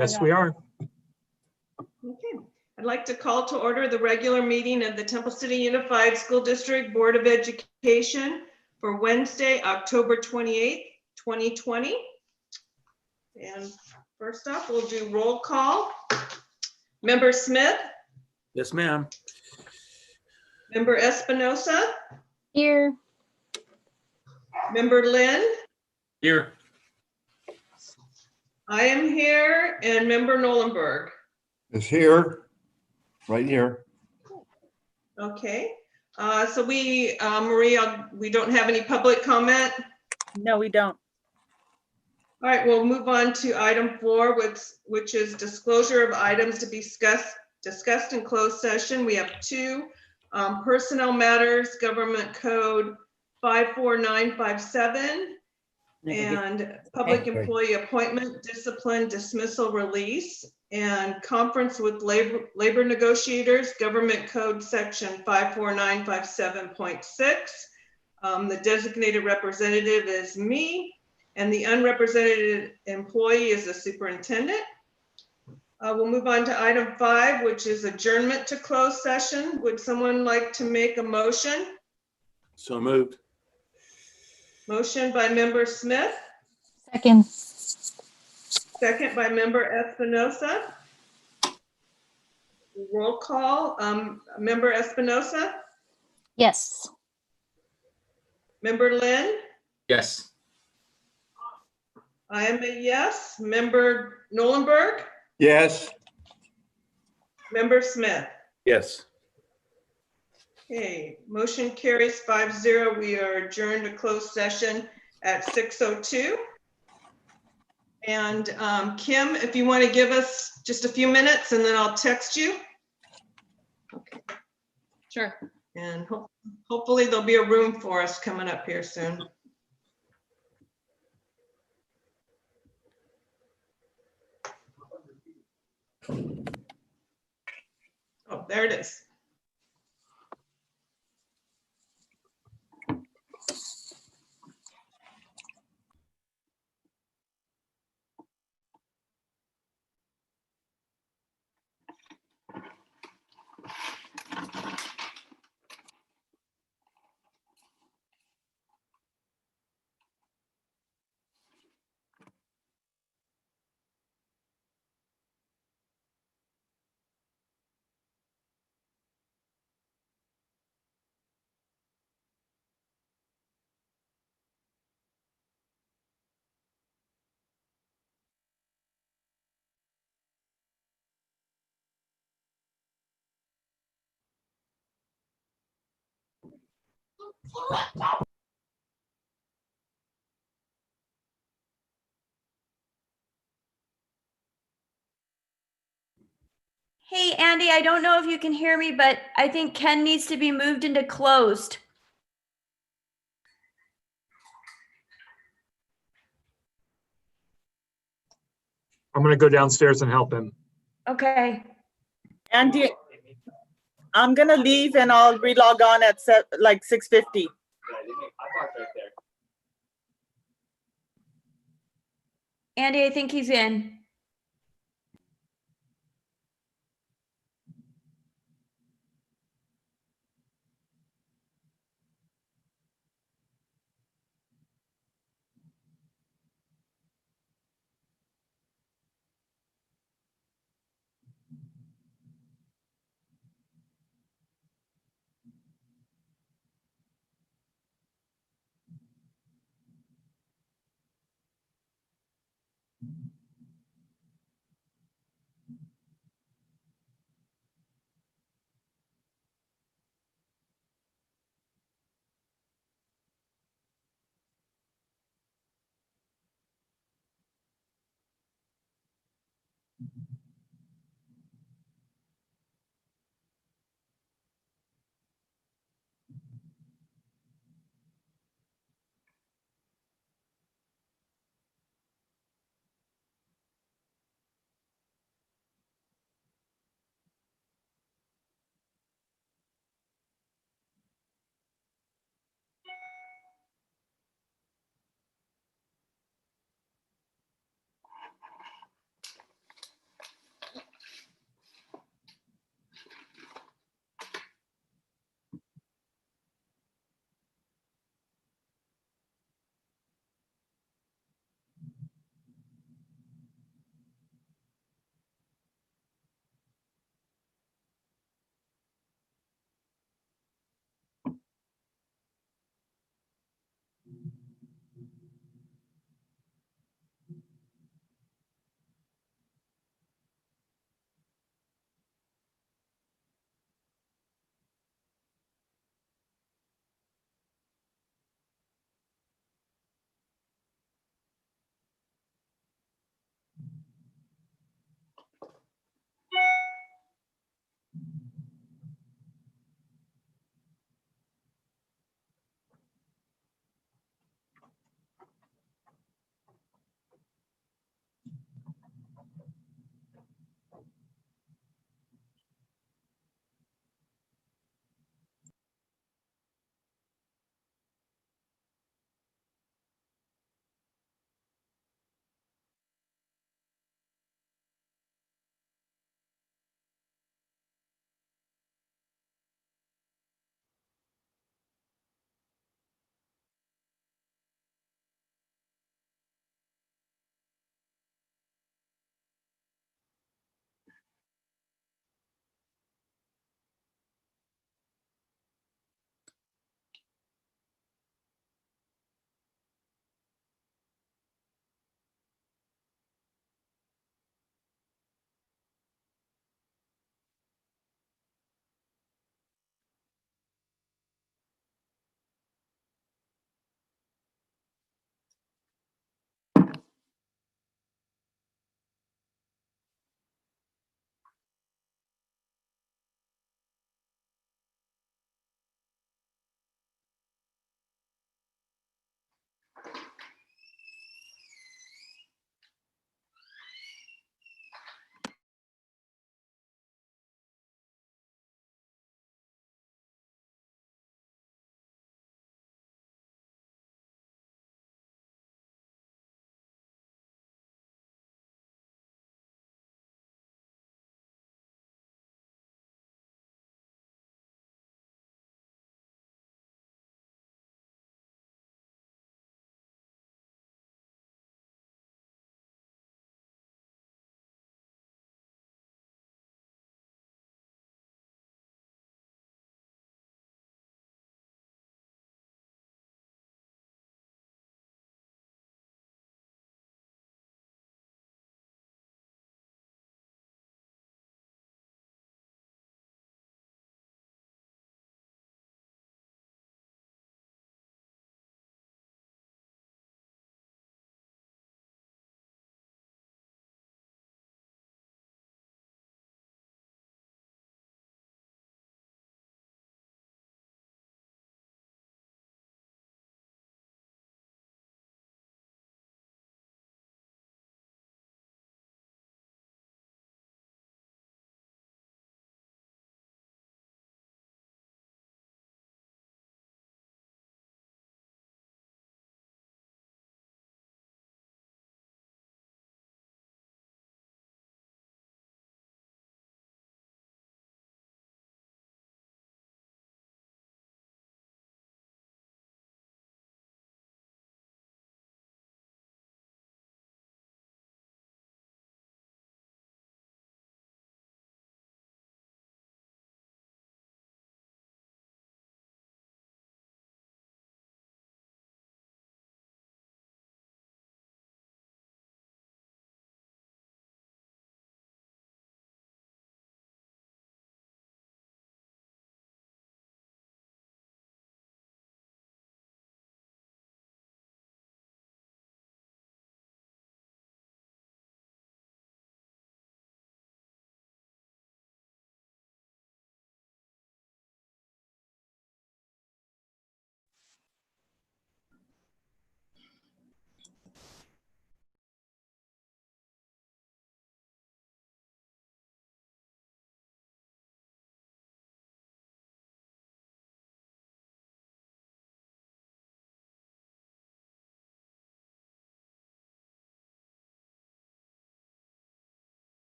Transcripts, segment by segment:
Yes, we are. Okay, I'd like to call to order the regular meeting of the Temple City Unified School District Board of Education for Wednesday, October 28th, 2020. And first up, we'll do roll call. Member Smith, Yes, ma'am. Member Espinosa, Here. Member Lynn, Here. I am here, and Member Nolenberg. Is here, right here. Okay, so Maria, we don't have any public comment. No, we don't. All right, we'll move on to item 4, which is disclosure of items to be discussed in closed session. We have 2 personnel matters, government code 54957, and public employee appointment, discipline, dismissal, release, and conference with labor negotiators, government code section 54957.6. The designated representative is me, and the unrepresented employee is the superintendent. We'll move on to item 5, which is adjournment to closed session. Would someone like to make a motion? So moved. Motion by Member Smith, Second. second by Member Espinosa. Roll call. Member Espinosa, Yes. Member Lynn, Yes. I am a yes. Member Nolenberg, Yes. Member Smith. Yes. Okay, motion carries 5-0. We are adjourned to closed session at 6:02. And Kim, if you want to give us just a few minutes and then I'll text you. Okay. Sure. And hopefully there'll be a room for us coming up here soon. Oh, there it is. Hey, Andy, I don't know if you can hear me, but I think Ken needs to be moved into closed. I'm going to go downstairs and help him. Okay. Andy, I'm gonna leave and I'll relog on at like 6:50. Andy, I think he's in.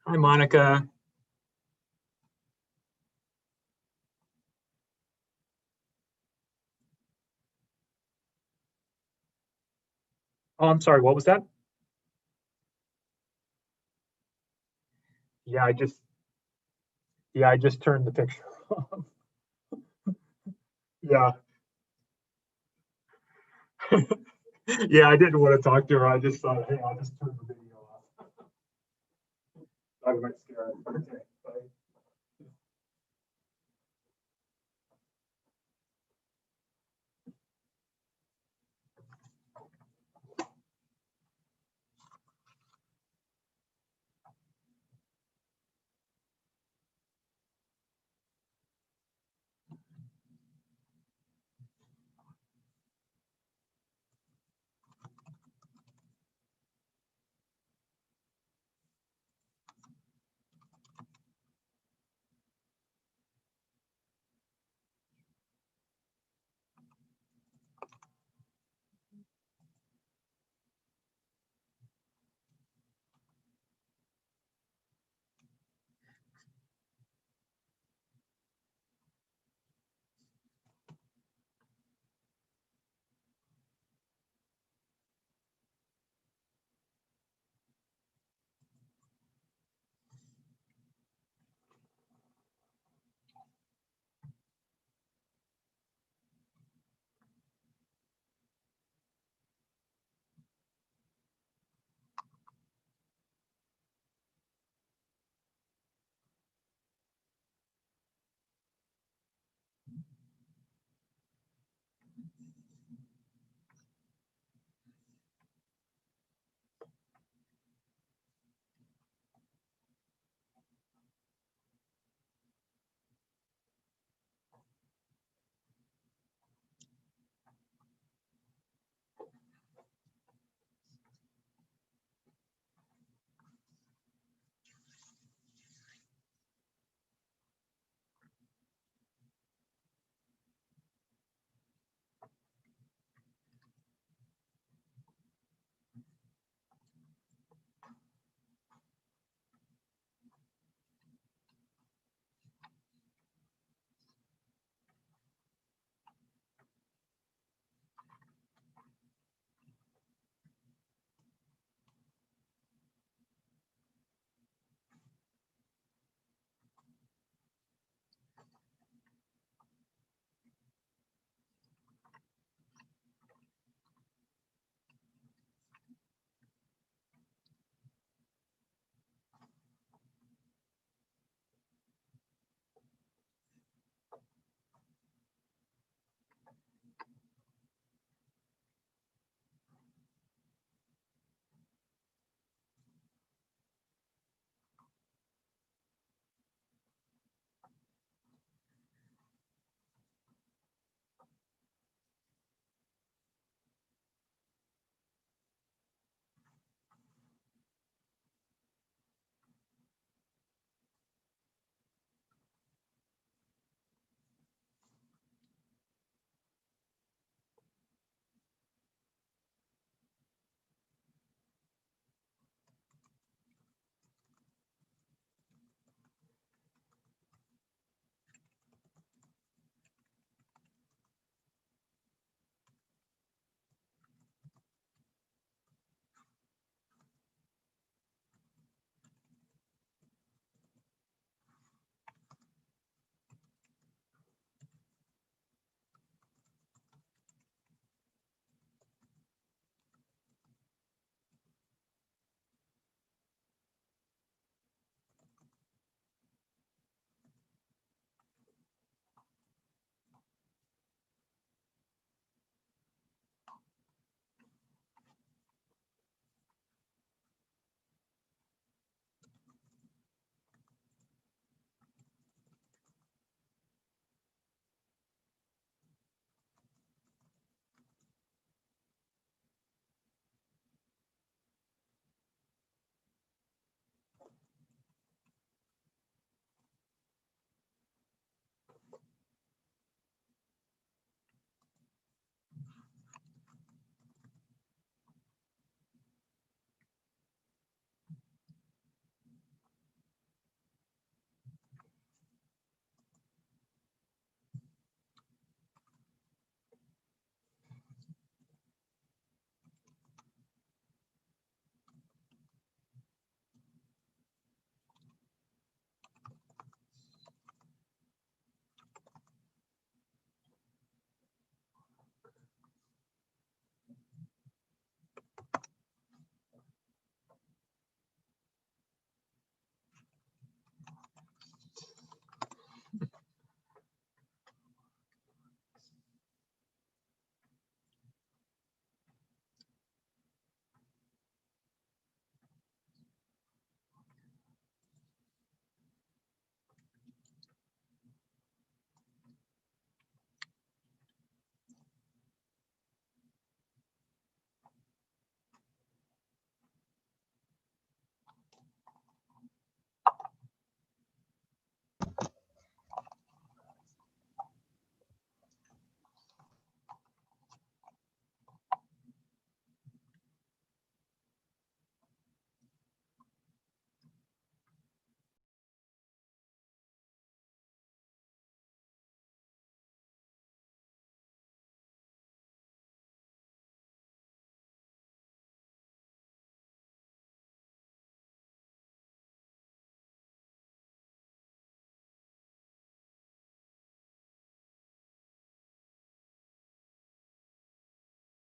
Hi, Monica. Oh, I'm sorry, what was that? Yeah, I just turned the picture off. Yeah. Yeah, I didn't want to talk to her. I just thought, hey, I'll just turn the video off. I might scare her. Okay, bye.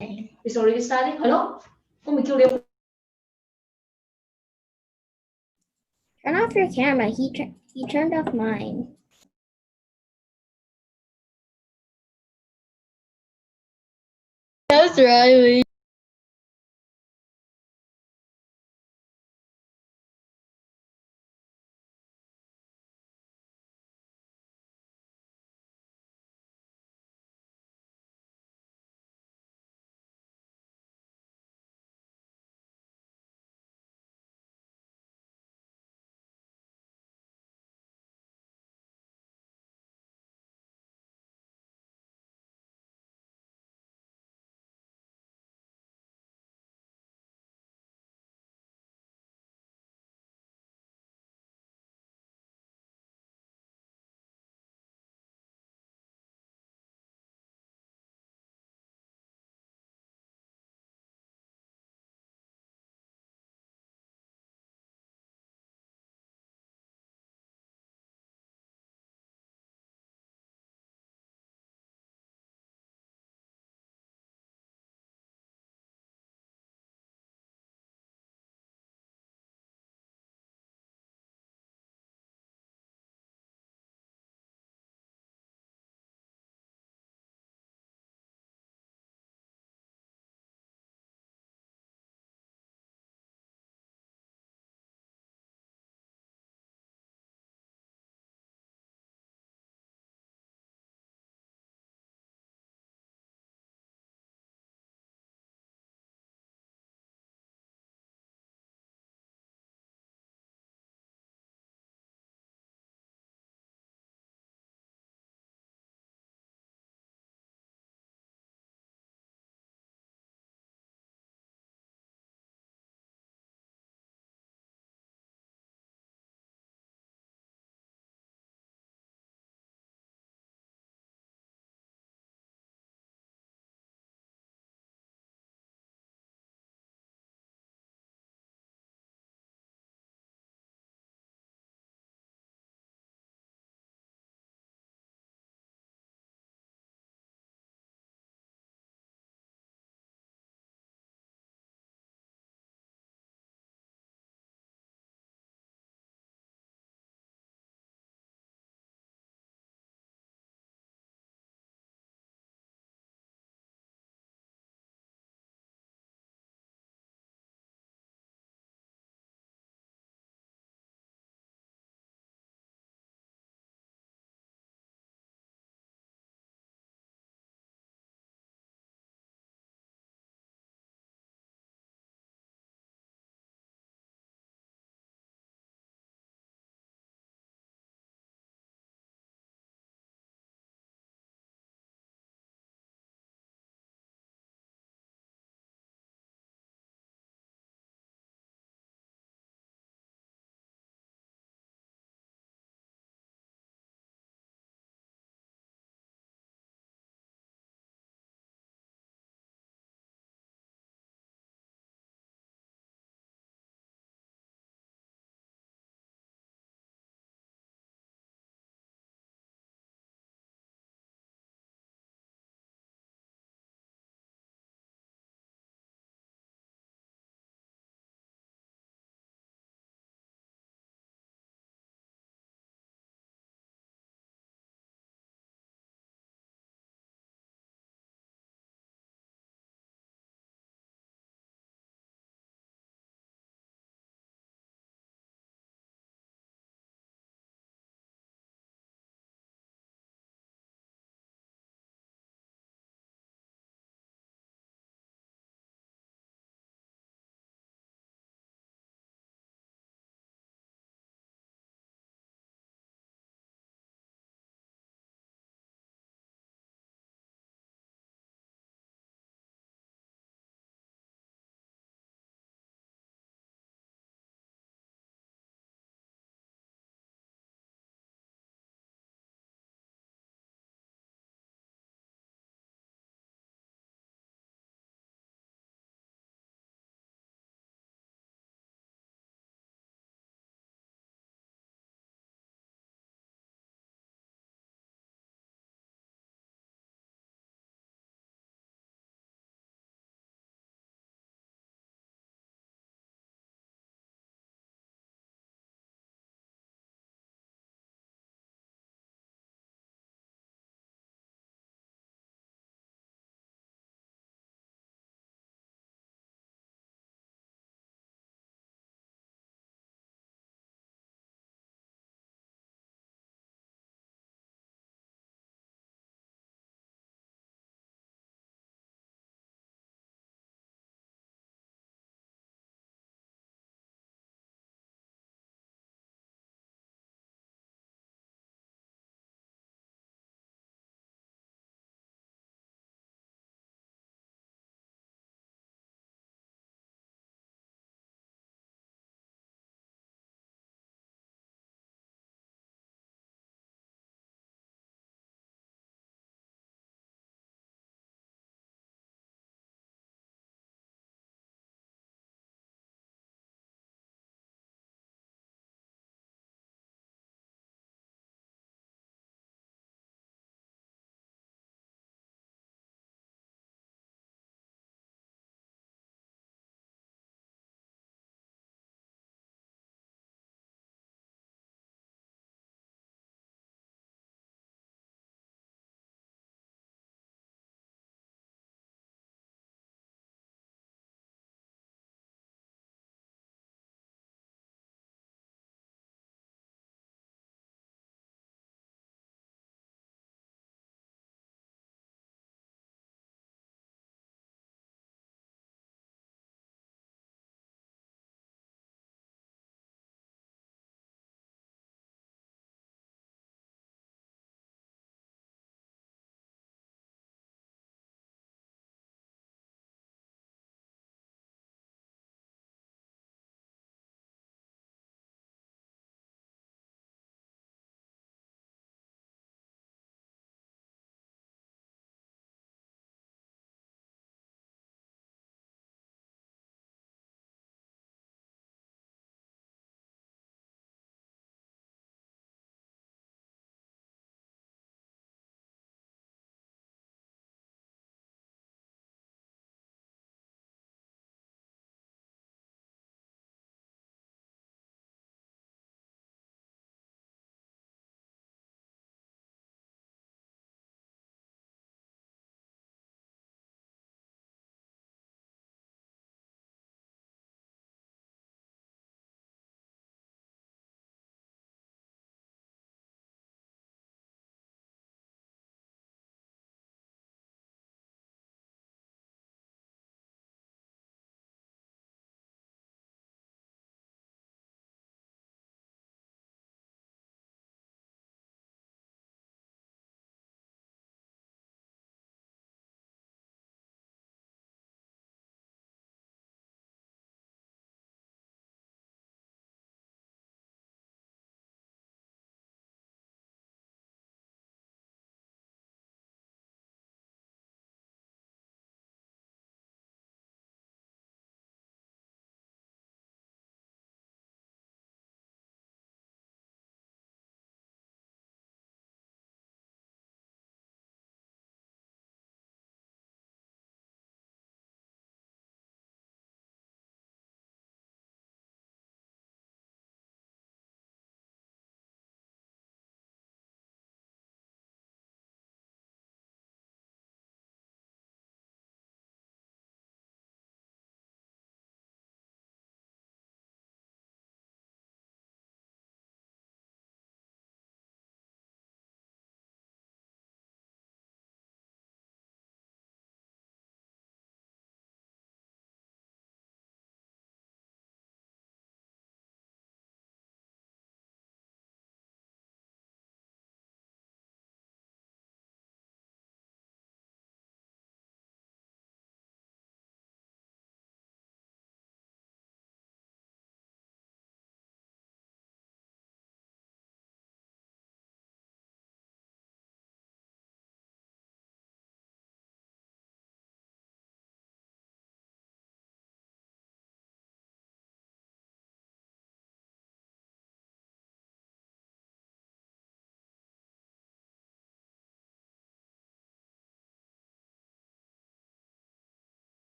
It's already starting. Hello? Kung may kill Turn off your camera. He turned off mine. That's Riley.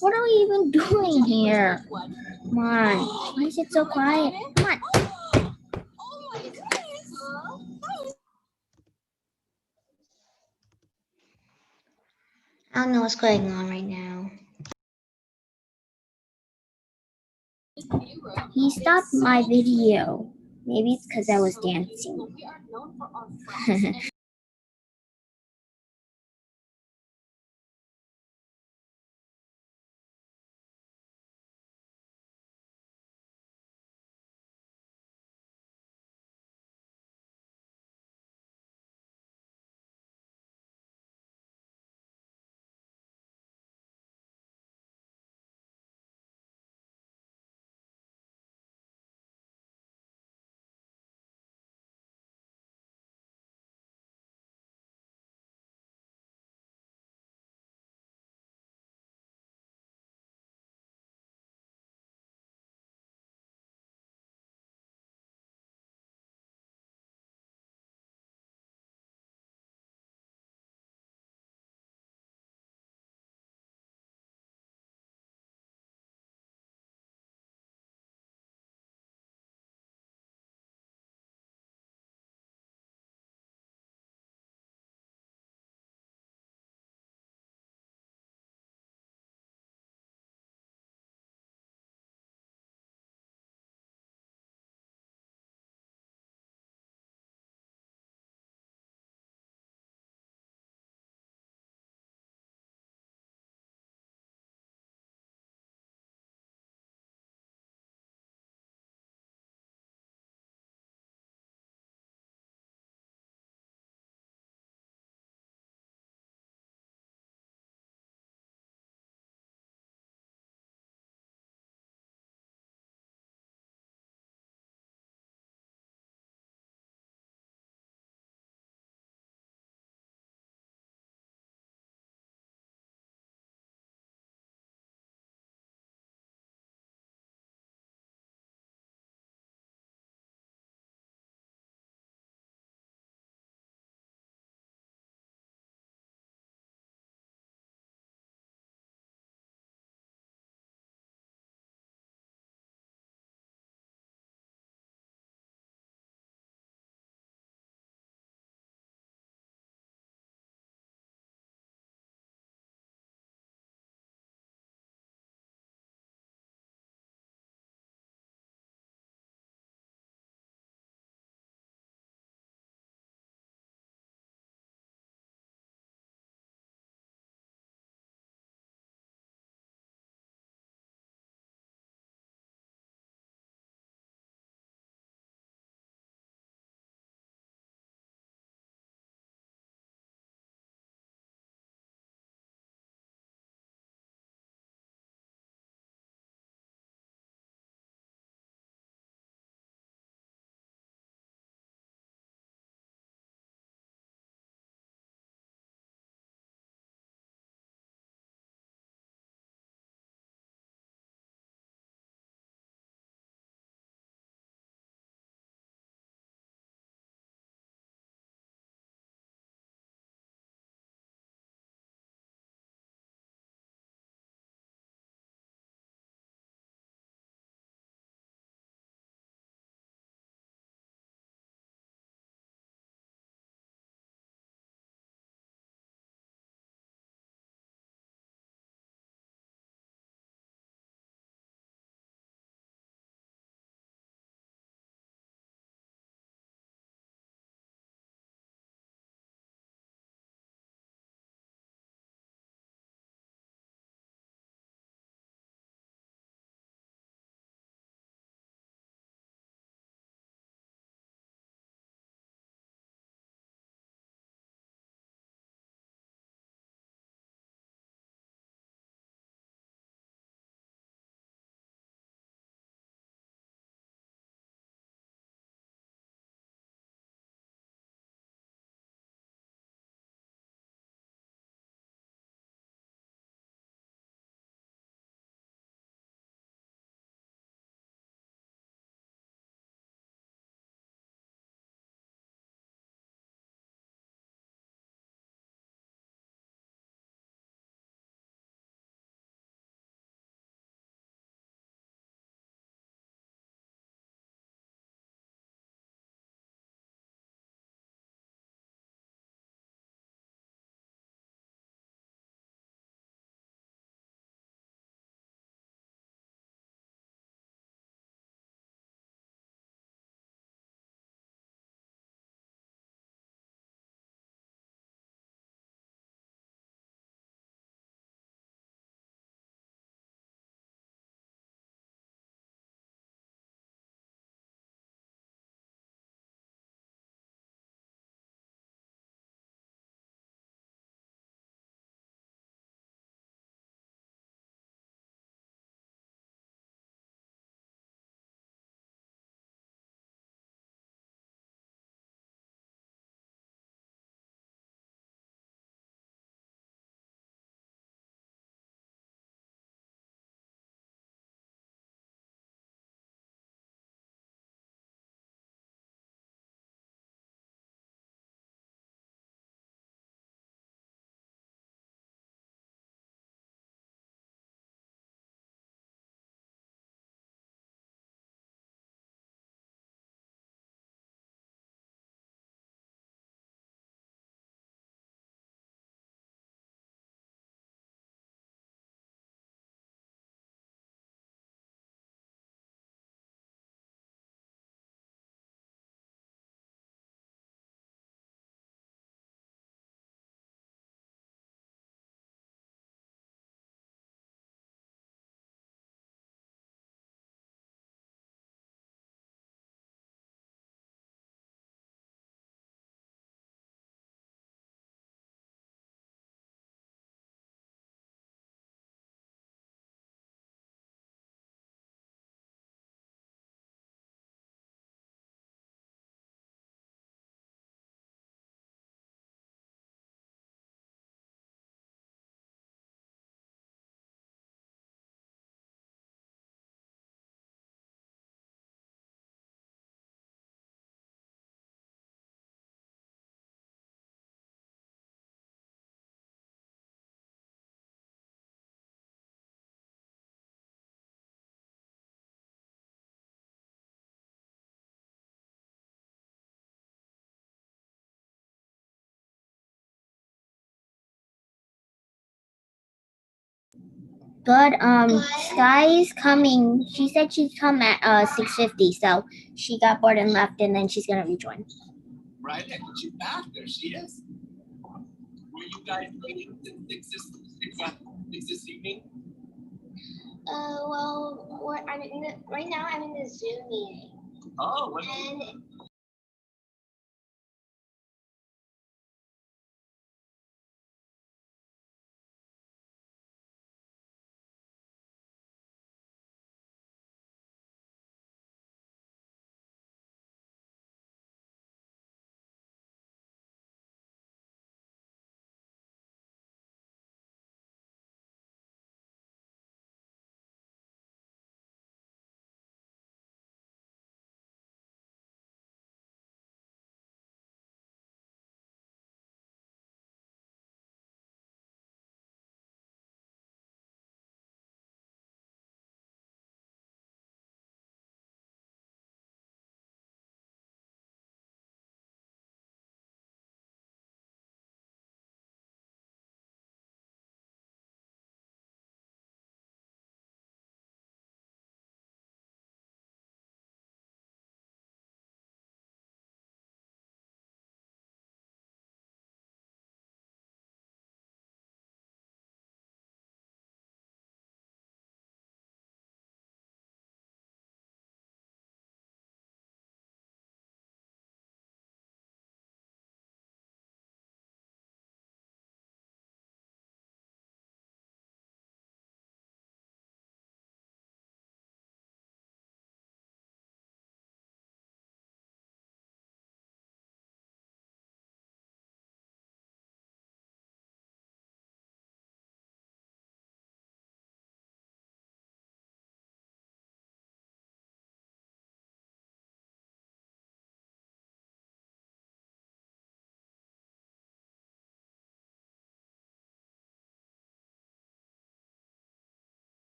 What are we even doing here? Come on. Why is it so quiet? Come on. I don't know what's going on right now. He stopped my video. Maybe it's because I was dancing. But Sky is coming. She said she'd come at 6:50, so she got bored and left, and then she's gonna rejoin. Right, she's back. There she is. Were you guys waiting to six this evening? Well, right now I'm in the Zoom meeting. Oh, what? And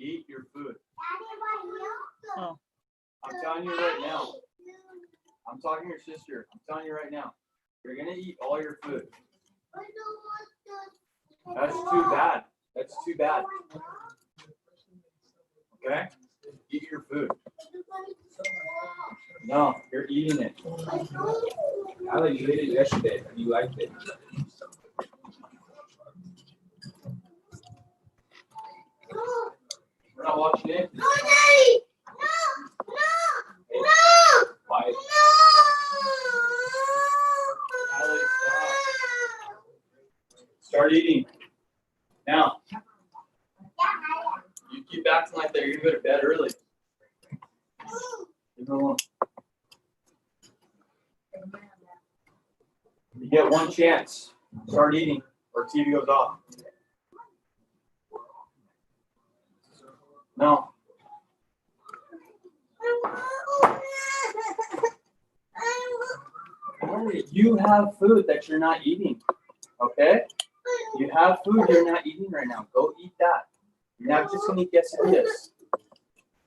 Eat your food. Oh. I'm telling you right now. I'm talking to your sister. I'm telling you right now. You're gonna eat all your food. That's too bad. That's too bad. Okay? Eat your food. No, you're eating it. I like you ate it yesterday and you liked it. We're not watching it. No, Daddy! No! No! No! Quiet. Alex, start eating. Now. You keep acting like that, you're gonna go to bed early. Leave it alone. You get one chance. Start eating, or TV goes off. No. You have food that you're not eating. Okay? You have food you're not eating right now. Go eat that. You're not just gonna eat quesadillas.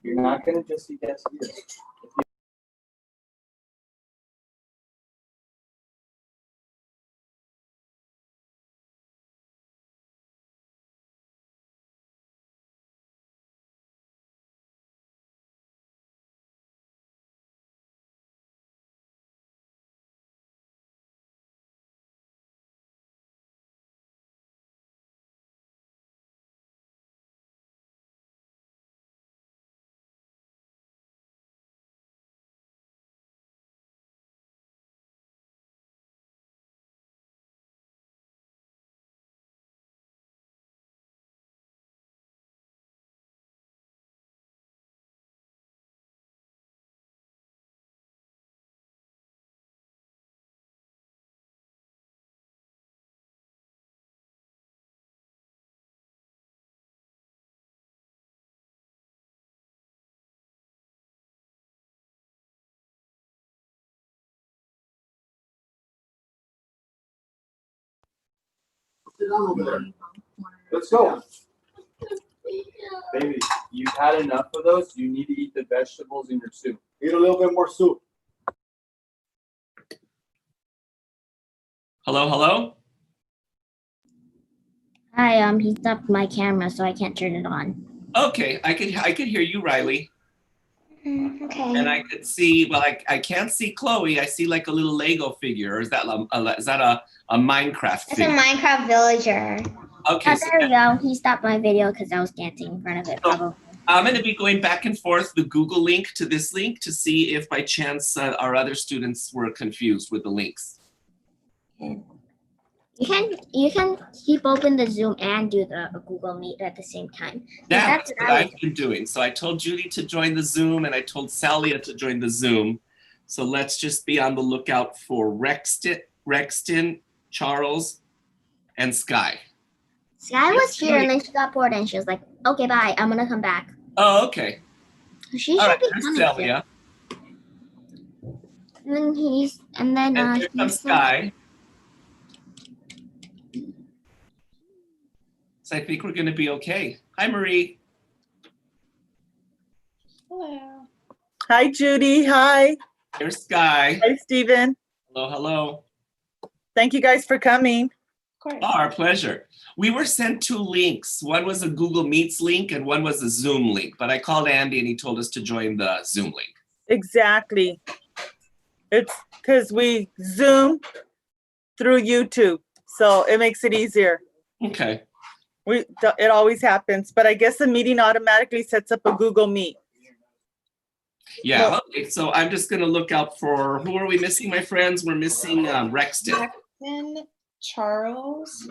You're not gonna just eat quesadillas. Sit down over there. Let's go. Baby, you've had enough of those. You need to eat the vegetables in your soup. Eat a little bit more soup. Hello, hello? Hi, he stopped my camera, so I can't turn it on. Okay, I could hear you, Riley. Okay. And I could see, well, I can't see Chloe. I see like a little Lego figure. Or is that a Minecraft That's a figure? Minecraft villager. Okay, Oh, so there we go. He stopped my video because I was dancing in front of it, probably. I'm going to be going back and forth the Google link to this link to see if by chance our other students were confused with the links. You can keep open the Zoom and do the Google Meet at the same time. That's what I've been doing. So I told Judy to join the Zoom and I told Salia to join the Zoom. So let's just be on the lookout for Rexton, Charles, and Sky. Sky was here and then she got bored and she was like, okay, bye. I'm going to come back. Oh, okay. She All should right, be there's coming Celia. soon. And then And here comes Sky. So I think we're going to be okay. Hi, Marie. Hello. Hi, Judy. Hi. Here's Sky. Hi, Stephen. Hello, hello. Thank you guys for coming. Oh, our pleasure. We were sent 2 links. One was a Google Meets link and one was a Zoom link. But I called Andy and he told us to join the Zoom link. Exactly. It's because we Zoom through YouTube, so it makes it easier. Okay. It always happens, but I guess the meeting automatically sets up a Google Meet. Yeah, okay. So I'm just going to look out for, who are we missing, my friends? We're missing Rexton. Rexton, Charles.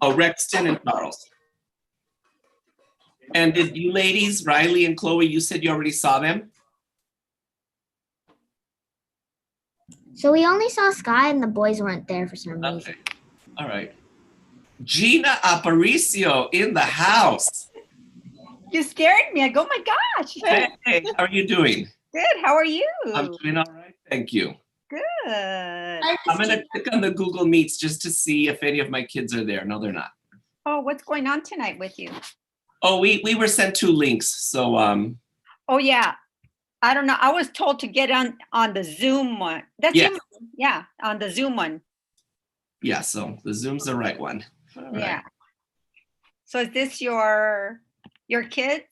Oh, Rexton and Charles. And did you ladies, Riley and Chloe, you said you already saw them? So we only saw Sky and the boys weren't there for some reason. Okay. All right. Gina Aparicio in the house. You scared me. I go, oh my gosh. Hey, how are you doing? Good. How are you? I'm doing all right. Thank you. Good. I'm going to click on the Google Meets just to see if any of my kids are there. No, they're not. Oh, what's going on tonight with you? Oh, we were sent 2 links. So, Oh, yeah. I don't know. I was told to get on the Zoom one. That's Yeah. Zoom. Yeah, on the Zoom one. yeah, so the Zoom's the right one. All right. Yeah. So is this your kids?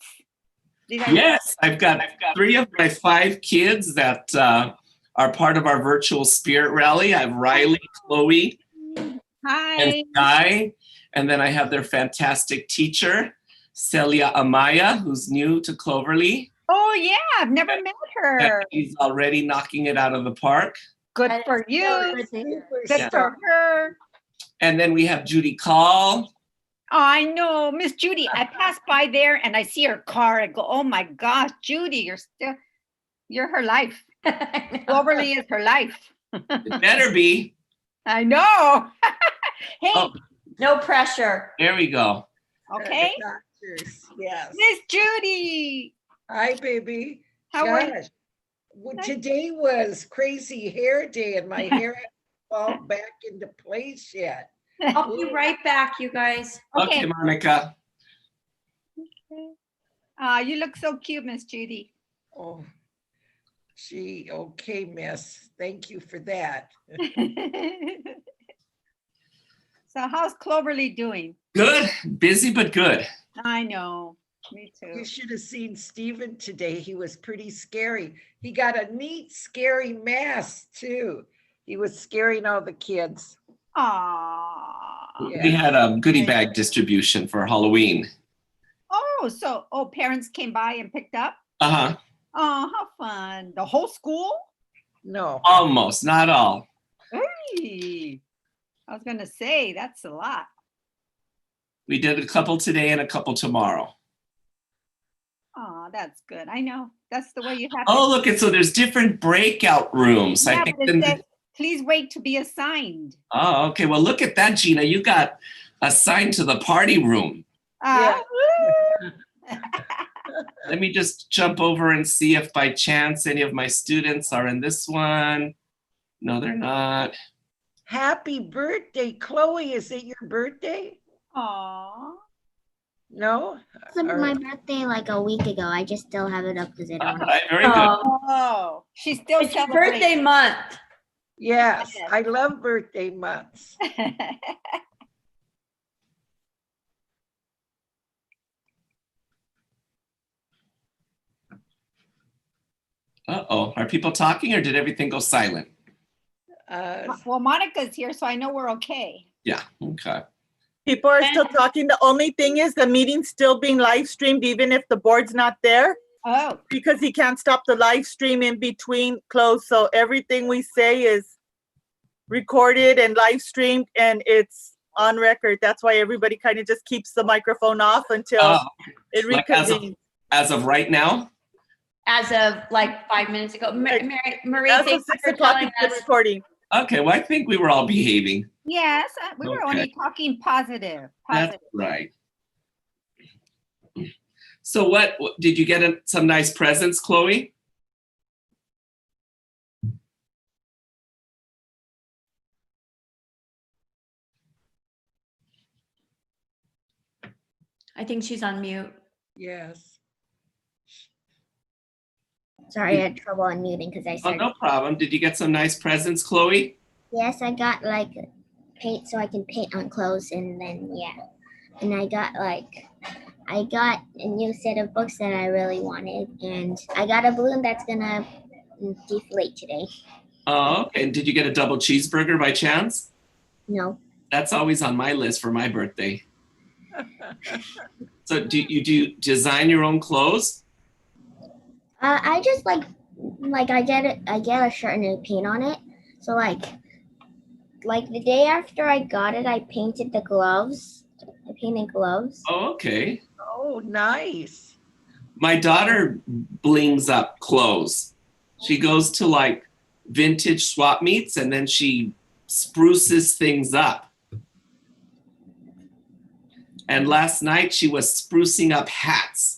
These are Yes, I've got 3 of my 5 kids that are part of our virtual spirit rally. I have Riley, Chloe, Hi. and Sky. And then I have their fantastic teacher, Celia Amaya, who's new to Cloverly. Oh, yeah. I've never met her. And she's already knocking it out of the park. Good for you. Good Yeah. for her. And then we have Judy Call. Oh, I know. Miss Judy, I pass by there and I see her car. I go, oh my gosh, Judy, you're her life. Cloverly is her life. It better be. I know. Hey, Oh, No pressure. there we go. okay. Yes. Miss Judy. Hi, baby. How are you? Gosh, today was crazy hair day and my hair hasn't fall back into place yet. I'll be right back, you guys. Okay, Monica. You look so cute, Miss Judy. Oh, gee, okay, miss. Thank you for that. So how's Cloverly doing? Good. Busy, but good. I know. Me You too. should have seen Steven today. He was pretty scary. He got a neat, scary mask too. He was scaring all the kids. Aww. We had a goodie bag distribution for Halloween. Oh, parents came by and picked up? Uh-huh. Oh, how fun. The whole school? No. Almost, not all. Hey, I was gonna say, that's a lot. We did a couple today and a couple tomorrow. Oh, that's good. I know. That's the way you have Oh, look, and so there's different breakout rooms. Yeah, I think. but it says, please wait to be assigned. Oh, okay. Well, look at that, Gina. You got assigned to the party room. Yeah. Let me just jump over and see if by chance any of my students are in this one. No, they're not. Happy birthday, Chloe. Is it your birthday? Aw. No? It was my birthday like a week ago. I just still have it up because I don't All want right, very good. Oh, she's still It's your celebrating. birthday month. Yes, I love birthday months. Uh-oh, are people talking or did everything go silent? Well, Monica's here, so I know we're okay. Yeah, okay. People are still talking. The only thing is the meeting's still being live streamed even if the board's not there. Oh, Because he can't stop the live stream in between close. So everything we say is recorded and live streamed and it's on record. That's why everybody kind of just keeps the microphone off until it Like reconvenes. as of right now? As of like 5 minutes ago. Marie, As of thank you 6 for o'clock, telling it's us. recording. Okay, well, I think we were all behaving. yes, we were Okay. only talking positive. That's right. So what did you get some nice presents, Chloe? I think she's on mute. Yes. Sorry, I had trouble unmuting because I Oh, said. no problem. Did you get some nice presents, Chloe? Yes, I got like paint so I can paint on clothes, and then yeah, and I got a new set of books that I really wanted, and I got a balloon that's gonna deflate today. Oh, okay. And did you get a double cheeseburger by chance? No, That's always on my list for my birthday. So do you design your own clothes? I just like I get a shirt and I paint on it. So like the day after I got it, I painted the gloves. I painted gloves. Oh, okay. Oh, nice. My daughter blings up clothes. She goes to like vintage swap meets and then she spruces things up. And last night she was sprucing up hats.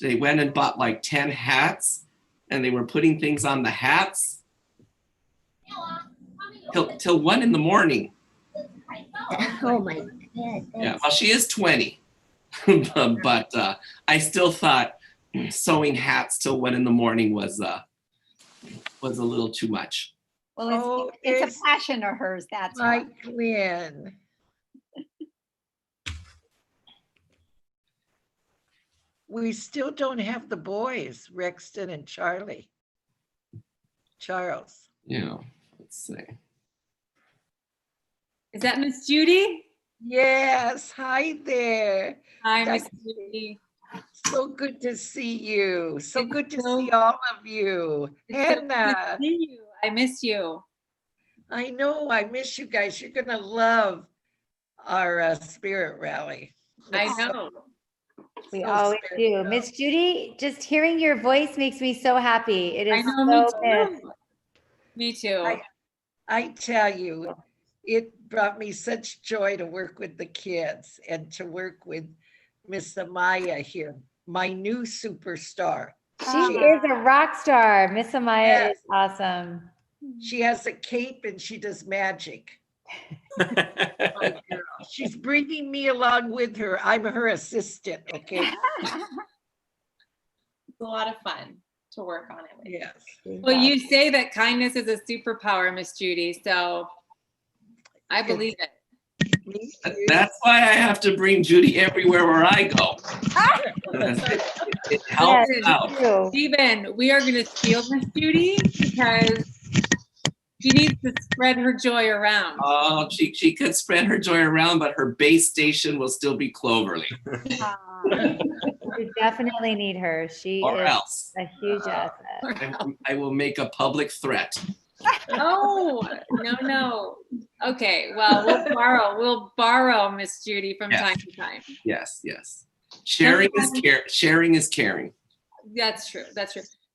They went and bought like 10 hats and they were putting things on the hats till 1 a.m. Oh my god. Yeah, well, she is 20, but I still thought sewing hats till 1 a.m. was a little too much. Well, it's a passion of hers, that's why. Mike Lynn. We still don't have the boys, Rexton and Charlie. Charles. Yeah, let's see. Is that Miss Judy? Yes, hi there. Hi, Miss Judy. So good to see you. So good to see all of you. Hannah. See you. I miss you. I know, I miss you guys. You're gonna love our spirit rally. I know. We So always spirit do. Miss Judy, just hearing your voice makes me so happy. It is I know, me so too. missed. Me too. I tell you, it brought me such joy to work with the kids and to work with Miss Amaya here, my new superstar. She is a rock star. Miss Amaya Yes. is awesome. She has a cape and she does magic. Oh, girl. She's bringing me along with her. I'm her assistant, okay? It's a lot of fun to work on it with. Yes. Well, you say that kindness is a superpower, Miss Judy, so I believe it. That's why I have to bring Judy everywhere where I go. It helps out. Stephen, we are going to steal Miss Judy because she needs to spread her joy around. Oh, she could spread her joy around, but her base station will still be Cloverly. We definitely need her. She Or is else. a huge asset. I will make a public threat. Oh, no. Okay, well, we'll borrow Miss Judy from Yes. time to time. Yes. Sharing is caring. That's true.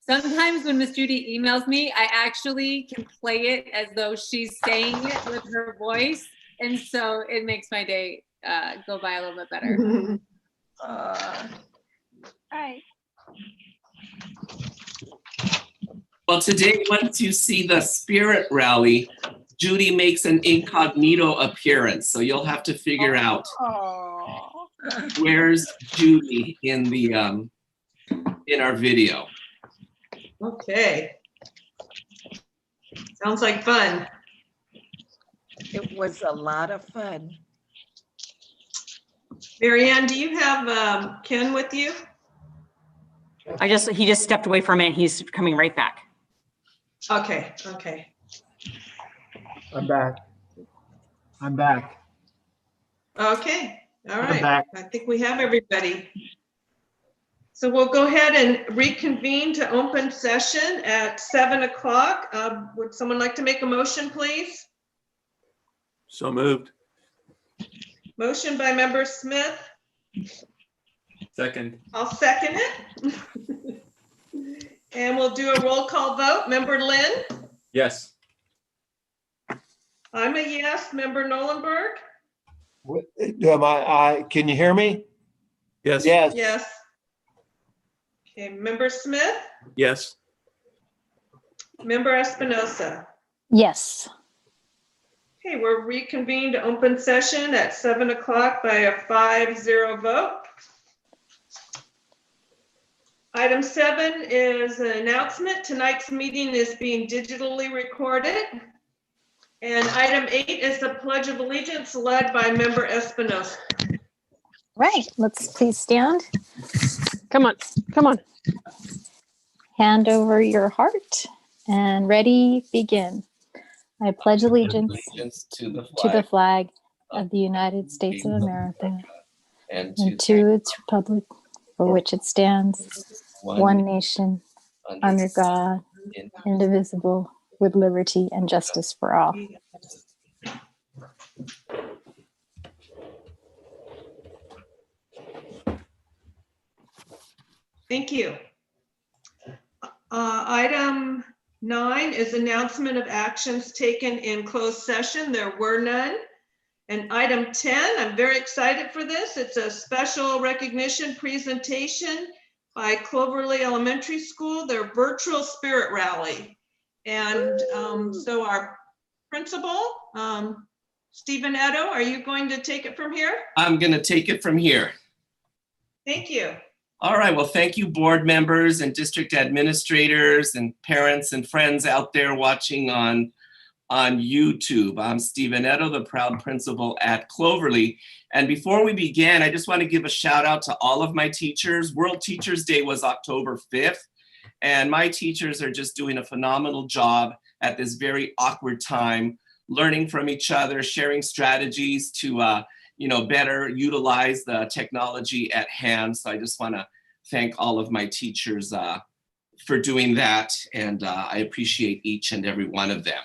Sometimes when Miss Judy emails me, I actually can play it as though she's saying it with her voice. And so it makes my day go by a little bit better. All right. Well, today, once you see the spirit rally, Judy makes an incognito appearance, so you'll have to figure out where's Judy in the in our video. Okay. Sounds like fun. It was a lot of fun. Marianne, do you have Ken with you? He just stepped away for a minute. He's coming right back. Okay, okay. I'm back. I'm back. Okay, all I'm right. back. I think we have everybody. So we'll go ahead and reconvene to open session at 7 o'clock. Would someone like to make a motion, please? So moved. Motion by member Smith. Second. I'll second it. And we'll do a roll call vote. Member Lynn? Yes. I'm a yes. Member Nolenberg? Can you hear me? Yes. Yes. Okay, member Smith? Yes. Member Espinosa? Yes. Okay, we're reconvened to open session at 7 o'clock by a 5-0 vote. Item 7 is an announcement. Tonight's meeting is being digitally recorded. And item 8 is the Pledge of Allegiance led by member Espinosa. Right, let's please stand. Come on, come on. Hand over your heart and ready, begin. I pledge allegiance To the to the flag flag of the United States of America and and to its republic for which it stands, one nation, under God, indivisible, with liberty and justice for all. Thank you. Item 9 is announcement of actions taken in closed session. There were none. And item 10, I'm very excited for this. It's a special recognition presentation by Cloverly Elementary School, their virtual spirit rally. And so our principal, Stephen Edo, are you going to take it from here? I'm going to take it from here. Thank you. All right, well, thank you, board members and district administrators and parents and friends out there watching on YouTube. I'm Stephen Edo, the proud principal at Cloverly. And before we begin, I just want to give a shout out to all of my teachers. World Teachers Day was October 5th, and my teachers are just doing a phenomenal job at this very awkward time, learning from each other, sharing strategies to better utilize the technology at hand. So I just want to thank all of my teachers for doing that, and I appreciate each and every one of them.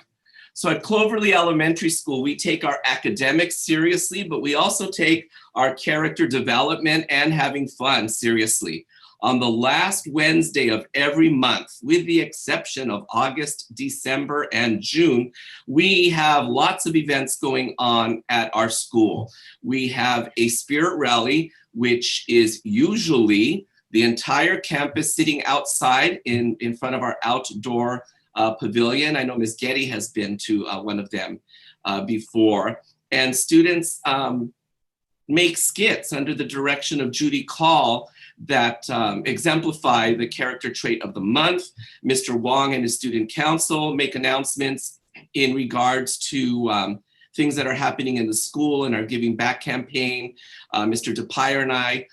So at Cloverly Elementary School, we take our academics seriously, but we also take our character development and having fun seriously. On the last Wednesday of every month, with the exception of August, December, and June, we have lots of events going on at our school. We have a spirit rally, which is usually the entire campus sitting outside in front of our outdoor pavilion. I know Ms. Getty has been to one of them before. And students make skits under the direction of Judy Call that exemplify the character trait of the month. Mr. Wong and his student council make announcements in regards to things that are happening in the school and our Giving Back campaign. Mr. DePire and I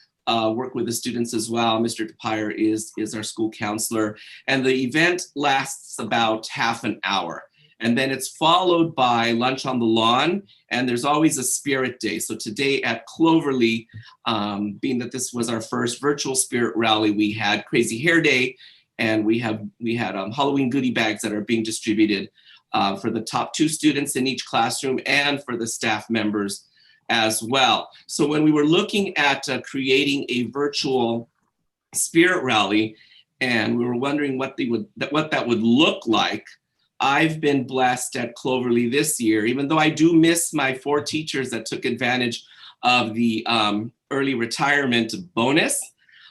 work with the students as well. Mr. DePire is our school counselor. And the event lasts about half an hour. And then it's followed by lunch on the lawn, and there's always a spirit day. So today at Cloverly, being that this was our first virtual spirit rally, we had Crazy Hair Day, and we had Halloween goodie bags that are being distributed for the top 2 students in each classroom and for the staff members as well. So when we were looking at creating a virtual spirit rally, and we were wondering what that would look like, I've been blessed at Cloverly this year, even though I do miss my 4 teachers that took advantage of the early retirement bonus,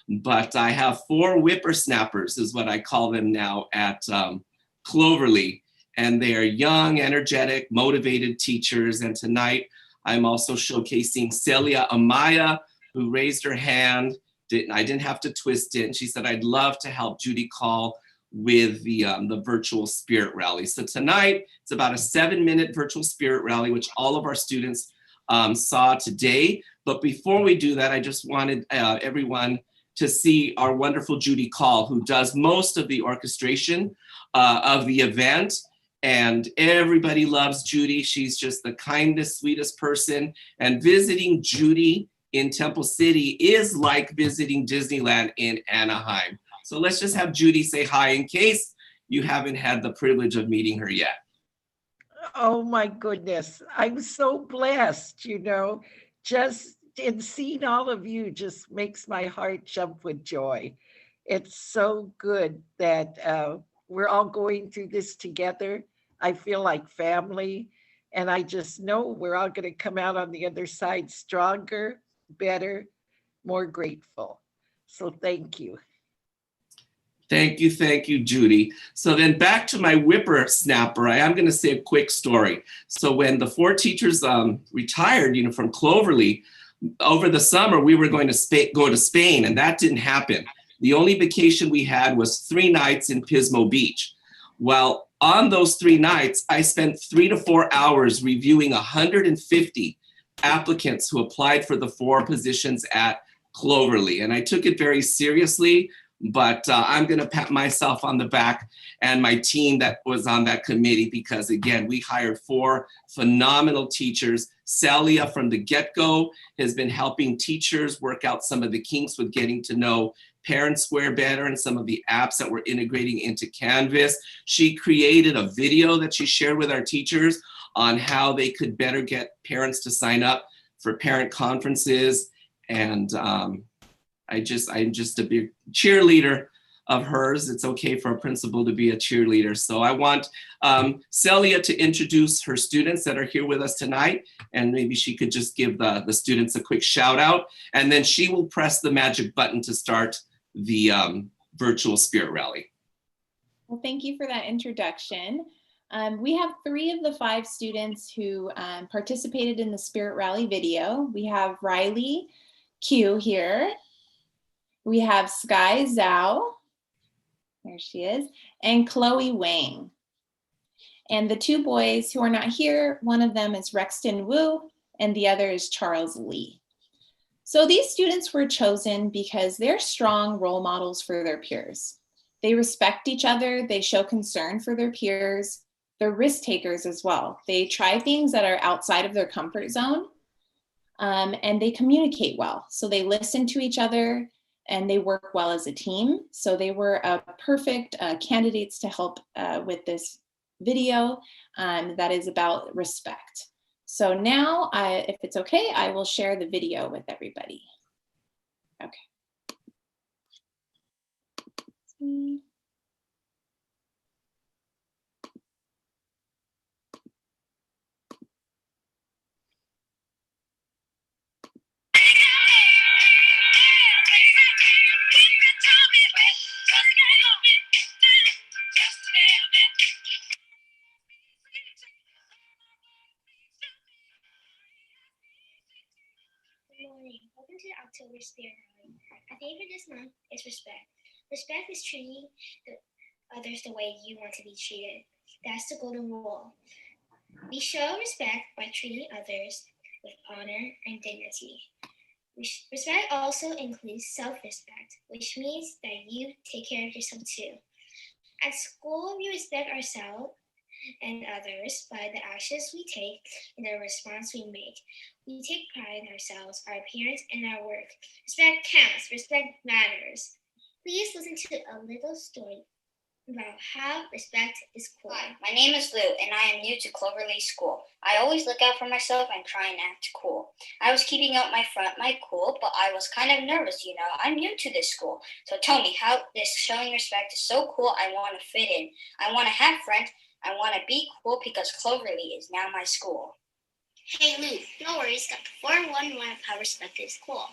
but I have 4 whippersnappers is what I call them now at Cloverly. and they are young, energetic, motivated teachers. And tonight, I'm also showcasing Celia Amaya, who raised her hand. I didn't have to twist it. And she said, I'd love to help Judy call with the virtual spirit rally. So tonight, it's about a 7-minute virtual spirit rally, which all of our students saw today. But before we do that, I just wanted everyone to see our wonderful Judy Call, who does most of the orchestration of the event. And everybody loves Judy. She's just the kindest, sweetest person. And visiting Judy in Temple City is like visiting Disneyland in Anaheim. So let's just have Judy say hi in case you haven't had the privilege of meeting her yet. Oh my goodness. I'm so blessed, you know, just in seeing all of you just makes my heart jump with joy. It's so good that we're all going through this together. I feel like family, and I just know we're all going to come out on the other side stronger, better, more grateful. So thank you. Thank you, Judy. So then back to my whippersnapper, I am going to say a quick story. So when the 4 teachers retired, you know, from Cloverly, over the summer, we were going to go to Spain, and that didn't happen. The only vacation we had was 3 nights in Pismo Beach. Well, on those 3 nights, I spent 3 to 4 hours reviewing 150 applicants who applied for the 4 positions at Cloverly. And I took it very seriously, but I'm going to pat myself on the back and my team that was on that committee, because again, we hired 4 phenomenal teachers. Celia from the get-go has been helping teachers work out some of the kinks with getting to know Parent Square better and some of the apps that we're integrating into Canvas. She created a video that she shared with our teachers on how they could better get parents to sign up for parent conferences. And I'm just a big cheerleader of hers. It's okay for a principal to be a cheerleader. So I want Celia to introduce her students that are here with us tonight, and maybe she could just give the students a quick shout out, and then she will press the magic button to start the virtual spirit rally. Well, thank you for that introduction. We have 3 of the 5 students who participated in the Spirit Rally video. We have Riley Q here. We have Sky Zhao, there she is, and Chloe Wang. And the 2 boys who are not here, one of them is Rexton Wu, and the other is Charles Lee. So these students were chosen because they're strong role models for their peers. They respect each other, they show concern for their peers, they're risk takers as well. They try things that are outside of their comfort zone, and they communicate well. So they listen to each other and they work well as a team. So they were perfect candidates to help with this video that is about respect. So now, if it's okay, I will share the video with everybody. Okay. Good morning. Welcome to the October Spirit Rally. Our theme for this month is respect. Respect is treating others the way you want to be treated. That's the golden rule. We show respect by treating others with honor and dignity. Respect also includes self-respect, which means that you take care of yourself too. At school, we respect ourselves and others by the actions we take and the response we make. We take pride in ourselves, our appearance, and our work. Respect counts. Respect matters. Please listen to a little story about how respect is cool. Hi, my name is Lou, and I am new to Cloverleaf School. I always look out for myself and try and act cool. I was keeping up my front, my cool, but I was kind of nervous, you know. I'm new to this school. So tell me how this showing respect is so cool. I want to fit in. I want to have friends. I want to be cool because Cloverleaf is now my school. Hey Lou, no worries, Dr. 411 of how respect is cool.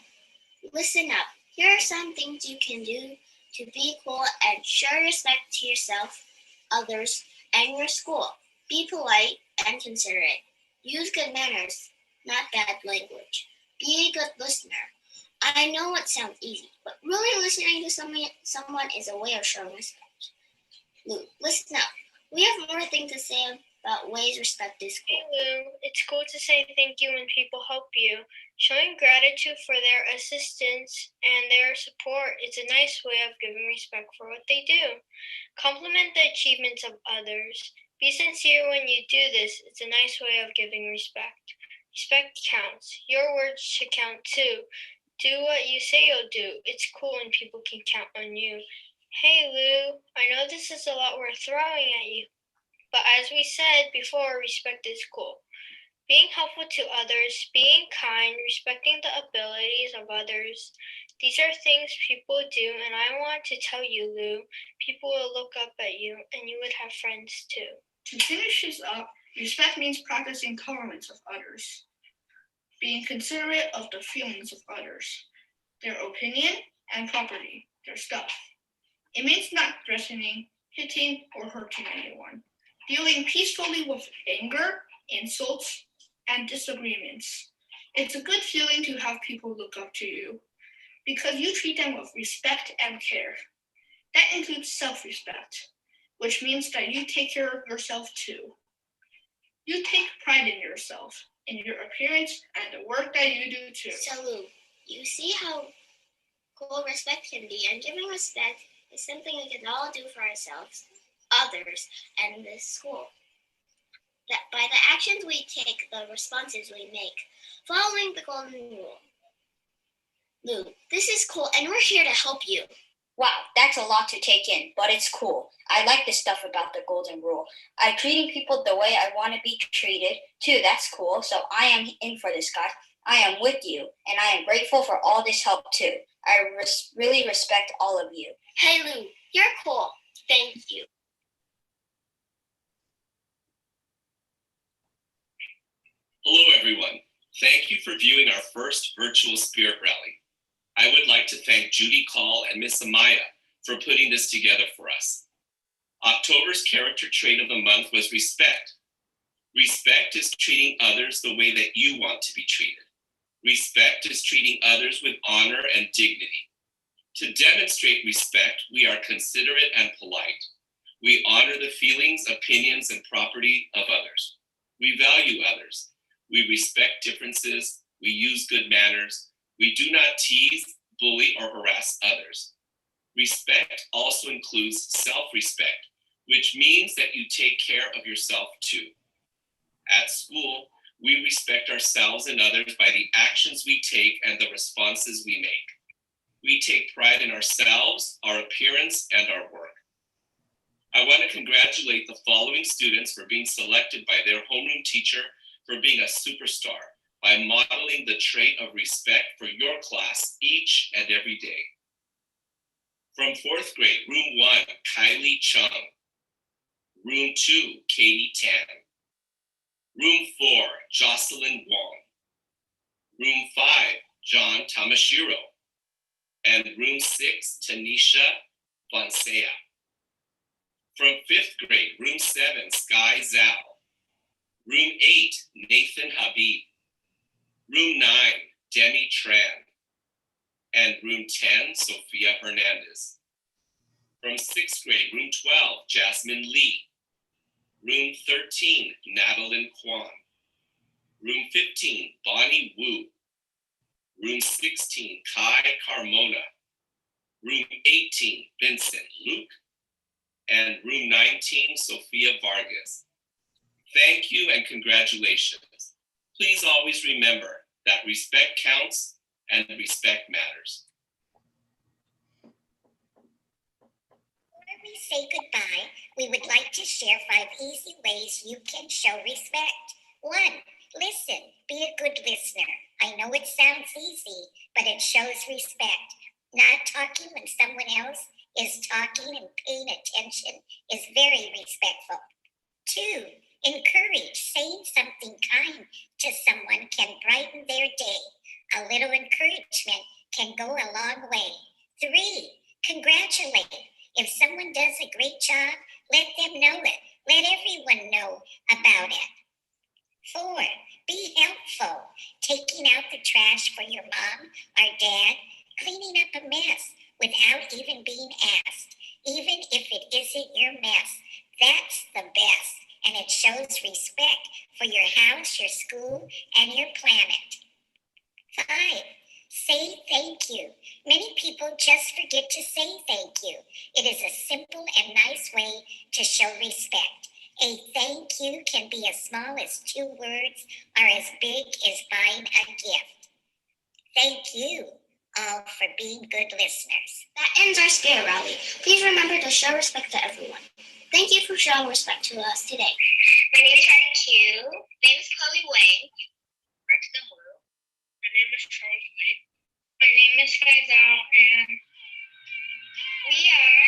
Listen up. Here are some things you can do to be cool and show respect to yourself, others, and your school. Be polite and considerate. Use good manners, not bad language. Be a good listener. I know it sounds easy, but really listening to someone is a way of showing respect. Lou, listen up. We have more things to say about ways respect is cool. Hey Lou, it's cool to say thank you when people help you. Showing gratitude for their assistance and their support is a nice way of giving respect for what they do. Compliment the achievements of others. Be sincere when you do this. It's a nice way of giving respect. Respect counts. Your words should count too. Do what you say you'll do. It's cool when people can count on you. Hey Lou, I know this is a lot we're throwing at you, but as we said before, respect is cool. Being helpful to others, being kind, respecting the abilities of others. These are things people do, and I want to tell you, Lou, people will look up at you, and you would have friends too. To finish this up, respect means practicing tolerance of others, being considerate of the feelings of others, their opinion and property, their stuff. It means not threatening, hitting, or hurting anyone, dealing peacefully with anger, insults, and disagreements. It's a good feeling to have people look up to you because you treat them with respect and care. That includes self-respect, which means that you take care of yourself too. You take pride in yourself, in your appearance, and the work that you do too. So Lou, you see how cool respect can be, and giving respect is something we can all do for ourselves, others, and this school. That by the actions we take, the responses we make, following the golden rule. Lou, this is cool, and we're here to help you. Wow, that's a lot to take in, but it's cool. I like this stuff about the golden rule. I'm treating people the way I want to be treated, too. That's cool. So I am in for this, guys. I am with you, and I am grateful for all this help, too. I really respect all of you. Hey, Lou, you're cool. Thank you. Hello, everyone. Thank you for viewing our first virtual spirit rally. I would like to thank Judy Call and Miss Amaya for putting this together for us. October's character trait of the month was respect. Respect is treating others the way that you want to be treated. Respect is treating others with honor and dignity. To demonstrate respect, we are considerate and polite. We honor the feelings, opinions, and property of others. We value others. We respect differences. We use good manners. We do not tease, bully, or harass others. Respect also includes self-respect, which means that you take care of yourself too. At school, we respect ourselves and others by the actions we take and the responses we make. We take pride in ourselves, our appearance, and our work. I want to congratulate the following students for being selected by their homeroom teacher for being a superstar by modeling the trait of respect for your class each and every day. From 4th grade, room 1, Kylie Chung. Room 2, Katie Tan. Room 4, Jocelyn Wong. Room 5, John Tamashiro. And room 6, Tanisha Fonseca. From 5th grade, room 7, Sky Zhao. Room 8, Nathan Habib. Room 9, Demi Tran. And room 10, Sophia Hernandez. From 6th grade, room 12, Jasmine Lee. Room 13, Madeline Kwan. Room 15, Bonnie Wu. Room 16, Kai Carmona. Room 18, Vincent Luke. And room 19, Sophia Vargas. Thank you and congratulations. Please always remember that respect counts and respect matters. Before we say goodbye, we would like to share 5 easy ways you can show respect. 1, listen. Be a good listener. I know it sounds easy, but it shows respect. Not talking when someone else is talking and paying attention is very respectful. 2, encourage. Saying something kind to someone can brighten their day. A little encouragement can go a long way. 3, congratulate. If someone does a great job, let them know it. Let everyone know about it. 4, be helpful. Taking out the trash for your mom or dad, cleaning up a mess without even being asked. Even if it isn't your mess, that's the best. And it shows respect for your house, your school, and your planet. 5, say thank you. Many people just forget to say thank you. It is a simple and nice way to show respect. A thank you can be as small as 2 words or as big as buying a gift. Thank you all for being good listeners. That ends our spirit rally. Please remember to show respect to everyone. Thank you for showing respect to us today. My name is Ryan Q. My name is Chloe Wang. Braxton Wu. My name is Charles Lee. My name is Faisal, and we are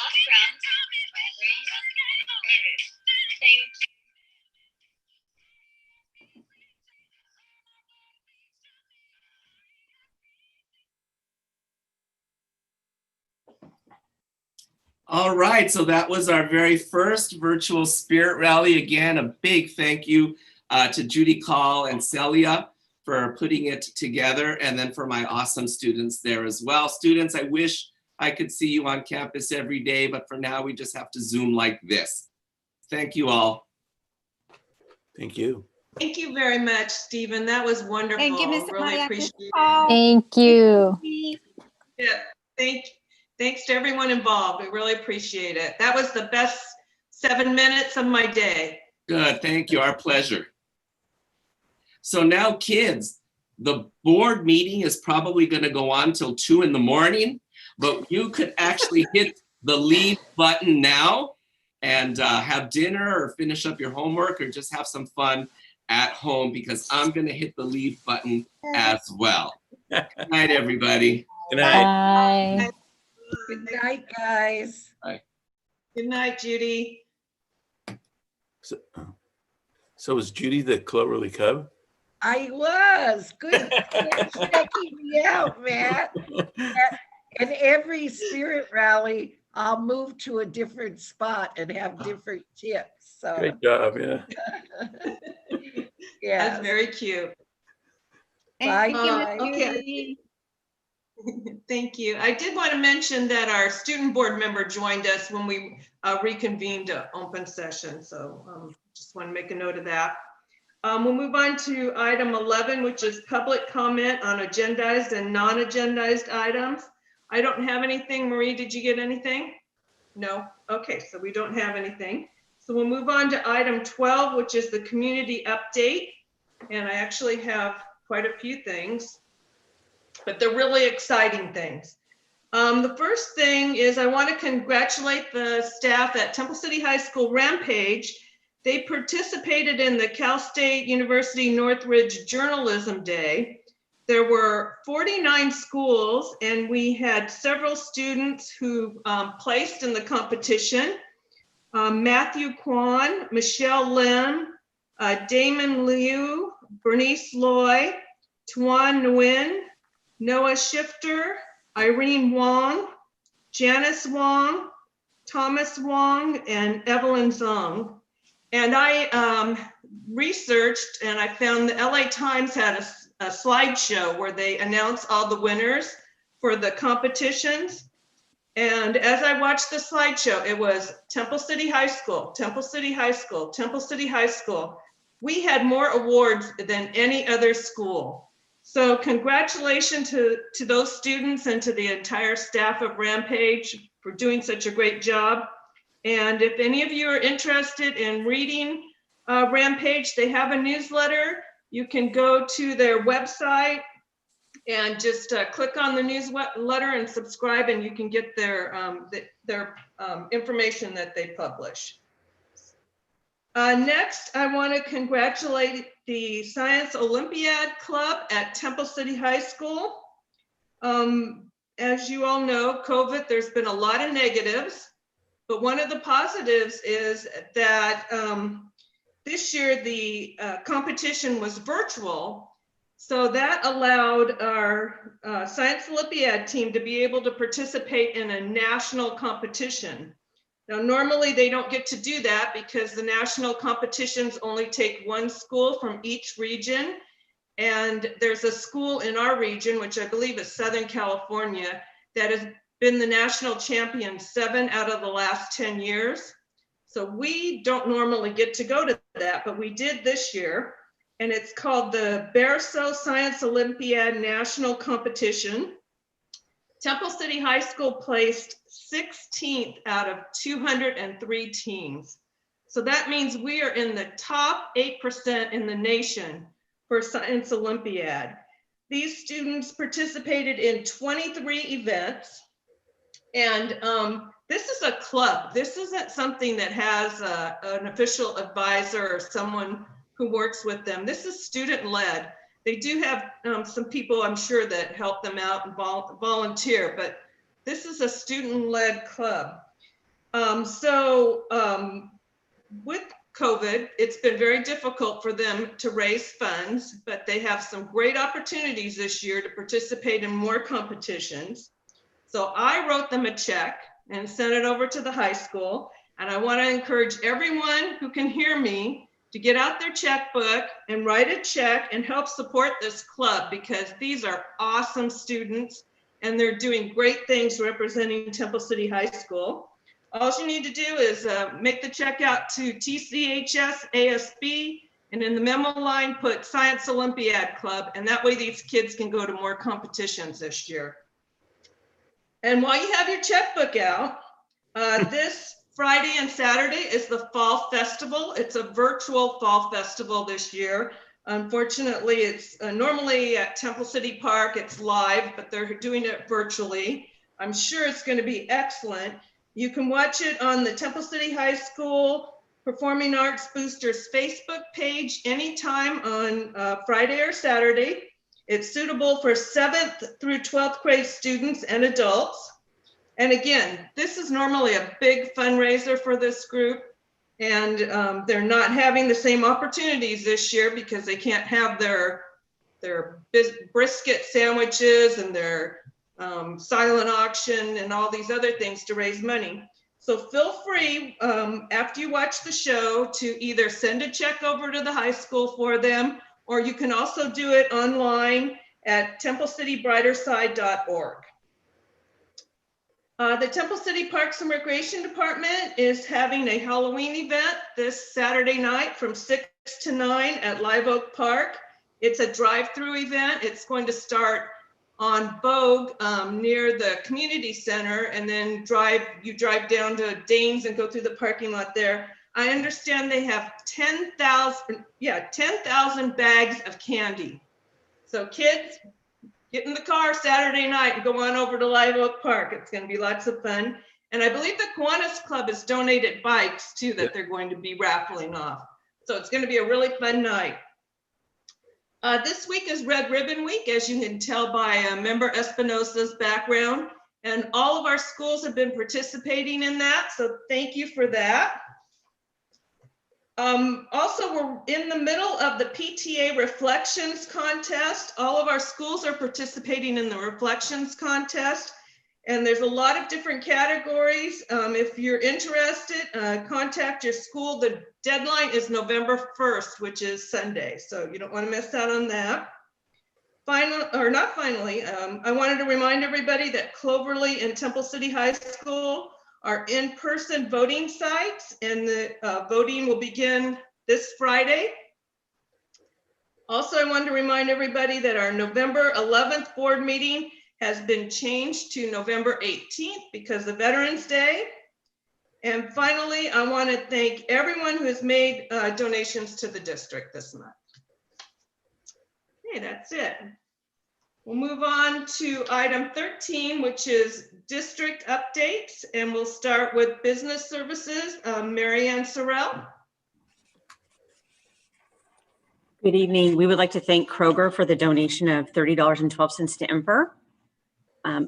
all from room 11. Thank you. All right, so that was our very first virtual spirit rally. Again, a big thank you to Judy Call and Celia for putting it together, and then for my awesome students there as well. Students, I wish I could see you on campus every day, but for now we just have to Zoom like this. Thank you all. Thank you. Thank you very much, Stephen. That was wonderful. Thank you, Ms. Really Amaya. appreciate it. Thank you. Yeah, thanks to everyone involved. We really appreciate it. That was the best 7 minutes of my day. Good, thank you, our pleasure. So now kids, the board meeting is probably gonna go on till 2 in the morning, but you could actually hit the leave button now and have dinner or finish up your homework or just have some fun at home, because I'm gonna hit the leave button as well. Good night, everybody. Good night. Bye. Good night, guys. Bye. Good night, Judy. So was Judy the Cloverly Cub? I was. Good for checking me out, Matt. And every spirit rally, I'll move to a different spot and have different tips. So Great job, yeah. yeah. That's very cute. Bye, Thank you, Ms. guys. Judy. Thank you. I did want to mention that our student board member joined us when we reconvened an open session. So just want to make a note of that. We'll move on to item 11, which is public comment on agendized and non-agendized items. I don't have anything. Marie, did you get anything? No? Okay, so we don't have anything. So we'll move on to item 12, which is the community update. And I actually have quite a few things, but they're really exciting things. The first thing is I want to congratulate the staff at Temple City High School Rampage. They participated in the Cal State University Northridge Journalism Day. There were 49 schools, and we had several students who placed in the competition. Matthew Kwan, Michelle Lim, Damon Liu, Bernice Loy, Tuan Nguyen, Noah Shifter, Irene Wong, Janice Wong, Thomas Wong, and Evelyn Zong. And I researched and I found the LA Times had a slideshow where they announced all the winners for the competitions. And as I watched the slideshow, it was Temple City High School, Temple City High School, Temple City High School. We had more awards than any other school. So congratulations to those students and to the entire staff of Rampage for doing such a great job. And if any of you are interested in reading Rampage, they have a newsletter. You can go to their website and just click on the newsletter and subscribe, and you can get their information that they publish. Next, I want to congratulate the Science Olympiad Club at Temple City High School. As you all know, COVID, there's been a lot of negatives, but one of the positives is that this year the competition was virtual. So that allowed our Science Olympiad team to be able to participate in a national competition. Now, normally they don't get to do that because the national competitions only take one school from each region. And there's a school in our region, which I believe is Southern California, that has been the national champion 7 out of the last 10 years. So we don't normally get to go to that, but we did this year. And it's called the Berso Science Olympiad National Competition. Temple City High School placed 16th out of 203 teams. So that means we are in the top 8% in the nation for Science Olympiad. These students participated in 23 events. And this is a club. This isn't something that has an official advisor or someone who works with them. This is student-led. They do have some people, I'm sure, that help them out and volunteer, but this is a student-led club. With COVID, it's been very difficult for them to raise funds, but they have some great opportunities this year to participate in more competitions. So I wrote them a check and sent it over to the high school. And I want to encourage everyone who can hear me to get out their checkbook and write a check and help support this club, because these are awesome students and they're doing great things representing Temple City High School. All you need to do is make the check out to TCHS-ASB, and in the memo line, put Science Olympiad Club, and that way these kids can go to more competitions this year. And while you have your checkbook out, this Friday and Saturday is the Fall Festival. It's a virtual Fall Festival this year. Unfortunately, it's normally at Temple City Park, it's live, but they're doing it virtually. I'm sure it's going to be excellent. You can watch it on the Temple City High School Performing Arts Boosters Facebook page anytime on Friday or Saturday. It's suitable for 7th through 12th grade students and adults. And again, this is normally a big fundraiser for this group, and they're not having the same opportunities this year because they can't have their brisket sandwiches and their silent auction and all these other things to raise money. So feel free, after you watch the show, to either send a check over to the high school for them, or you can also do it online at templecitybritterside.org. The Temple City Parks and Recreation Department is having a Halloween event this Saturday night from 6 to 9 at Live Oak Park. It's a drive-through event. It's going to start on Bogue near the community center, and then you drive down to Danes and go through the parking lot there. I understand they have 10,000 bags of candy. So kids, get in the car Saturday night and go on over to Live Oak Park. It's going to be lots of fun. And I believe the Kiwanis Club has donated bikes too that they're going to be raffling off. So it's going to be a really fun night. This week is Red Ribbon Week, as you can tell by Member Espinosa's background. And all of our schools have been participating in that. So thank you for that. Also, we're in the middle of the PTA Reflections Contest. All of our schools are participating in the Reflections Contest, and there's a lot of different categories. If you're interested, contact your school. The deadline is November 1st, which is Sunday, so you don't want to miss out on that. I wanted to remind everybody that Cloverly and Temple City High School are in-person voting sites, and the voting will begin this Friday. Also, I wanted to remind everybody that our November 11th board meeting has been changed to November 18th because of Veterans Day. And finally, I want to thank everyone who has made donations to the district this month. Okay, that's it. We'll move on to item 13, which is district updates, and we'll start with business services. Mary Ann Sorrell. Good evening. We would like to thank Kroger for the donation of $30.12 to Emperor.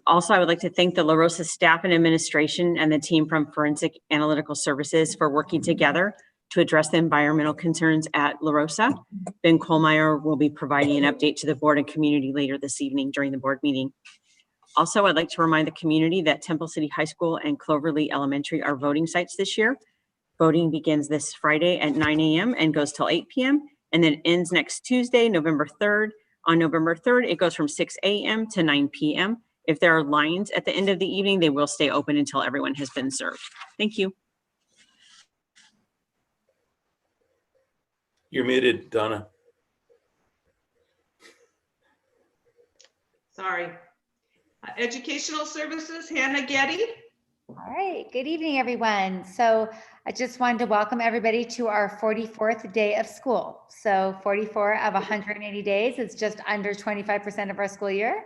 Also, I would like to thank the La Rosa staff and administration and the team from Forensic Analytical Services for working together to address the environmental concerns at La Rosa. Ben Kohlmeyer will be providing an update to the board and community later this evening during the board meeting. Also, I'd like to remind the community that Temple City High School and Cloverleaf Elementary are voting sites this year. Voting begins this Friday at 9 a.m. and goes till 8 p.m. and then ends next Tuesday, November 3rd. On November 3rd, it goes from 6 a.m. to 9 p.m. If there are lines at the end of the evening, they will stay open until everyone has been served. Thank you. You're muted, Donna. Sorry. Educational Services, Hannah Getty. All right, good evening, everyone. So I just wanted to welcome everybody to our 44th day of school. So 44 of 180 days is just under 25% of our school year.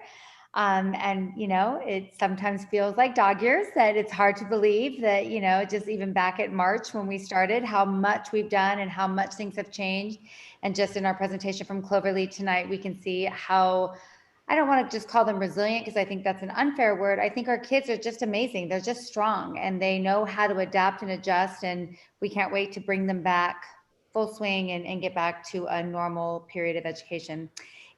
And, you know, it sometimes feels like dog years, that it's hard to believe that, you know, just even back at March when we started, how much we've done and how much things have changed. And just in our presentation from Cloverleaf tonight, we can see how, I don't want to just call them resilient because I think that's an unfair word. I think our kids are just amazing. They're just strong and they know how to adapt and adjust. And we can't wait to bring them back full swing and get back to a normal period of education.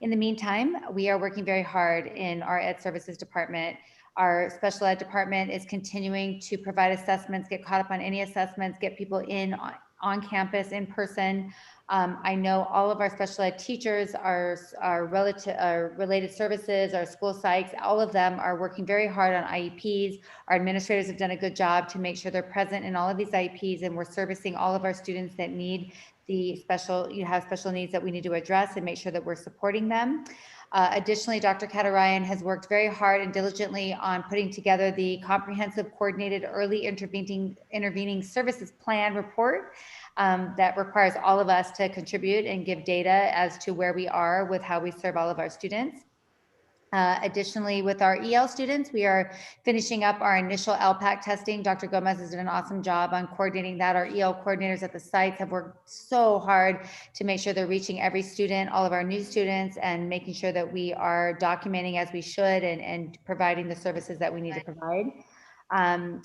In the meantime, we are working very hard in our Ed Services department. Our special ed department is continuing to provide assessments, get caught up on any assessments, get people in on campus in person. I know all of our special ed teachers, our related services, our school psychs, all of them are working very hard on IEPs. Our administrators have done a good job to make sure they're present in all of these IEPs, and we're servicing all of our students that need the special needs that we need to address and make sure that we're supporting them. Additionally, Dr. Katarayan has worked very hard and diligently on putting together the comprehensive coordinated early intervening services plan report that requires all of us to contribute and give data as to where we are with how we serve all of our students. Additionally, with our EL students, we are finishing up our initial LPAC testing. Dr. Gomez has done an awesome job on coordinating that. Our EL coordinators at the sites have worked so hard to make sure they're reaching every student, all of our new students, and making sure that we are documenting as we should and providing the services that we need to provide. And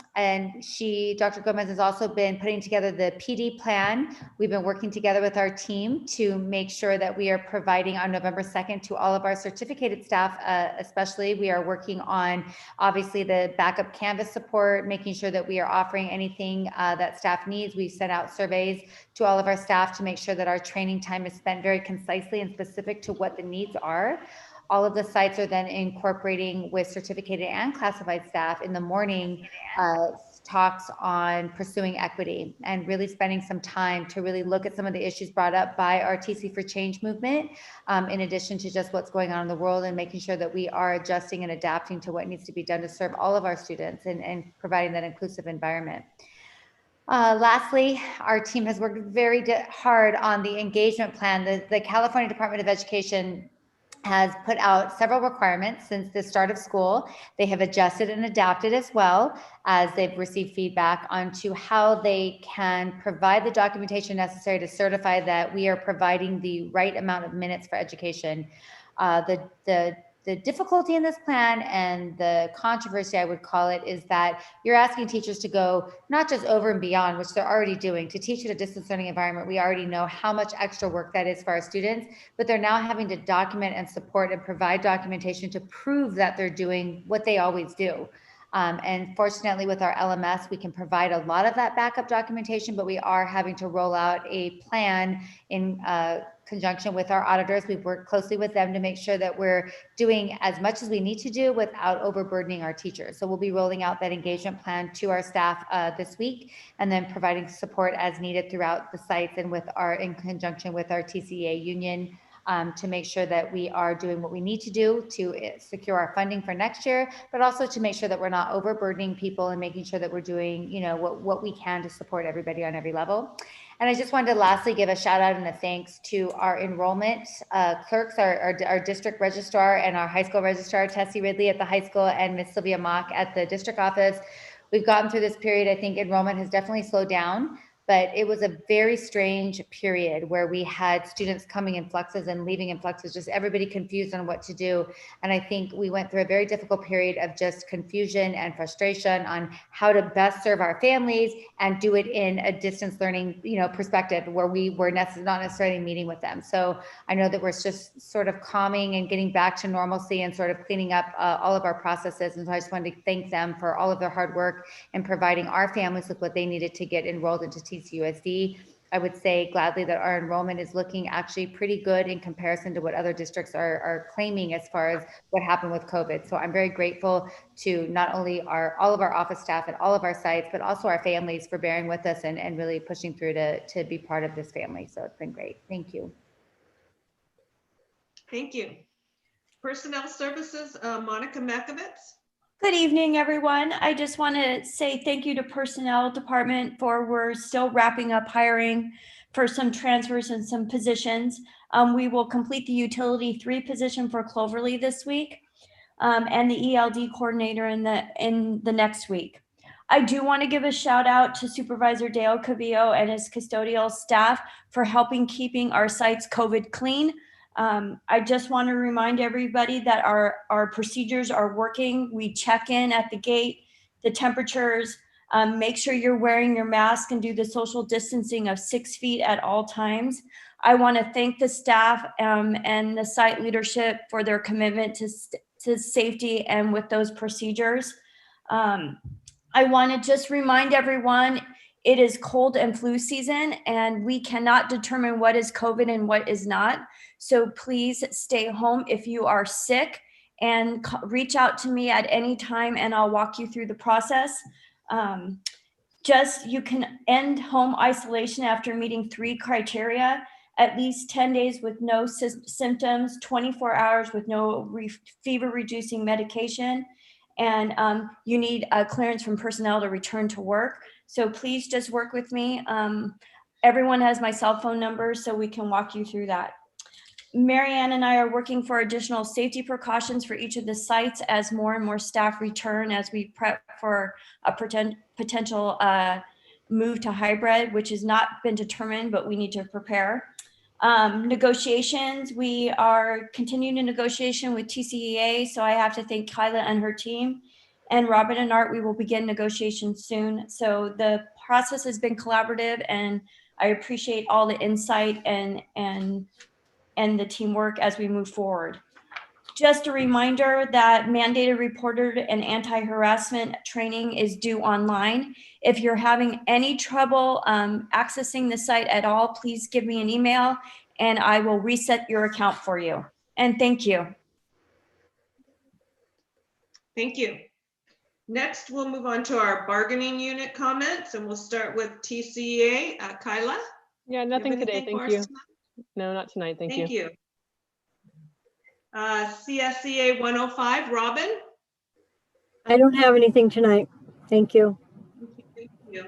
Dr. Gomez has also been putting together the PD plan. We've been working together with our team to make sure that we are providing on November 2nd to all of our certificated staff, especially. We are working on obviously the backup Canvas support, making sure that we are offering anything that staff needs. We've sent out surveys to all of our staff to make sure that our training time is spent very concisely and specific to what the needs are. All of the sites are then incorporating with certificated and classified staff in the morning talks on pursuing equity and really spending some time to really look at some of the issues brought up by our TC for Change movement, in addition to just what's going on in the world and making sure that we are adjusting and adapting to what needs to be done to serve all of our students and providing that inclusive environment. Lastly, our team has worked very hard on the engagement plan. The California Department of Education has put out several requirements since the start of school. They have adjusted and adapted as well as they've received feedback onto how they can provide the documentation necessary to certify that we are providing the right amount of minutes for education. The difficulty in this plan and the controversy, I would call it, is that you're asking teachers to go not just over and beyond, which they're already doing. To teach in a distance learning environment, we already know how much extra work that is for our students, but they're now having to document and support and provide documentation to prove that they're doing what they always do. And fortunately, with our LMS, we can provide a lot of that backup documentation, but we are having to roll out a plan in conjunction with our auditors. We've worked closely with them to make sure that we're doing as much as we need to do without overburdening our teachers. So we'll be rolling out that engagement plan to our staff this week, and then providing support as needed throughout the sites and in conjunction with our TCEA union to make sure that we are doing what we need to do to secure our funding for next year, but also to make sure that we're not overburdening people and making sure that we're doing, you know, what we can to support everybody on every level. And I just wanted to lastly give a shout out and a thanks to our enrollment clerks, our district registrar and our high school registrar, Tessie Ridley at the high school and Miss Sylvia Mock at the district office. We've gotten through this period. I think enrollment has definitely slowed down. But it was a very strange period where we had students coming in fluxes and leaving in fluxes, just everybody confused on what to do. And I think we went through a very difficult period of just confusion and frustration on how to best serve our families and do it in a distance learning, perspective where we were not necessarily meeting with them. So I know that we're just sort of calming and getting back to normalcy and sort of cleaning up all of our processes. And so I just wanted to thank them for all of their hard work in providing our families with what they needed to get enrolled into TCUSD. I would say gladly that our enrollment is looking actually pretty good in comparison to what other districts are claiming as far as what happened with COVID. So I'm very grateful to not only all of our office staff at all of our sites, but also our families for bearing with us and really pushing through to be part of this family. So it's been great. Thank you. Thank you. Personnel Services, Monica Makovitz. Good evening, everyone. I just want to say thank you to Personnel Department we're still wrapping up hiring for some transfers and some positions. We will complete the Utility 3 position for Cloverly this week and the ELD coordinator in the next week. I do want to give a shout out to Supervisor Dale Cavillo and his custodial staff for helping keeping our sites COVID clean. I just want to remind everybody that our procedures are working. We check in at the gate, the temperatures, make sure you're wearing your mask and do the social distancing of 6 feet at all times. I want to thank the staff and the site leadership for their commitment to safety and with those procedures. I want to just remind everyone, it is cold and flu season, and we cannot determine what is COVID and what is not. So please stay home if you are sick, and reach out to me at any time and I'll walk you through the process. You can end home isolation after meeting 3 criteria: at least 10 days with no symptoms, 24 hours with no fever reducing medication, and you need a clearance from personnel to return to work. So please just work with me. Everyone has my cell phone number so we can walk you through that. Marianne and I are working for additional safety precautions for each of the sites as more and more staff return, as we prep for a potential move to hybrid, which has not been determined, but we need to prepare. Negotiations, we are continuing a negotiation with TCEA, so I have to thank Kyla and her team. And Robin and Art, we will begin negotiations soon. So the process has been collaborative, and I appreciate all the insight and the teamwork as we move forward. Just a reminder that mandated reporter and anti-harassment training is due online. If you're having any trouble accessing the site at all, please give me an email and I will reset your account for you. And thank you. Thank you. Next, we'll move on to our bargaining unit comments, and we'll start with TCEA. Kyla? Yeah, nothing today, thank you. No, not tonight, thank you. Thank you. CSEA 105, Robin? I don't have anything tonight. Thank you. Thank you.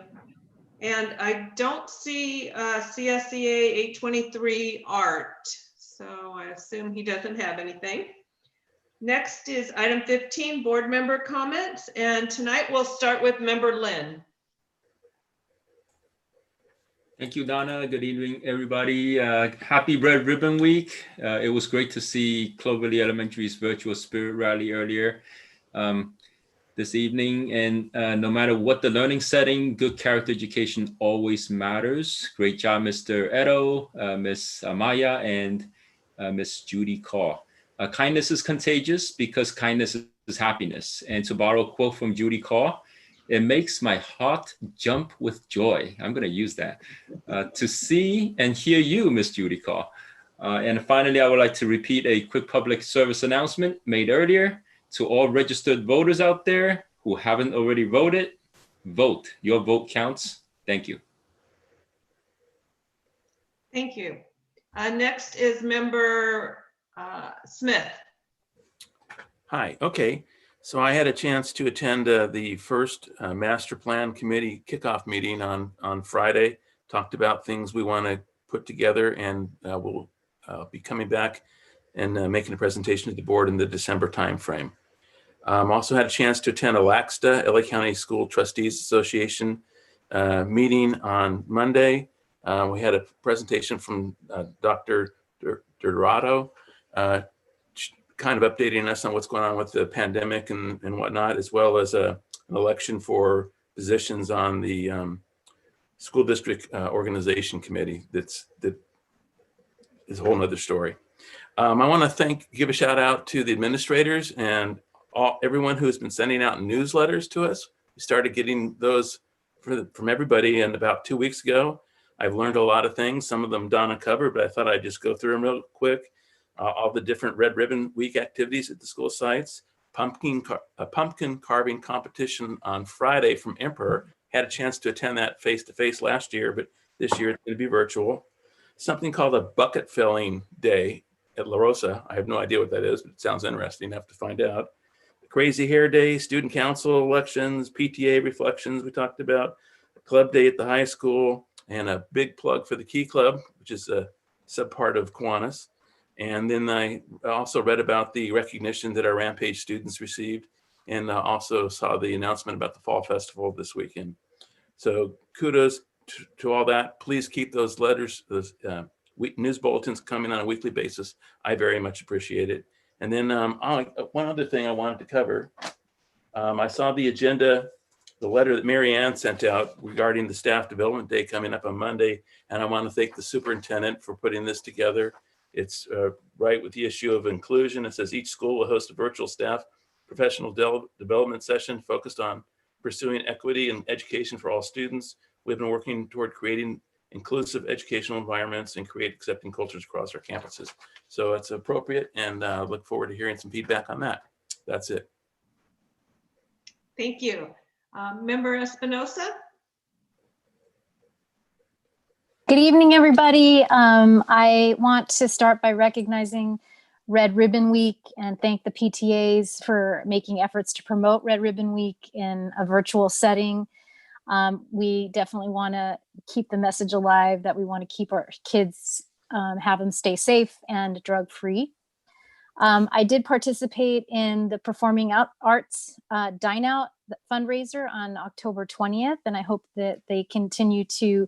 And I don't see CSEA 823 Art, so I assume he doesn't have anything. Next is item 15, board member comments, and tonight we'll start with member Lynn. Thank you, Donna. Good evening, everybody. Happy Red Ribbon Week. It was great to see Cloverly Elementary's virtual spirit rally earlier this evening. And no matter what the learning setting, good character education always matters. Great job, Mr. Edo, Miss Amaya, and Miss Judy Carr. Kindness is contagious because kindness is happiness. And to borrow a quote from Judy Carr, it makes my heart jump with joy. I'm going to use that. To see and hear you, Miss Judy Carr. And finally, I would like to repeat a quick public service announcement made earlier to all registered voters out there who haven't already voted. Vote. Your vote counts. Thank you. Thank you. Next is member Smith. Hi, okay. So I had a chance to attend the first master plan committee kickoff meeting on Friday. Talked about things we want to put together, and we'll be coming back and making a presentation to the board in the December timeframe. Also had a chance to attend LACSTA, LA County School Trustees Association meeting on Monday. We had a presentation from Dr. Dorado, kind of updating us on what's going on with the pandemic and whatnot, as well as an election for positions on the school district organization committee. That is a whole nother story. I want to give a shout out to the administrators and everyone who has been sending out newsletters to us. We started getting those from everybody, and about 2 weeks ago, I've learned a lot of things. Some of them Donna covered, but I thought I'd just go through them real quick. All the different Red Ribbon Week activities at the school sites, a pumpkin carving competition on Friday from Emperor. Had a chance to attend that face-to-face last year, but this year it's going to be virtual. Something called a bucket filling day at La Rosa. I have no idea what that is, but it sounds interesting. I have to find out. Crazy Hair Day, student council elections, PTA reflections we talked about, a club day at the high school, and a big plug for the Key Club, which is a subpart of Kiwanis. And then I also read about the recognition that our Rampage students received, and also saw the announcement about the Fall Festival this weekend. So kudos to all that. Please keep those letters, those news bulletins coming on a weekly basis. I very much appreciate it. And then one other thing I wanted to cover. I saw the agenda, the letter that Mary Ann sent out regarding the Staff Development Day coming up on Monday. And I want to thank the superintendent for putting this together. It's right with the issue of inclusion. It says each school will host a virtual staff professional development session focused on pursuing equity and education for all students. We've been working toward creating inclusive educational environments and create accepting cultures across our campuses. So it's appropriate, and look forward to hearing some feedback on that. That's it. Thank you. Member Espinosa? Good evening, everybody. I want to start by recognizing Red Ribbon Week and thank the PTAs for making efforts to promote Red Ribbon Week in a virtual setting. We definitely want to keep the message alive that we want to keep our kids, have them stay safe and drug-free. I did participate in the Performing Arts Dine Out fundraiser on October 20th, and I hope that they continue to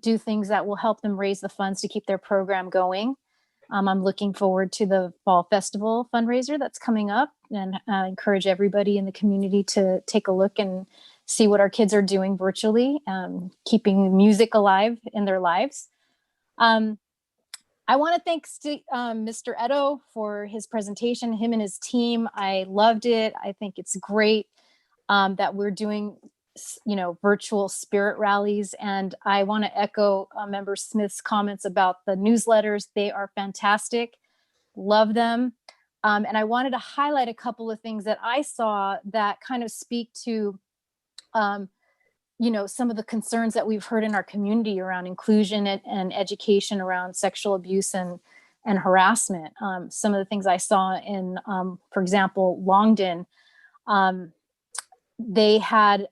do things that will help them raise the funds to keep their program going. I'm looking forward to the Fall Festival fundraiser that's coming up, and I encourage everybody in the community to take a look and see what our kids are doing virtually, keeping music alive in their lives. I want to thank Mr. Edo for his presentation, him and his team. I loved it. I think it's great that we're doing, virtual spirit rallies. And I want to echo Member Smith's comments about the newsletters. They are fantastic. Love them. And I wanted to highlight a couple of things that I saw that kind of speak to some of the concerns that we've heard in our community around inclusion and education around sexual abuse and harassment. Some of the things I saw in, for example, Longden, they had,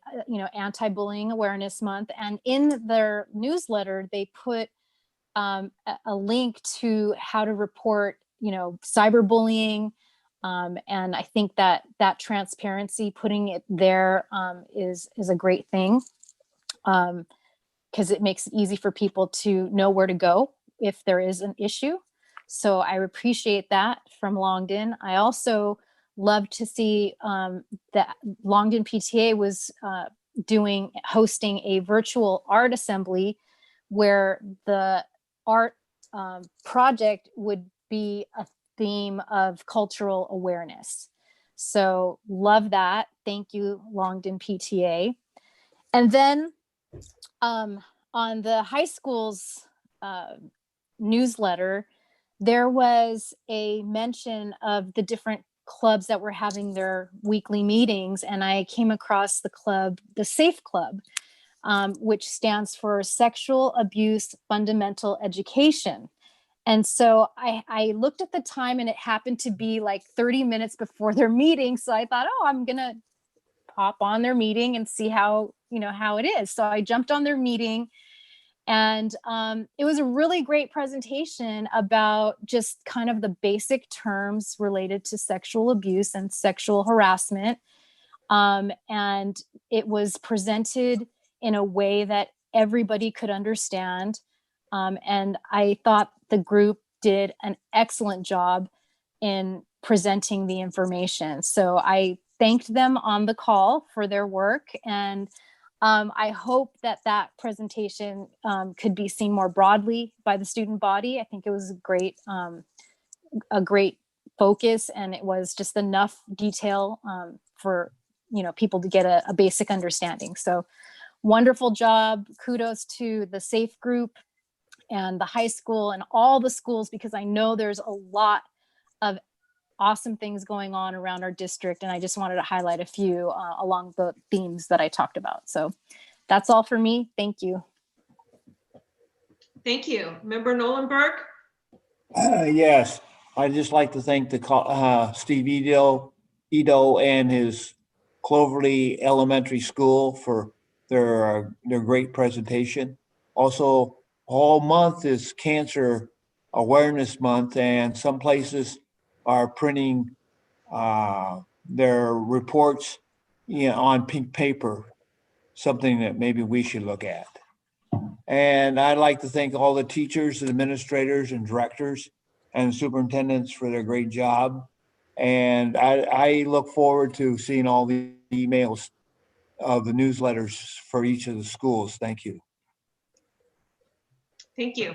Anti-Bullying Awareness Month, and in their newsletter, they put a link to how to report, cyberbullying. And I think that transparency, putting it there, is a great thing, because it makes it easy for people to know where to go if there is an issue. So I appreciate that from Longden. I also love to see that Longden PTA was hosting a virtual art assembly where the art project would be a theme of cultural awareness. So love that. Thank you, Longden PTA. And then on the high school's newsletter, there was a mention of the different clubs that were having their weekly meetings, and I came across the club, the SAFE Club, which stands for Sexual Abuse Fundamental Education. And so I looked at the time, and it happened to be like 30 minutes before their meeting. So I thought, I'm gonna pop on their meeting and see how it is. So I jumped on their meeting, and it was a really great presentation about just kind of the basic terms related to sexual abuse and sexual harassment. And it was presented in a way that everybody could understand. And I thought the group did an excellent job in presenting the information. So I thanked them on the call for their work, and I hope that that presentation could be seen more broadly by the student body. I think it was a great focus, and it was just enough detail for people to get a basic understanding. So wonderful job. Kudos to the SAFE group and the high school and all the schools, because I know there's a lot of awesome things going on around our district. And I just wanted to highlight a few along the themes that I talked about. So that's all for me. Thank you. Thank you. Member Nolenberg? Yes, I'd just like to thank the Steve Edo and his Cloverly Elementary School for their great presentation. Also, all month is Cancer Awareness Month, and some places are printing their reports on pink paper, something that maybe we should look at. And I'd like to thank all the teachers, administrators, and directors and superintendents for their great job. And I look forward to seeing all the emails of the newsletters for each of the schools. Thank you. Thank you.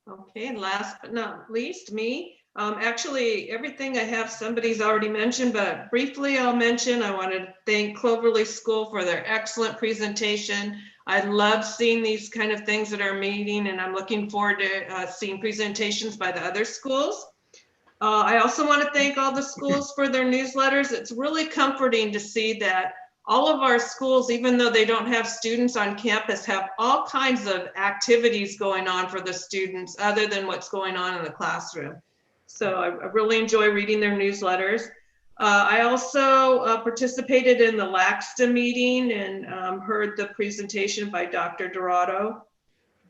Okay, and last but not least, me. Actually, everything I have somebody's already mentioned, but briefly I'll mention, I want to thank Cloverly School for their excellent presentation. I love seeing these kind of things at our meeting, and I'm looking forward to seeing presentations by the other schools. I also want to thank all the schools for their newsletters. It's really comforting to see that all of our schools, even though they don't have students on campus, have all kinds of activities going on for the students other than what's going on in the classroom. So I really enjoy reading their newsletters. I also participated in the LAXTA meeting and heard the presentation by Dr. Dorado.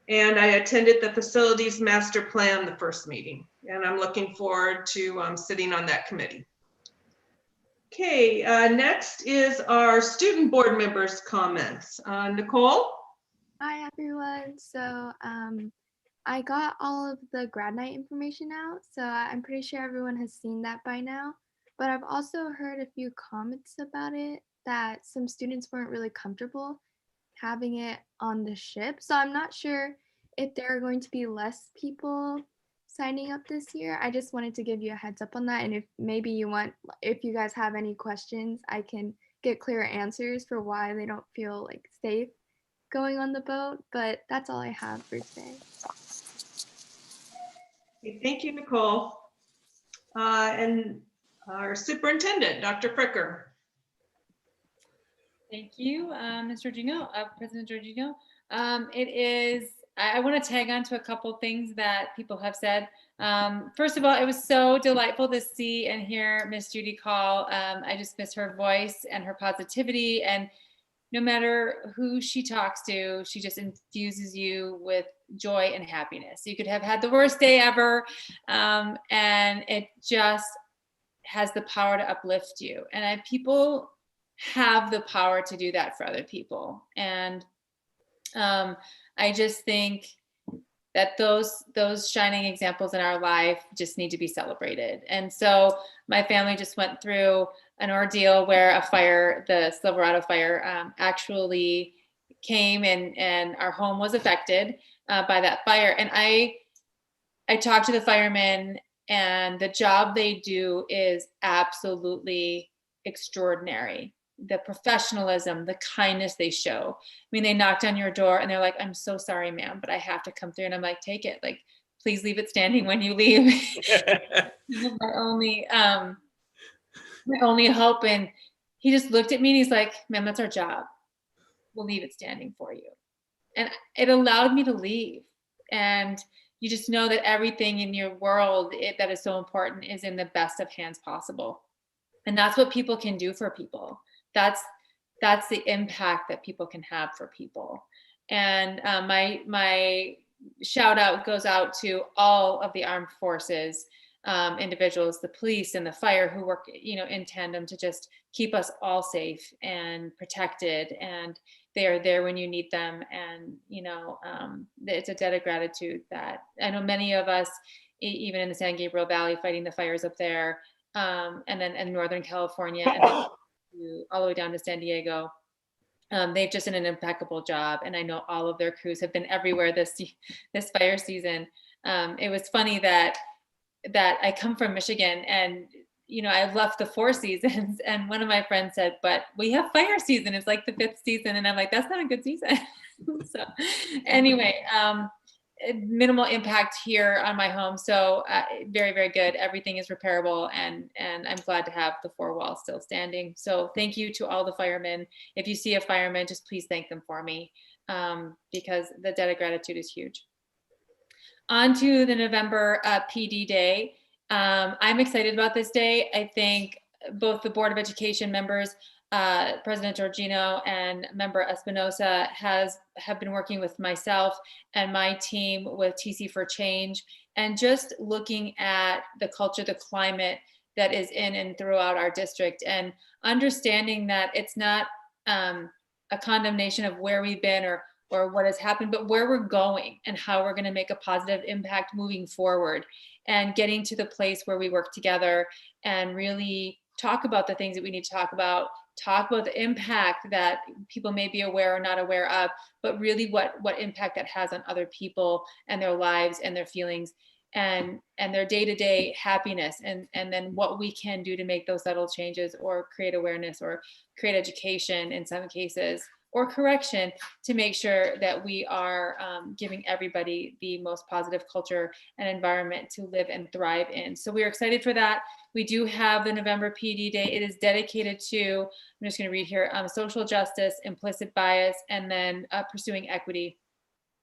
And I attended the facilities master plan, the first meeting, and I'm looking forward to sitting on that committee. Okay, next is our student board members' comments. Nicole? Hi, everyone. So I got all of the grad night information out, so I'm pretty sure everyone has seen that by now. But I've also heard a few comments about it that some students weren't really comfortable having it on the ship. So I'm not sure if there are going to be less people signing up this year. I just wanted to give you a heads up on that. And if maybe if you guys have any questions, I can get clear answers for why they don't feel like safe going on the boat. But that's all I have for today. Okay, thank you, Nicole. And our superintendent, Dr. Fricker. Thank you, Ms. Georgino, President Georgino. I want to tag on to a couple things that people have said. First of all, it was so delightful to see and hear Miss Judy call. I just miss her voice and her positivity, and no matter who she talks to, she just infuses you with joy and happiness. You could have had the worst day ever, and it just has the power to uplift you. And people have the power to do that for other people. And I just think that those shining examples in our life just need to be celebrated. And so my family just went through an ordeal where the Silverado fire actually came and our home was affected by that fire. And I talked to the firemen, and the job they do is absolutely extraordinary. The professionalism, the kindness they show. I mean, they knocked on your door and they're like, "I'm so sorry, ma'am, but I have to come through." And I'm like, "Take it. Like, please leave it standing when you leave." my only hope. And he just looked at me and he's like, "Ma'am, that's our job. We'll leave it standing for you." And it allowed me to leave. And you just know that everything in your world that is so important is in the best of hands possible. And that's what people can do for people. That's the impact that people can have for people. And my shout out goes out to all of the armed forces. individuals, the police and the fire who work, in tandem to just keep us all safe and protected. And they are there when you need them. And, it's a debt of gratitude that I know many of us, even in the San Gabriel Valley, fighting the fires up there, and then in Northern California, and then all the way down to San Diego. They've just done an impeccable job. And I know all of their crews have been everywhere this fire season. It was funny that I come from Michigan, and I've left the 4 seasons, and one of my friends said, but we have fire season, it's like the 5th season, and I'm like, that's not a good season. So anyway, minimal impact here on my home, so very, very good. Everything is repairable, and I'm glad to have the 4 walls still standing. So thank you to all the firemen. If you see a fireman, just please thank them for me, because the debt of gratitude is huge. On to the November PD Day. I'm excited about this day. I think both the Board of Education members, President Georgino and Member Espinosa, have been working with myself and my team with TC for Change, and just looking at the culture, the climate that is in and throughout our district, and understanding that it's not a condemnation of where we've been or what has happened, but where we're going and how we're going to make a positive impact moving forward, and getting to the place where we work together and really talk about the things that we need to talk about the impact that people may be aware or not aware of, but really what impact that has on other people and their lives and their feelings and their day-to-day happiness, and then what we can do to make those subtle changes or create awareness or create education in some cases, or correction, to make sure that we are giving everybody the most positive culture and environment to live and thrive in. So we are excited for that. We do have the November PD Day. It is dedicated to, I'm just going to read here, social justice, implicit bias, and then pursuing equity.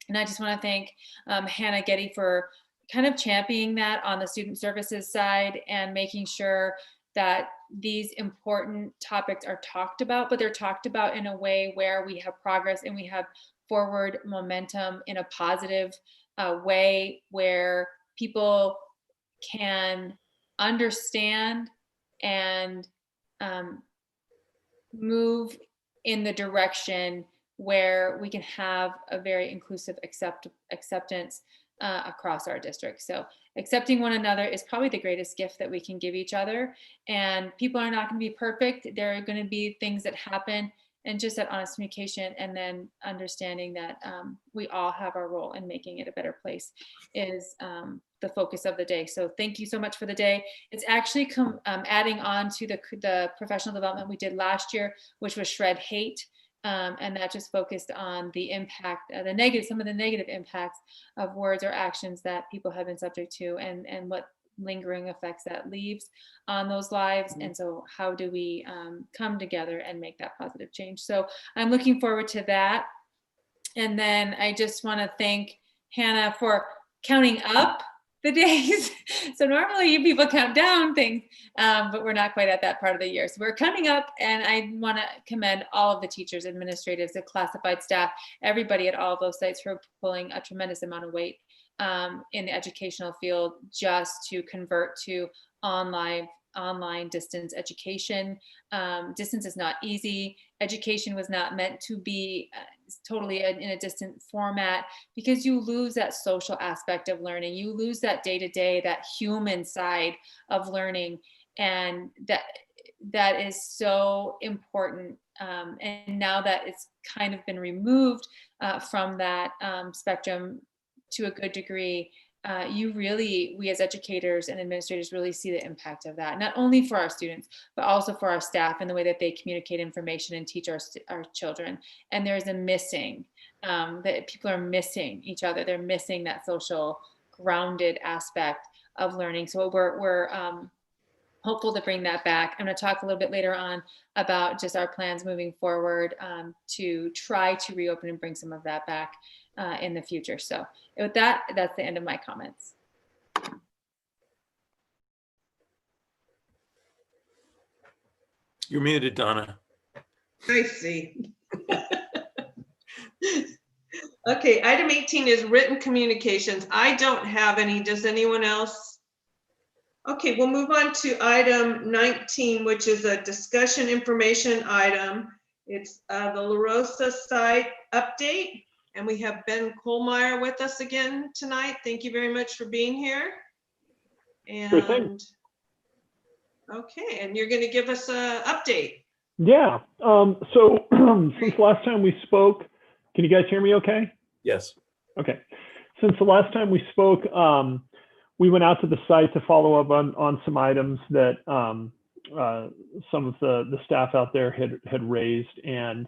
And I just want to thank Hannah Getty for kind of championing that on the student services side and making sure that these important topics are talked about, but they're talked about in a way where we have progress and we have forward momentum in a positive way, where people can understand and move in the direction where we can have a very inclusive acceptance across our district. So accepting one another is probably the greatest gift that we can give each other. And people are not going to be perfect. There are going to be things that happen, and just that honest communication, and then understanding that we all have our role in making it a better place is the focus of the day. So thank you so much for the day. It's actually adding on to the professional development we did last year, which was Shred Hate. And that just focused on the impact, some of the negative impacts of words or actions that people have been subject to, and what lingering effects that leaves on those lives. And so how do we come together and make that positive change? So I'm looking forward to that. And then I just want to thank Hannah for counting up the days. So normally you people count down things, but we're not quite at that part of the year. So we're coming up, and I want to commend all of the teachers, administrators, the classified staff, everybody at all of those sites for pulling a tremendous amount of weight in the educational field just to convert to online distance education. Distance is not easy. Education was not meant to be totally in a distant format, because you lose that social aspect of learning. You lose that day-to-day, that human side of learning. And that is so important. And now that it's kind of been removed from that spectrum to a good degree, we as educators and administrators really see the impact of that, not only for our students, but also for our staff and the way that they communicate information and teach our children. And there's a missing, that people are missing each other. They're missing that social grounded aspect of learning. So we're hopeful to bring that back. I'm going to talk a little bit later on about just our plans moving forward to try to reopen and bring some of that back in the future. So with that, that's the end of my comments. You're muted, Donna. I see. Okay, item 18 is written communications. I don't have any. Does anyone else? Okay, we'll move on to item 19, which is a discussion information item. It's the La Rosa site update, and we have Ben Kohlmeyer with us again tonight. Thank you very much for being here. Sure thing. And okay, and you're going to give us an update. Yeah. So since last time we spoke, can you guys hear me okay? Yes. Okay. Since the last time we spoke, we went out to the site to follow up on some items that some of the staff out there had raised, and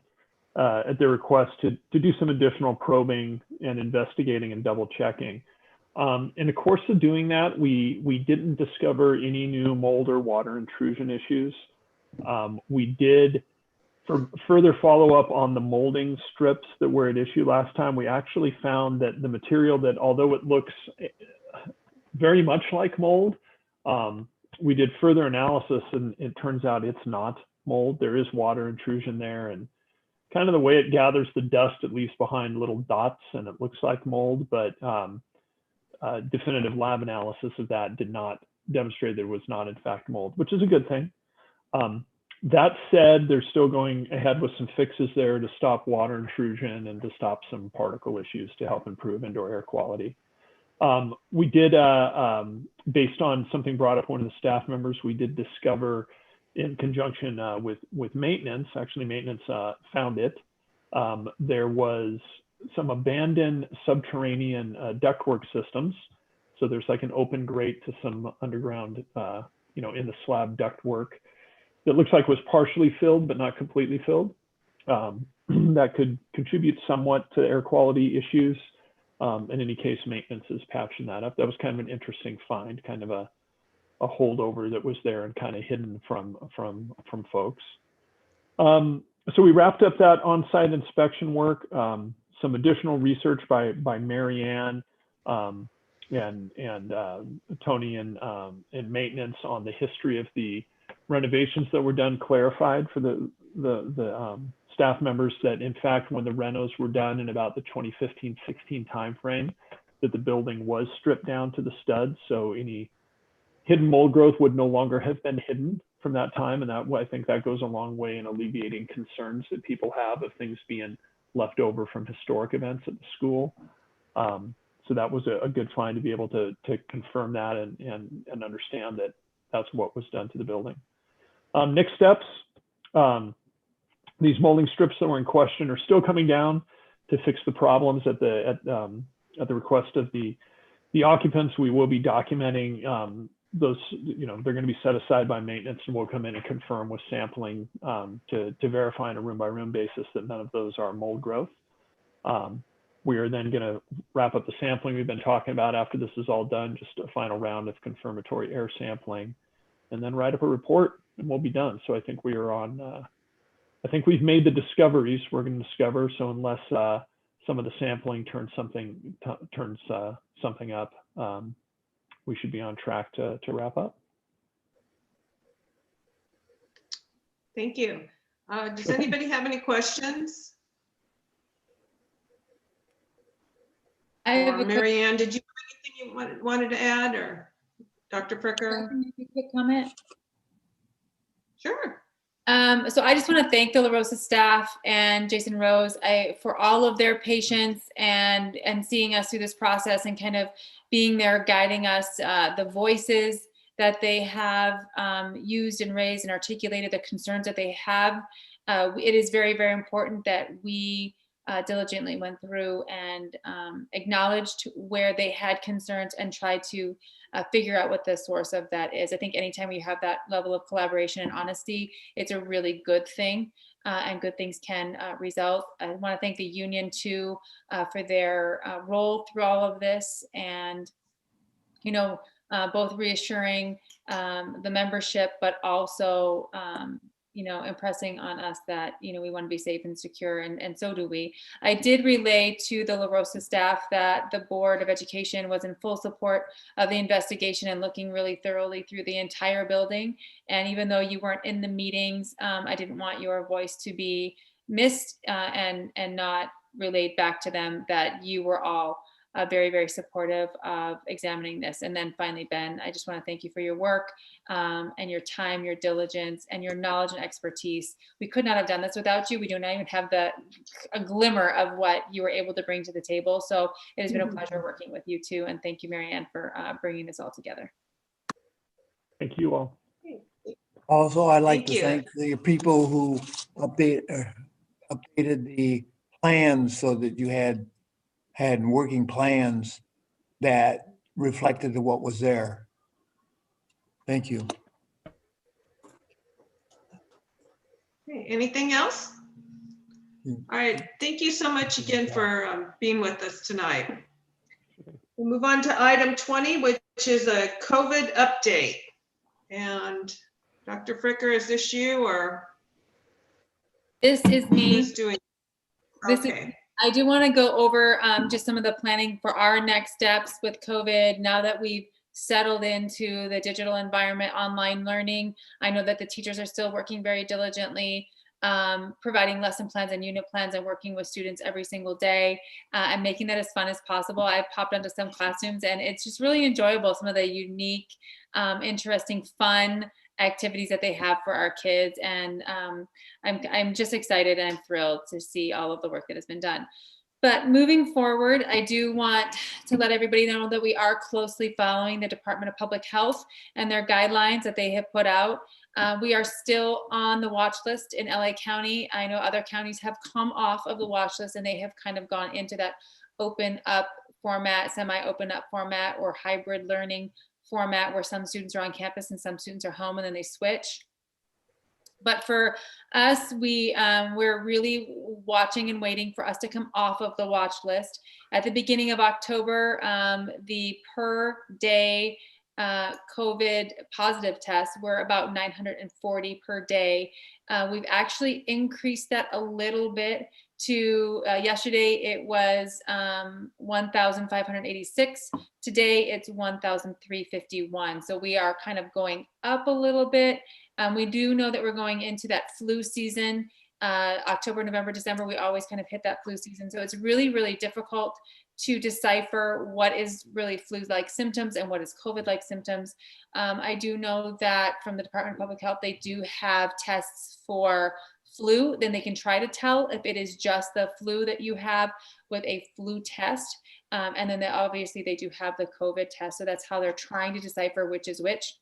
at their request to do some additional probing and investigating and double checking. In the course of doing that, we didn't discover any new mold or water intrusion issues. We did, for further follow-up on the molding strips that were at issue last time, we actually found that the material, that although it looks very much like mold, we did further analysis and it turns out it's not mold. There is water intrusion there, and kind of the way it gathers the dust, it leaves behind little dots and it looks like mold, but definitive lab analysis of that did not demonstrate that it was not in fact mold, which is a good thing. That said, they're still going ahead with some fixes there to stop water intrusion and to stop some particle issues to help improve indoor air quality. We did, based on something brought up one of the staff members, we did discover in conjunction with maintenance, actually maintenance found it, there was some abandoned subterranean ductwork systems. So there's like an open grate to some underground, in the slab ductwork that looks like was partially filled, but not completely filled. That could contribute somewhat to air quality issues. In any case, maintenance is patching that up. That was kind of an interesting find, kind of a holdover that was there and kind of hidden from folks. So we wrapped up that on-site inspection work. Some additional research by Mary Ann and Tony and maintenance on the history of the renovations that were done clarified for the staff members that in fact when the renos were done in about the 2015-16 timeframe, that the building was stripped down to the studs, so any hidden mold growth would no longer have been hidden from that time, and I think that goes a long way in alleviating concerns that people have of things being left over from historic events at the school. So that was a good find to be able to confirm that and understand that that's what was done to the building. Next steps, these molding strips that were in question are still coming down to fix the problems at the request of the occupants. We will be documenting those, they're going to be set aside by maintenance, and we'll come in and confirm with sampling to verify on a room by room basis that none of those are mold growth. We are then going to wrap up the sampling we've been talking about after this is all done, just a final round of confirmatory air sampling, and then write up a report and we'll be done. So I think we are on, I think we've made the discoveries we're going to discover. So unless some of the sampling turns something up, we should be on track to wrap up. Thank you. Does anybody have any questions? I have a Mary Ann, did you have anything you wanted to add, or Dr. Fricker? quick comment. Sure. So I just want to thank the La Rosa staff and Jason Rose for all of their patience and seeing us through this process and kind of being there, guiding us, the voices that they have used and raised and articulated, the concerns that they have. It is very, very important that we diligently went through and acknowledged where they had concerns and tried to figure out what the source of that is. I think anytime we have that level of collaboration and honesty, it's a really good thing, and good things can result. I want to thank the union too for their role through all of this, and both reassuring the membership, but also impressing on us that we want to be safe and secure, and so do we. I did relay to the La Rosa staff that the Board of Education was in full support of the investigation and looking really thoroughly through the entire building. And even though you weren't in the meetings, I didn't want your voice to be missed and not relayed back to them, that you were all very, very supportive of examining this. And then finally, Ben, I just want to thank you for your work and your time, your diligence, and your knowledge and expertise. We could not have done this without you. We do not even have a glimmer of what you were able to bring to the table. So it has been a pleasure working with you too. And thank you, Marianne, for bringing this all together. Thank you all. Also, I'd like Thank to you. thank the people who updated the plans so that you had working plans that reflected what was there. Thank you. Okay, anything else? All right, thank you so much again for being with us tonight. We'll move on to item 20, which is a COVID update. And Dr. Fricker, is this you or? This is me. Who's doing? Okay. I do want to go over just some of the planning for our next steps with COVID now that we've settled into the digital environment, online learning. I know that the teachers are still working very diligently, providing lesson plans and unit plans and working with students every single day and making that as fun as possible. I've popped onto some classrooms and it's just really enjoyable. Some of the unique, interesting, fun activities that they have for our kids. And I'm just excited and I'm thrilled to see all of the work that has been done. But moving forward, I do want to let everybody know that we are closely following the Department of Public Health and their guidelines that they have put out. We are still on the watch list in LA County. I know other counties have come off of the watch list and they have kind of gone into that open up format, semi-open up format, or hybrid learning format where some students are on campus and some students are home and then they switch. But for us, we're really watching and waiting for us to come off of the watch list. At the beginning of October, the per day COVID positive tests were about 940 per day. We've actually increased that a little bit to yesterday it was 1,586. Today it's 1,351. So we are kind of going up a little bit. We do know that we're going into that flu season. October, November, December, we always kind of hit that flu season. So it's really, really difficult to decipher what is really flu-like symptoms and what is COVID-like symptoms. I do know that from the Department of Public Health, they do have tests for flu. Then they can try to tell if it is just the flu that you have with a flu test. And then obviously they do have the COVID test. So that's how they're trying to decipher which is which.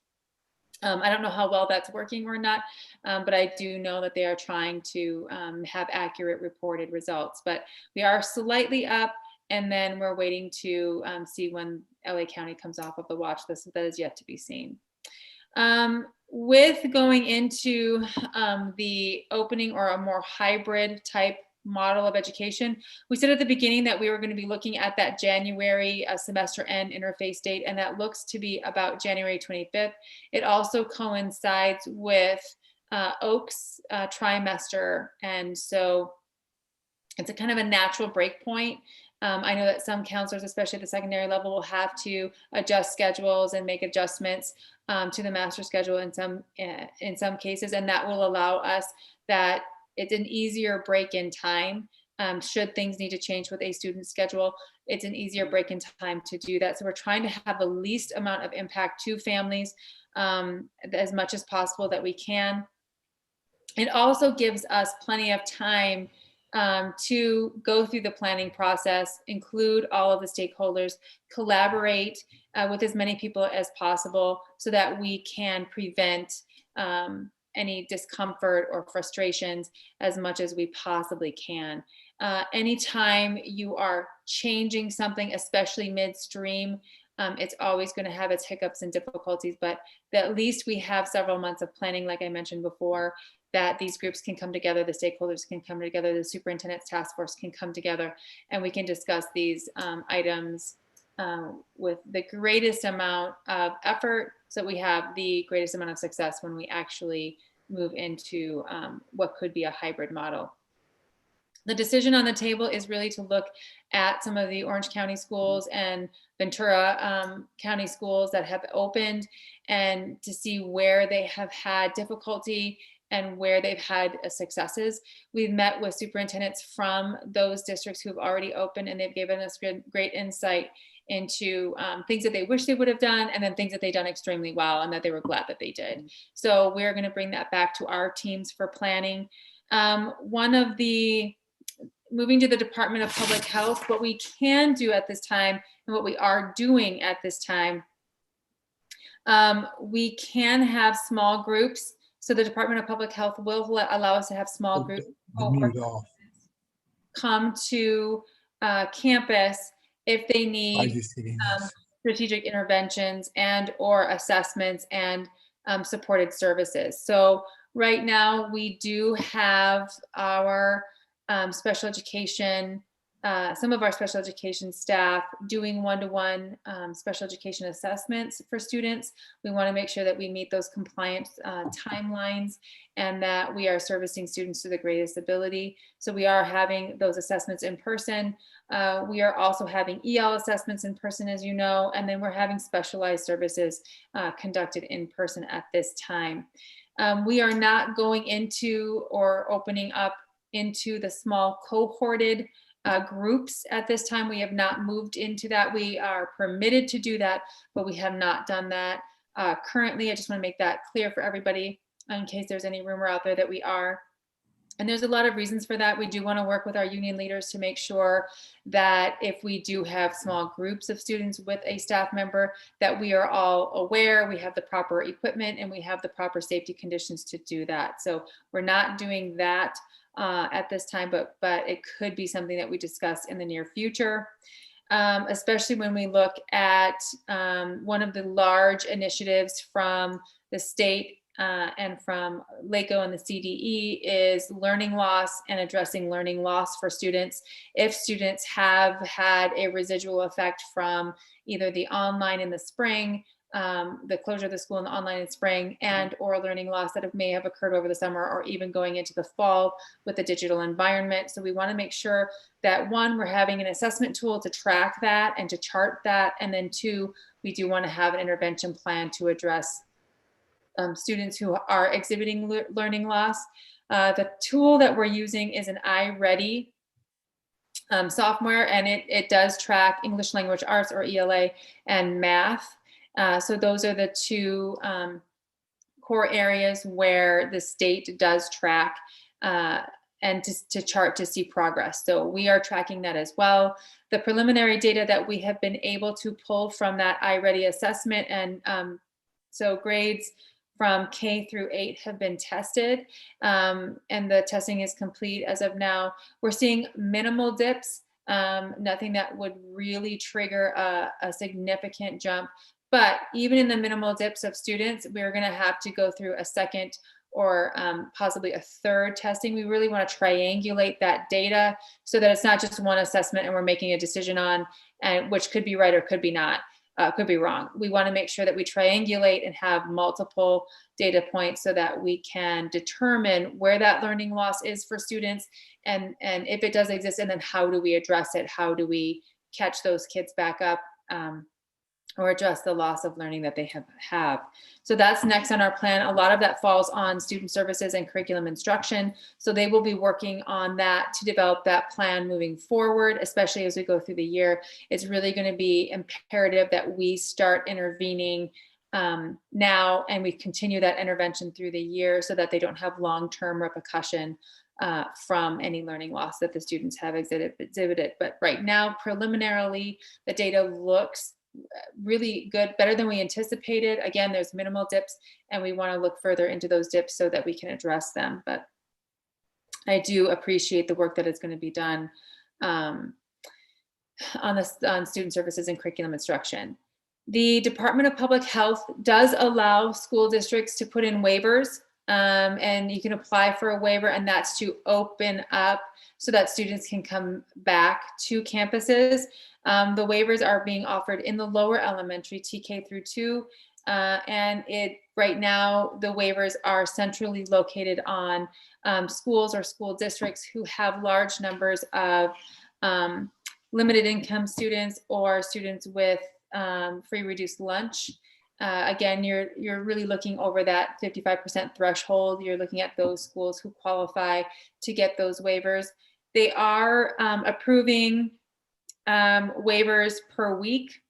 I don't know how well that's working or not, but I do know that they are trying to have accurate reported results. But we are slightly up, and then we're waiting to see when LA County comes off of the watch list. That is yet to be seen. With going into the opening or a more hybrid type model of education, we said at the beginning that we were going to be looking at that January semester end interface date, and that looks to be about January 25th. It also coincides with Oaks trimester, and so it's a kind of a natural break point. I know that some counselors, especially at the secondary level, will have to adjust schedules and make adjustments to the master schedule in some cases, and that will allow us that it's an easier break in time. Should things need to change with a student's schedule, it's an easier break in time to do that. So we're trying to have the least amount of impact to families as much as possible that we can. It also gives us plenty of time to go through the planning process, include all of the stakeholders, collaborate with as many people as possible so that we can prevent any discomfort or frustrations as much as we possibly can. Anytime you are changing something, especially midstream, it's always going to have its hiccups and difficulties, but at least we have several months of planning, like I mentioned before, that these groups can come together, the stakeholders can come together, the superintendent's task force can come together, and we can discuss these items with the greatest amount of effort so that we have the greatest amount of success when we actually move into what could be a hybrid model. The decision on the table is really to look at some of the Orange County schools and Ventura County schools that have opened and to see where they have had difficulty and where they've had successes. We've met with superintendents from those districts who've already opened, and they've given us great insight into things that they wish they would have done, and then things that they've done extremely well and that they were glad that they did. So we're going to bring that back to our teams for planning. Moving to the Department of Public Health, what we can do at this time and what we are doing at this time, we can have small groups. So the Department of Public Health will allow us to have small groups come to campus if they need strategic interventions and or assessments and supported services. So right now we do have our special education, some of our special education staff doing one-to-one special education assessments for students. We want to make sure that we meet those compliance timelines and that we are servicing students to the greatest ability. So we are having those assessments in person. We are also having EL assessments in person, as you know, and then we're having specialized services conducted in person at this time. We are not going into or opening up into the small cohorted groups at this time. We have not moved into that. We are permitted to do that, but we have not done that currently. I just want to make that clear for everybody in case there's any rumor out there that we are. And there's a lot of reasons for that. We do want to work with our union leaders to make sure that if we do have small groups of students with a staff member, that we are all aware, we have the proper equipment, and we have the proper safety conditions to do that. So we're not doing that at this time, but it could be something that we discuss in the near future, especially when we look at one of the large initiatives from the state and from LACO and the CDE is learning loss and addressing learning loss for students. If students have had a residual effect from either the online in the spring, the closure of the school in the online in spring, and or learning loss that may have occurred over the summer or even going into the fall with the digital environment. So we want to make sure that one, we're having an assessment tool to track that and to chart that. And then two, we do want to have an intervention plan to address students who are exhibiting learning loss. The tool that we're using is an iReady software, and it does track English language arts or ELA and math. So those are the two core areas where the state does track and to chart to see progress. So we are tracking that as well. The preliminary data that we have been able to pull from that iReady assessment, and so grades from K through 8 have been tested, and the testing is complete as of now. We're seeing minimal dips, nothing that would really trigger a significant jump. But even in the minimal dips of students, we're going to have to go through a second or possibly a third testing. We really want to triangulate that data so that it's not just one assessment and we're making a decision on, and which could be right or could be not. Could be wrong. We want to make sure that we triangulate and have multiple data points so that we can determine where that learning loss is for students, and if it does exist, and then how do we address it? How do we catch those kids back up or address the loss of learning that they have. So that's next on our plan. A lot of that falls on student services and curriculum instruction. So they will be working on that to develop that plan moving forward, especially as we go through the year. It's really going to be imperative that we start intervening now, and we continue that intervention through the year so that they don't have long-term repercussion from any learning loss that the students have exhibited. But right now, preliminarily, the data looks really good, better than we anticipated. Again, there's minimal dips, and we want to look further into those dips so that we can address them. But I do appreciate the work that is going to be done on student services and curriculum instruction. The Department of Public Health does allow school districts to put in waivers, and you can apply for a waiver, and that's to open up so that students can come back to campuses. The waivers are being offered in the lower elementary, TK through 2, and right now the waivers are centrally located on schools or school districts who have large numbers of limited income students or students with free reduced lunch. again, you're really looking over that 55% threshold. You're looking at those schools who qualify to get those waivers. They are approving waivers per week.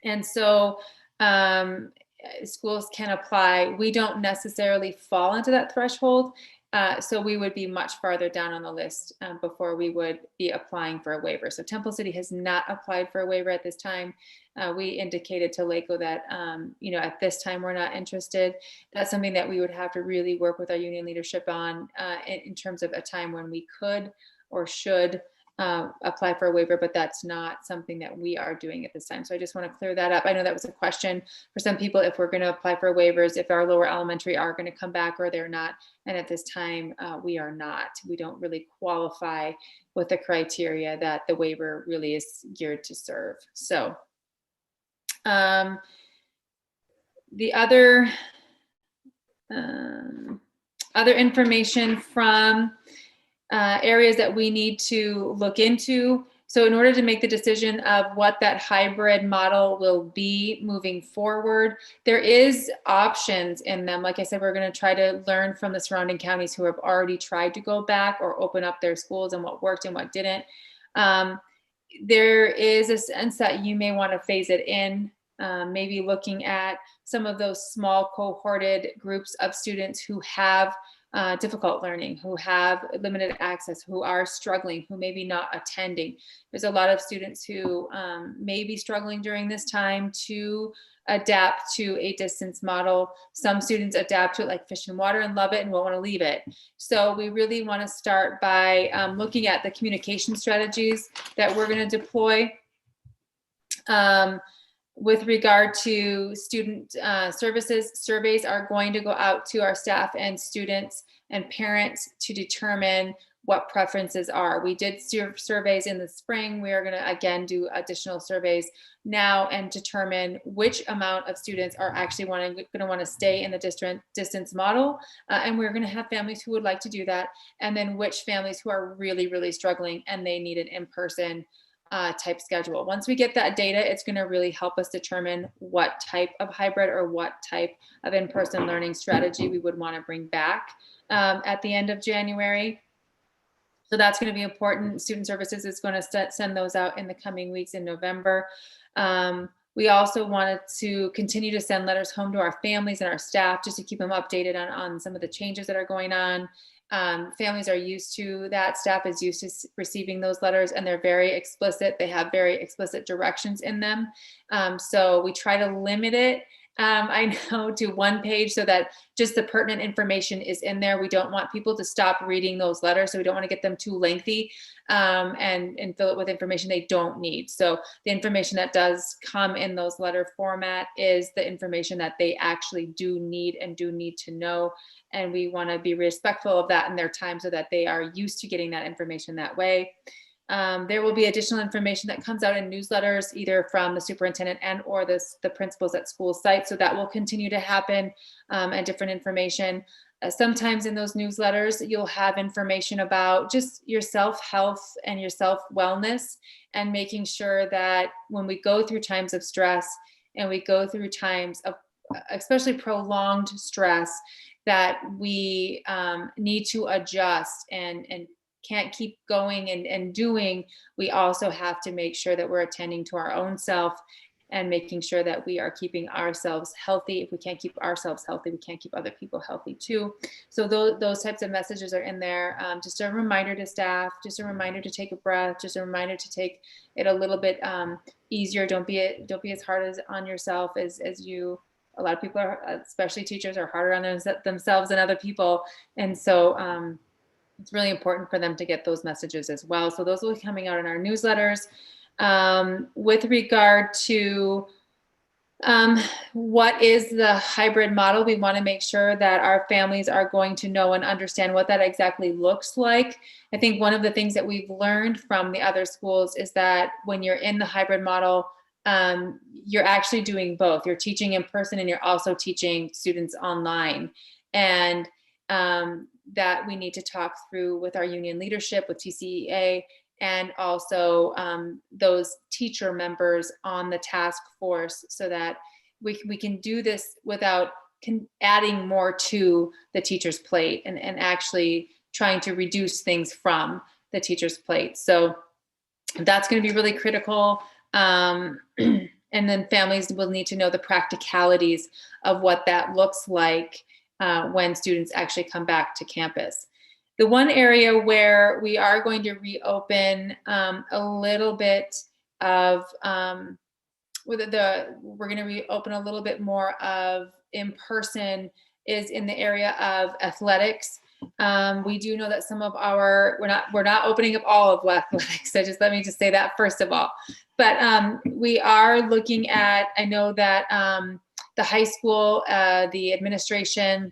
And so schools can apply. We don't necessarily fall into that threshold. So we would be much farther down on the list before we would be applying for a waiver. So Temple City has not applied for a waiver at this time. We indicated to LACO that, at this time, we're not interested. That's something that we would have to really work with our union leadership on in terms of a time when we could or should apply for a waiver, but that's not something that we are doing at this time. So I just want to clear that up. I know that was a question for some people, if we're going to apply for waivers, if our lower elementary are going to come back or they're not. And at this time, we are not. We don't really qualify with the criteria that the waiver really is geared to serve. So the other information from areas that we need to look into. So in order to make the decision of what that hybrid model will be moving forward, there is options in them. Like I said, we're going to try to learn from the surrounding counties who have already tried to go back or open up their schools and what worked and what didn't. There is a sense that you may want to phase it in, maybe looking at some of those small cohorted groups of students who have difficult learning, who have limited access, who are struggling, who maybe not attending. There's a lot of students who may be struggling during this time to adapt to a distance model. Some students adapt to it like fish and water and love it and won't want to leave it. So we really want to start by looking at the communication strategies that we're going to deploy. With regard to student services, surveys are going to go out to our staff and students and parents to determine what preferences are. We did surveys in the spring. We are going to again do additional surveys now and determine which amount of students are actually going to want to stay in the distance model. And we're going to have families who would like to do that. And then which families who are really, really struggling and they need an in-person type schedule. Once we get that data, it's going to really help us determine what type of hybrid or what type of in-person learning strategy we would want to bring back at the end of January. So that's going to be important. Student Services is going to send those out in the coming weeks in November. We also wanted to continue to send letters home to our families and our staff just to keep them updated on some of the changes that are going on. Families are used to that. Staff is used to receiving those letters and they're very explicit. They have very explicit directions in them. So we try to limit it, I know, to one page so that just the pertinent information is in there. We don't want people to stop reading those letters. So we don't want to get them too lengthy and fill it with information they don't need. So the information that does come in those letter format is the information that they actually do need and do need to know. And we want to be respectful of that in their time so that they are used to getting that information that way. There will be additional information that comes out in newsletters, either from the superintendent and or the principals at school sites. So that will continue to happen and different information. Sometimes in those newsletters, you'll have information about just your self-health and your self-wellness and making sure that when we go through times of stress and we go through times of especially prolonged stress, that we need to adjust and can't keep going and doing. We also have to make sure that we're attending to our own self and making sure that we are keeping ourselves healthy. If we can't keep ourselves healthy, we can't keep other people healthy too. So those types of messages are in there. Just a reminder to staff, just a reminder to take a breath, just a reminder to take it a little bit easier. Don't be as hard on yourself as you. A lot of people are, especially teachers, are harder on themselves than other people. And so it's really important for them to get those messages as well. So those will be coming out in our newsletters. With regard to what is the hybrid model, we want to make sure that our families are going to know and understand what that exactly looks like. I think one of the things that we've learned from the other schools is that when you're in the hybrid model, you're actually doing both. You're teaching in person and you're also teaching students online. And that we need to talk through with our union leadership, with TCEA, and also those teacher members on the task force so that we can do this without adding more to the teacher's plate and actually trying to reduce things from the teacher's plate. So that's going to be really critical. And then families will need to know the practicalities of what that looks like when students actually come back to campus. The one area where we are going to reopen a little bit of, we're going to reopen a little bit more of in-person is in the area of athletics. We do know that some of our, we're not opening up all of athletics. So let me just say that first of all. But we are looking at, I know that the high school, the administration,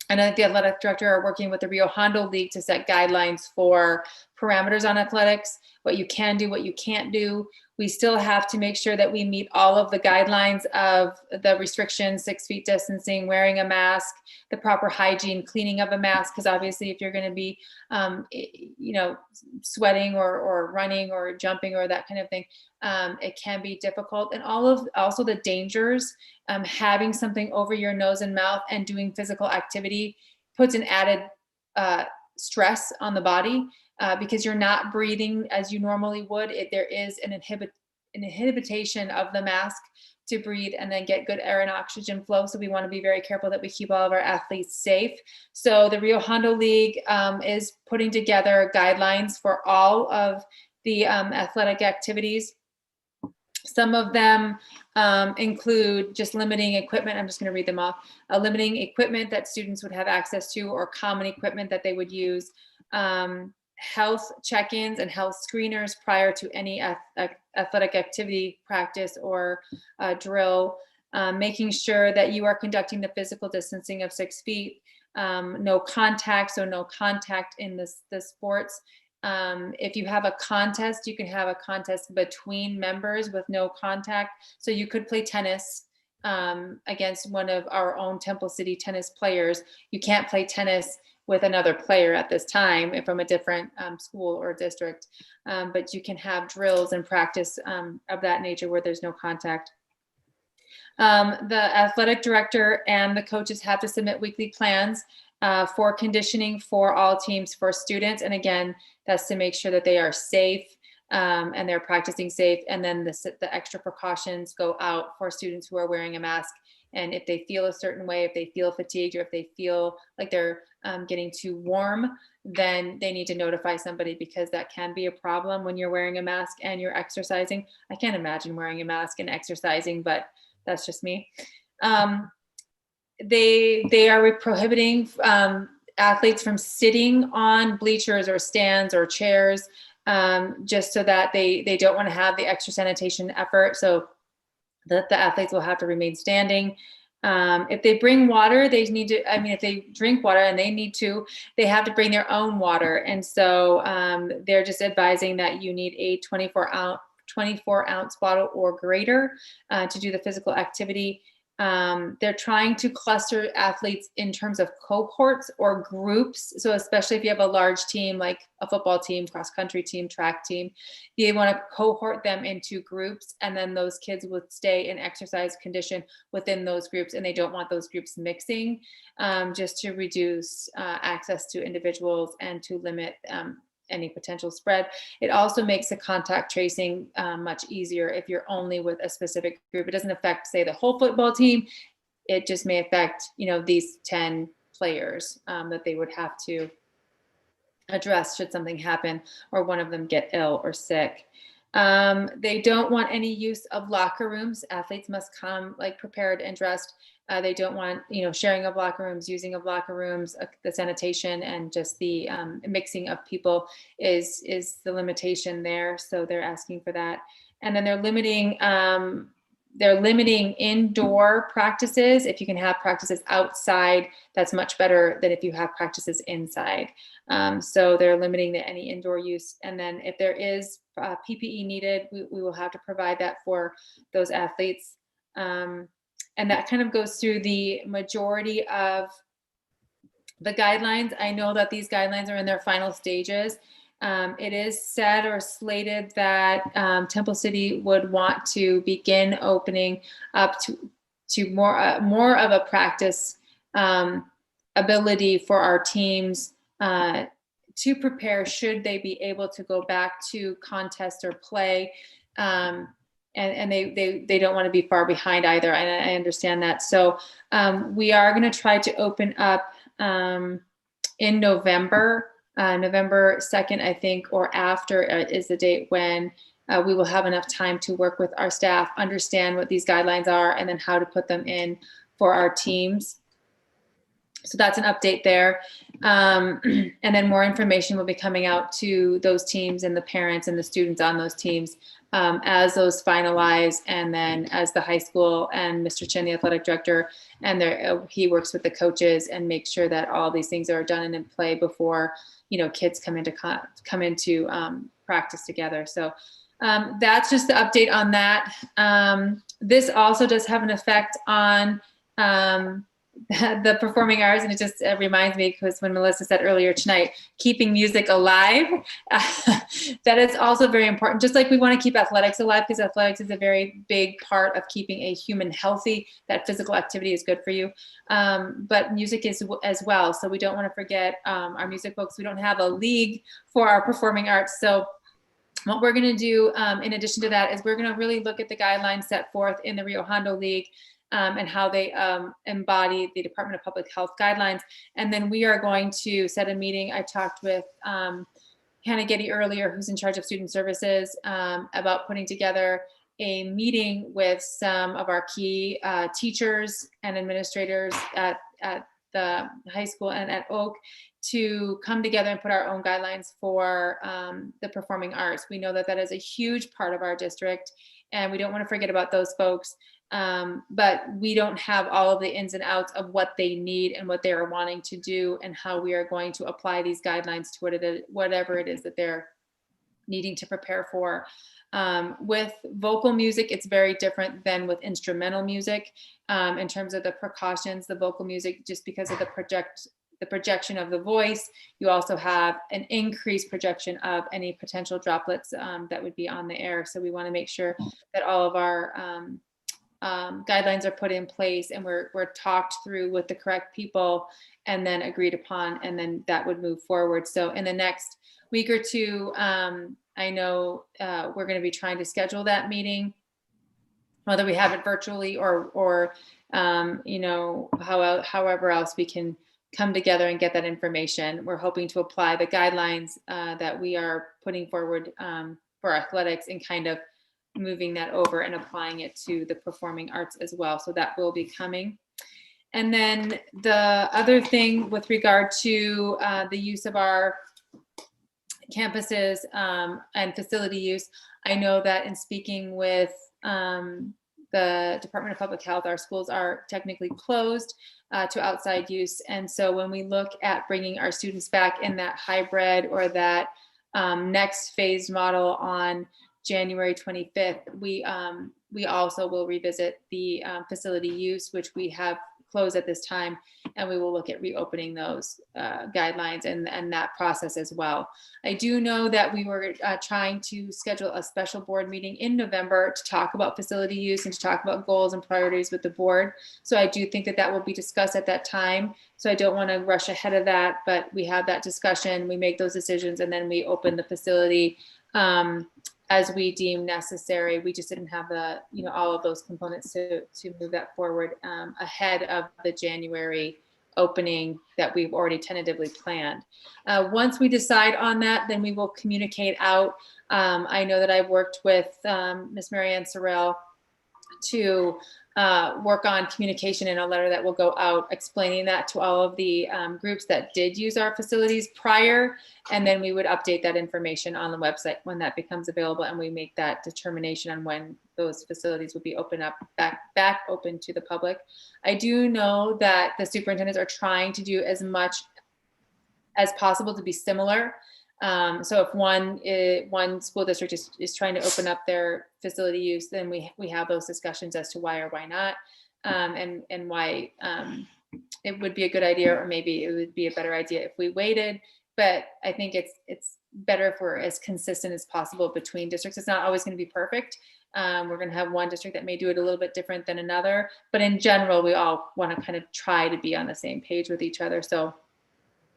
I know that the athletic director are working with the Rio Hondo League to set guidelines for parameters on athletics, what you can do, what you can't do. We still have to make sure that we meet all of the guidelines of the restrictions, 6 feet distancing, wearing a mask, the proper hygiene, cleaning of a mask, because obviously if you're going to be, sweating or running or jumping or that kind of thing, it can be difficult. And also the dangers, having something over your nose and mouth and doing physical activity puts an added stress on the body. Because you're not breathing as you normally would. There is an inhibition of the mask to breathe and then get good air and oxygen flow. So we want to be very careful that we keep all of our athletes safe. So the Rio Hondo League is putting together guidelines for all of the athletic activities. Some of them include just limiting equipment. I'm just going to read them off. Limiting equipment that students would have access to or common equipment that they would use. Health check-ins and health screeners prior to any athletic activity, practice, or drill, making sure that you are conducting the physical distancing of 6 feet, no contact, so no contact in the sports. If you have a contest, you can have a contest between members with no contact. So you could play tennis against one of our own Temple City tennis players. You can't play tennis with another player at this time from a different school or district. But you can have drills and practice of that nature where there's no contact. The athletic director and the coaches have to submit weekly plans for conditioning for all teams for students. And again, that's to make sure that they are safe and they're practicing safe. And then the extra precautions go out for students who are wearing a mask. And if they feel a certain way, if they feel fatigued, or if they feel like they're getting too warm, then they need to notify somebody, because that can be a problem when you're wearing a mask and you're exercising. I can't imagine wearing a mask and exercising, but that's just me. They are prohibiting athletes from sitting on bleachers or stands or chairs, just so that they don't want to have the extra sanitation effort. So that the athletes will have to remain standing. If they bring water, they need to, if they drink water and they have to bring their own water. And so they're just advising that you need a 24 ounce bottle or greater to do the physical activity. They're trying to cluster athletes in terms of cohorts or groups. So especially if you have a large team, like a football team, cross country team, track team, you want to cohort them into groups, and then those kids would stay in exercise condition within those groups. And they don't want those groups mixing, just to reduce access to individuals and to limit any potential spread. It also makes the contact tracing much easier if you're only with a specific group. It doesn't affect, say, the whole football team. It just may affect, these 10 players that they would have to address should something happen or one of them get ill or sick. They don't want any use of locker rooms. Athletes must come prepared and dressed. They don't want, sharing of locker rooms, using of locker rooms, the sanitation, and just the mixing of people is the limitation there. So they're asking for that. And then they're limiting indoor practices. If you can have practices outside, that's much better than if you have practices inside. So they're limiting any indoor use. And then if there is PPE needed, we will have to provide that for those athletes. And that kind of goes through the majority of the guidelines. I know that these guidelines are in their final stages. It is said or slated that Temple City would want to begin opening up to more of a practice ability for our teams to prepare should they be able to go back to contest or play. And they don't want to be far behind either. And I understand that. So we are going to try to open up in November, November 2nd, I think, or after is the date when we will have enough time to work with our staff, understand what these guidelines are, and then how to put them in for our teams. So that's an update there. And then more information will be coming out to those teams and the parents and the students on those teams as those finalize, and then as the high school and Mr. Chin, the athletic director, and he works with the coaches and makes sure that all these things are done and in play before, you know, kids come into practice together. So that's just the update on that. This also does have an effect on the performing arts, and it just reminds me, because when Melissa said earlier tonight, keeping music alive, that is also very important. Just like we want to keep athletics alive, because athletics is a very big part of keeping a human healthy, that physical activity is good for you. But music is as well. So we don't want to forget our music folks. We don't have a league for our performing arts. So what we're going to do in addition to that is we're going to really look at the guidelines set forth in the Rio Hondo League and how they embody the Department of Public Health guidelines. And then we are going to set a meeting. I talked with Hannah Getty earlier, who's in charge of student services, about putting together a meeting with some of our key teachers and administrators at the high school and at Oak to come together and put our own guidelines for the performing arts. We know that that is a huge part of our district, and we don't want to forget about those folks. But we don't have all of the ins and outs of what they need and what they are wanting to do and how we are going to apply these guidelines to whatever it is that they're needing to prepare for. With vocal music, it's very different than with instrumental music in terms of the precautions. The vocal music, just because of the projection of the voice, you also have an increased projection of any potential droplets that would be on the air. So we want to make sure that all of our guidelines are put in place and we're talked through with the correct people and then agreed upon, and then that would move forward. So in the next week or two, I know we're going to be trying to schedule that meeting, whether we have it virtually or you know, however else we can come together and get that information. We're hoping to apply the guidelines that we are putting forward for athletics and kind of moving that over and applying it to the performing arts as well. So that will be coming. And then the other thing with regard to the use of our campuses and facility use, I know that in speaking with the Department of Public Health, our schools are technically closed to outside use. And so when we look at bringing our students back in that hybrid or that next phased model on January 25th, we also will revisit the facility use, which we have closed at this time, and we will look at reopening those guidelines and that process as well. I do know that we were trying to schedule a special board meeting in November to talk about facility use and to talk about goals and priorities with the board. So I do think that that will be discussed at that time. So I don't want to rush ahead of that, but we have that discussion, we make those decisions, and then we open the facility as we deem necessary. We just didn't have the, you know, all of those components to move that forward ahead of the January opening that we've already tentatively planned. Once we decide on that, then we will communicate out. I know that I've worked with Ms. Marianne Sorrell to work on communication in a letter that will go out explaining that to all of the groups that did use our facilities prior, and then we would update that information on the website when that becomes available, and we make that determination on when those facilities will be back open to the public. I do know that the superintendents are trying to do as much as possible to be similar. So if one school district is trying to open up their facility use, then we have those discussions as to why or why not, and why it would be a good idea, or maybe it would be a better idea if we waited. But I think it's better if we're as consistent as possible between districts. It's not always going to be perfect, We're going to have one district that may do it a little bit different than another, but in general, we all want to kind of try to be on the same page with each other. So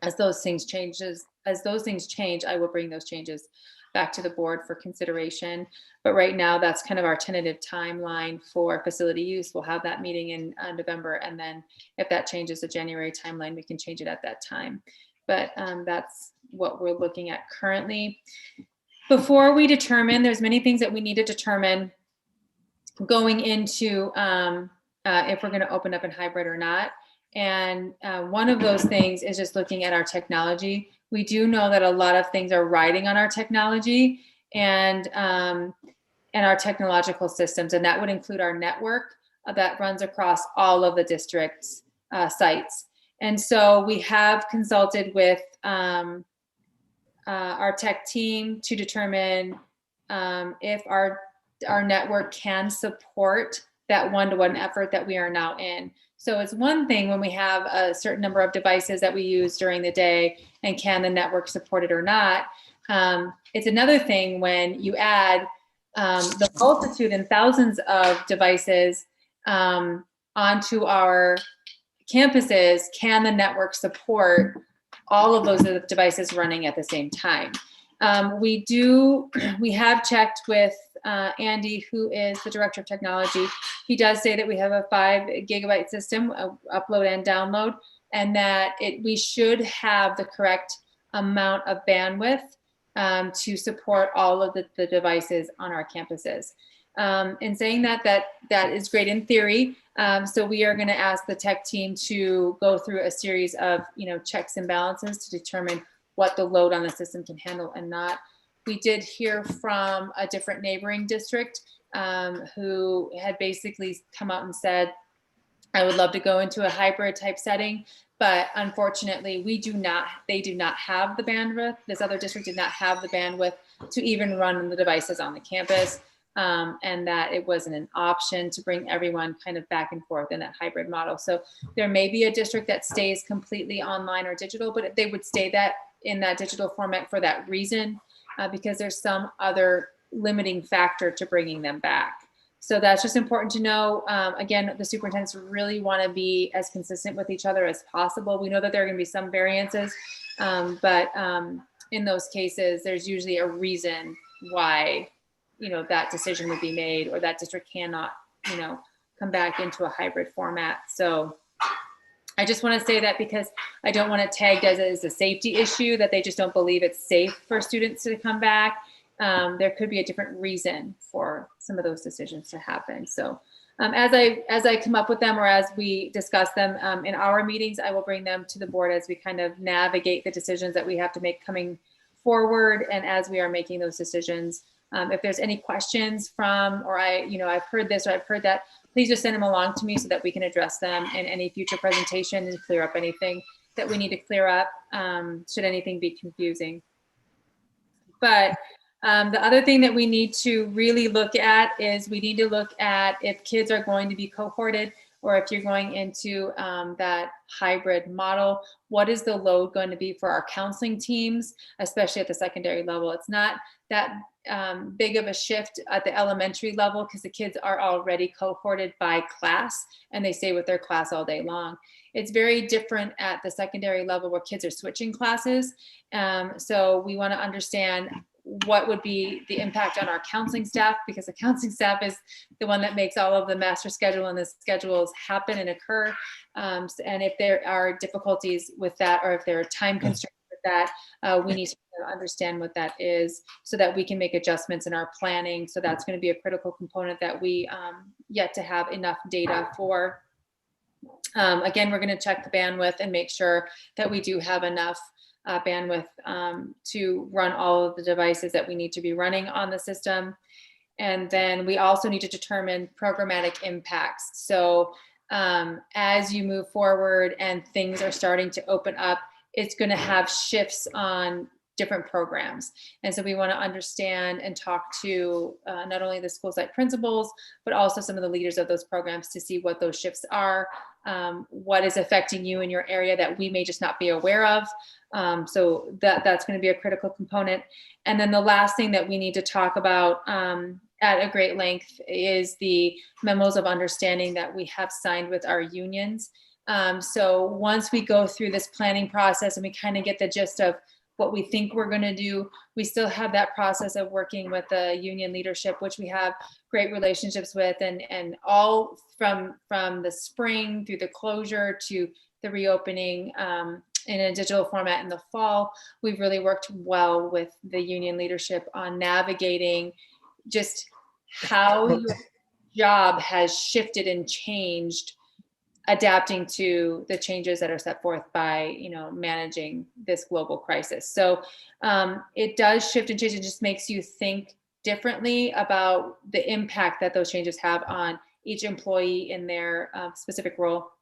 as those things change, I will bring those changes back to the board for consideration. But right now, that's kind of our tentative timeline for facility use. We'll have that meeting in November, and then if that changes the January timeline, we can change it at that time. But that's what we're looking at currently. Before we determine, there's many things that we need to determine going into if we're going to open up in hybrid or not. And one of those things is just looking at our technology. We do know that a lot of things are riding on our technology and our technological systems, and that would include our network that runs across all of the district's sites. And so we have consulted with our tech team to determine if our network can support that one-to-one effort that we are now in. So it's one thing when we have a certain number of devices that we use during the day, and can the network support it or not. It's another thing when you add the multitude and thousands of devices onto our campuses. Can the network support all of those devices running at the same time? We have checked with Andy, who is the director of technology. He does say that we have a 5 gigabyte system, upload and download, and that we should have the correct amount of bandwidth to support all of the devices on our campuses. In saying that is great in theory. So we are going to ask the tech team to go through a series of checks and balances to determine what the load on the system can handle and not. We did hear from a different neighboring district who had basically come out and said, I would love to go into a hybrid type setting, but unfortunately they do not have the bandwidth. This other district did not have the bandwidth to even run the devices on the campus, and that it wasn't an option to bring everyone kind of back and forth in that hybrid model. So there may be a district that stays completely online or digital, but they would stay in that digital format for that reason, because there's some other limiting factor to bringing them back. So that's just important to know. Again, the superintendents really want to be as consistent with each other as possible. We know that there are going to be some variances, but in those cases, there's usually a reason why that decision would be made, or that district cannot come back into a hybrid format. So I just want to say that because I don't want it tagged as a safety issue, that they just don't believe it's safe for students to come back. There could be a different reason for some of those decisions to happen. So as I come up with them, or as we discuss them in our meetings, I will bring them to the board as we kind of navigate the decisions that we have to make coming forward, and as we are making those decisions. If there's any questions from, or I've heard this or I've heard that, please just send them along to me so that we can address them in any future presentation and clear up anything that we need to clear up, should anything be confusing. But the other thing that we need to really look at is we need to look at if kids are going to be cohorted, or if you're going into that hybrid model, what is the load going to be for our counseling teams, especially at the secondary level? It's not that big of a shift at the elementary level, because the kids are already cohorted by class and they stay with their class all day long. It's very different at the secondary level where kids are switching classes. So we want to understand what would be the impact on our counseling staff, because the counseling staff is the one that makes all of the master schedule and the schedules happen and occur. And if there are difficulties with that, or if there are time constraints with that, we need to understand what that is so that we can make adjustments in our planning. So that's going to be a critical component that we yet to have enough data for. Again, we're going to check the bandwidth and make sure that we do have enough bandwidth to run all of the devices that we need to be running on the system. And then we also need to determine programmatic impacts. So as you move forward and things are starting to open up, it's going to have shifts on different programs. And so we want to understand and talk to not only the school site principals, but also some of the leaders of those programs to see what those shifts are, what is affecting you in your area that we may just not be aware of. So that's going to be a critical component. And then the last thing that we need to talk about at a great length is the memos of understanding that we have signed with our unions. So once we go through this planning process and we kind of get the gist of what we think we're going to do, we still have that process of working with the union leadership, which we have great relationships with, and all from the spring through the closure to the reopening in a digital format in the fall. We've really worked well with the union leadership on navigating just how your job has shifted and changed, adapting to the changes that are set forth by, managing this global crisis. So it does shift and change. It just makes you think differently about the impact that those changes have on each employee in their specific role.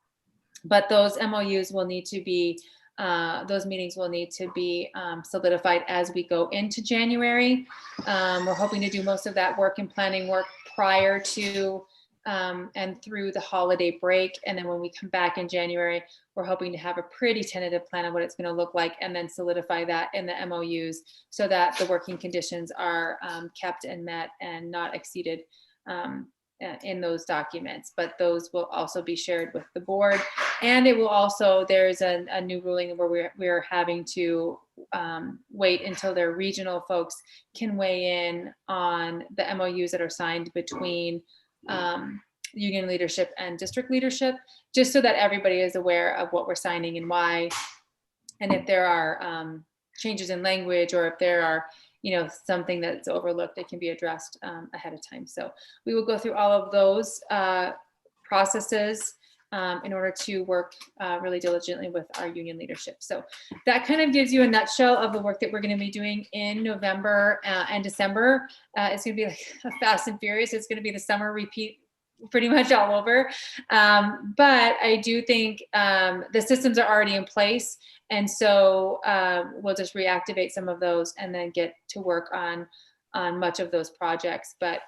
But those MOUs will need to be, those meetings will need to be solidified as we go into January. We're hoping to do most of that work and planning work prior to and through the holiday break. And then when we come back in January, we're hoping to have a pretty tentative plan of what it's going to look like, and then solidify that in the MOUs so that the working conditions are kept and met and not exceeded in those documents. But those will also be shared with the board. And it will also, there's a new ruling where we're having to wait until their regional folks can weigh in on the MOUs that are signed between union leadership and district leadership, just so that everybody is aware of what we're signing and why, and if there are changes in language, or if there are something that's overlooked, it can be addressed ahead of time. So we will go through all of those processes in order to work really diligently with our union leadership. So that kind of gives you a nutshell of the work that we're going to be doing in November and December. It's going to be like a fast and furious. It's going to be the summer repeat pretty much all over. But I do think the systems are already in place. And so we'll just reactivate some of those and then get to work on much of those projects. But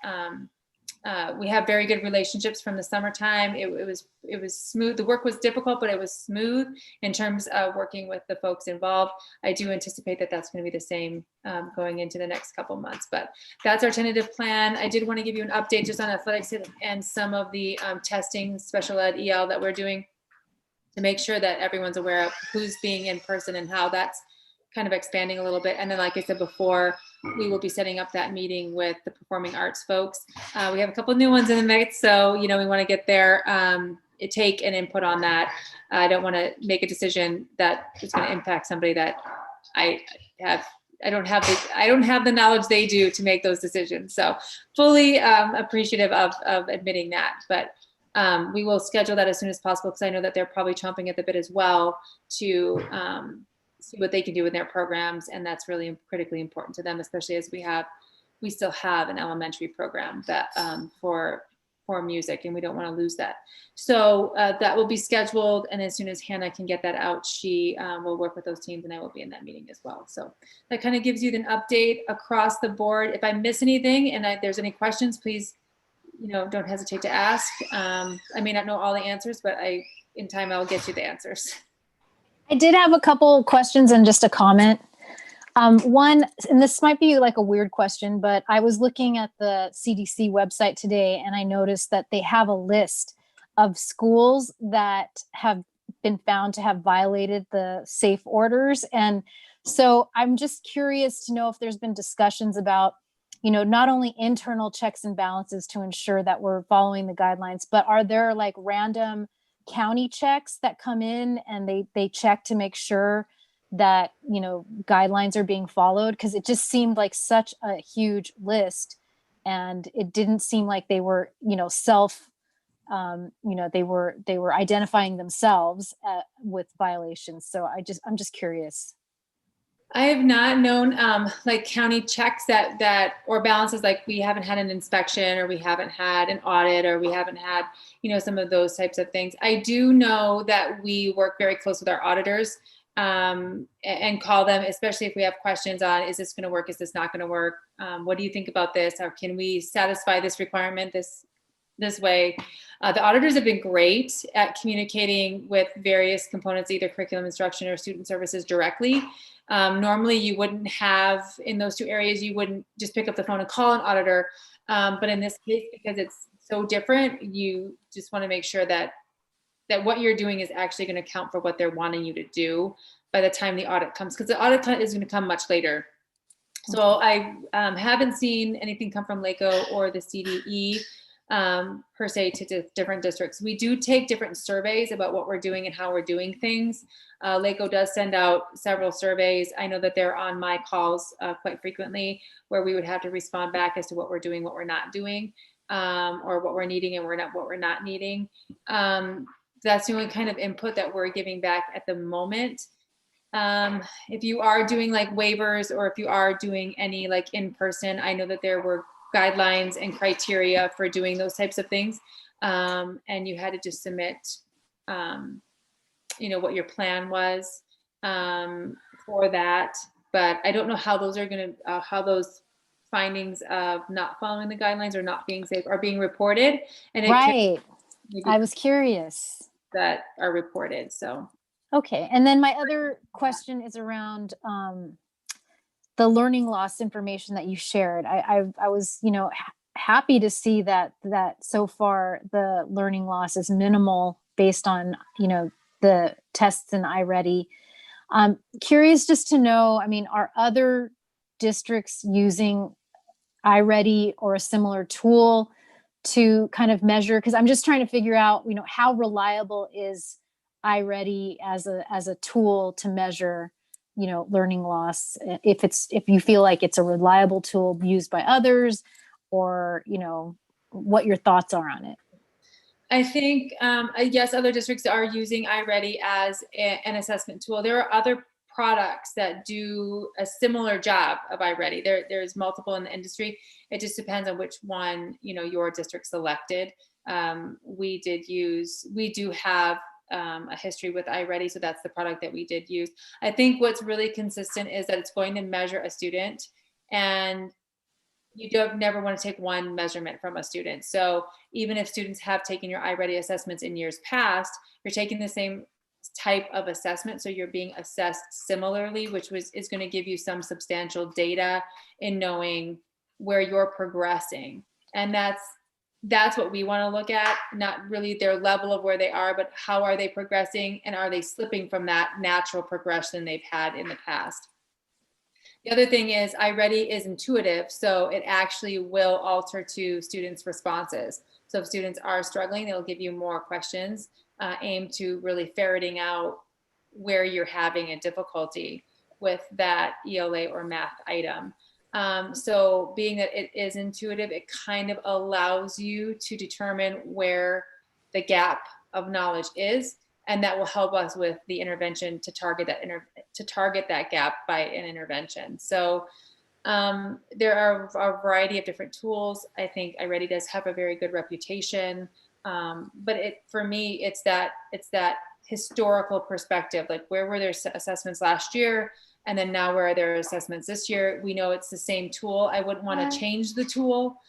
we have very good relationships from the summertime. It was smooth. The work was difficult, but it was smooth in terms of working with the folks involved. I do anticipate that that's going to be the same going into the next couple months. But that's our tentative plan. I did want to give you an update just on athletics and some of the testing, special ed, EL that we're doing, to make sure that everyone's aware of who's being in person and how that's kind of expanding a little bit. And then, like I said before, we will be setting up that meeting with the performing arts folks. We have a couple new ones in the mix, so we want to get their take and input on that. I don't want to make a decision that is going to impact somebody that I don't have the knowledge they do to make those decisions. So fully appreciative of admitting that, but we will schedule that as soon as possible, because I know that they're probably chomping at the bit as well to see what they can do with their programs. And that's really critically important to them, especially as we still have an elementary program that for music, and we don't want to lose that. So that will be scheduled. And as soon as Hannah can get that out, she will work with those teams, and I will be in that meeting as well. So that kind of gives you an update across the board. If I miss anything and there's any questions, please, don't hesitate to ask. I may not know all the answers, but in time, I'll get you the answers. I did have a couple questions and just a comment. One, and this might be like a weird question, but I was looking at the CDC website today, and I noticed that they have a list of schools that have been found to have violated the safe orders. And so I'm just curious to know if there's been discussions about, not only internal checks and balances to ensure that we're following the guidelines, but are there like random county checks that come in and they check to make sure that guidelines are being followed? Because it just seemed like such a huge list, and it didn't seem like they were they were identifying themselves with violations. So I'm just curious. I have not known like county checks that or balances, like we haven't had an inspection, or we haven't had an audit, or we haven't had some of those types of things. I do know that we work very close with our auditors and call them, especially if we have questions on, is this going to work? Is this not going to work? What do you think about this? Or can we satisfy this requirement, this this way. The auditors have been great at communicating with various components, either curriculum instruction or student services directly. Normally you wouldn't have, in those two areas, you wouldn't just pick up the phone and call an auditor. But in this case, because it's so different, you just want to make sure that what you're doing is actually going to count for what they're wanting you to do by the time the audit comes, because the audit is going to come much later. So I haven't seen anything come from LACO or the CDE per se to different districts. We do take different surveys about what we're doing and how we're doing things. LACO does send out several surveys. I know that they're on my calls quite frequently, where we would have to respond back as to what we're doing, what we're not doing, or what we're needing and what we're not needing. That's the only kind of input that we're giving back at the moment. If you are doing like waivers, or if you are doing any like in person, I know that there were guidelines and criteria for doing those types of things. And you had to just submit, what your plan was for that. But I don't know how those are going to, how those findings of not following the guidelines or not being safe are being reported. And Right. I was curious. That are reported. So. Okay. And then my other question is around the learning loss information that you shared. I was, happy to see that so far the learning loss is minimal based on, the tests in iReady. Curious just to know, are other districts using iReady or a similar tool to kind of measure? Because I'm just trying to figure out, how reliable is iReady as a tool to measure, learning loss. If you feel like it's a reliable tool used by others, or what your thoughts are on it. I think yes, other districts are using iReady as an assessment tool. There are other products that do a similar job of iReady. There's multiple in the industry. It just depends on which one your district selected. We do have a history with iReady, so that's the product that we did use. I think what's really consistent is that it's going to measure a student, and you never want to take one measurement from a student. So even if students have taken your iReady assessments in years past, you're taking the same type of assessment, so you're being assessed similarly, which is going to give you some substantial data in knowing where you're progressing. And that's what we want to look at, not really their level of where they are, but how are they progressing, and are they slipping from that natural progression they've had in the past. The other thing is iReady is intuitive, so it actually will alter to students' responses. So if students are struggling, they'll give you more questions aimed to really ferreting out where you're having a difficulty with that ELA or math item. So being that it is intuitive, it kind of allows you to determine where the gap of knowledge is, and that will help us with the intervention to target that gap by an intervention. So there are a variety of different tools. I think iReady does have a very good reputation, but for me, it's that historical perspective, like where were their assessments last year, and then now where are their assessments this year? We know it's the same tool. I wouldn't want to change the tool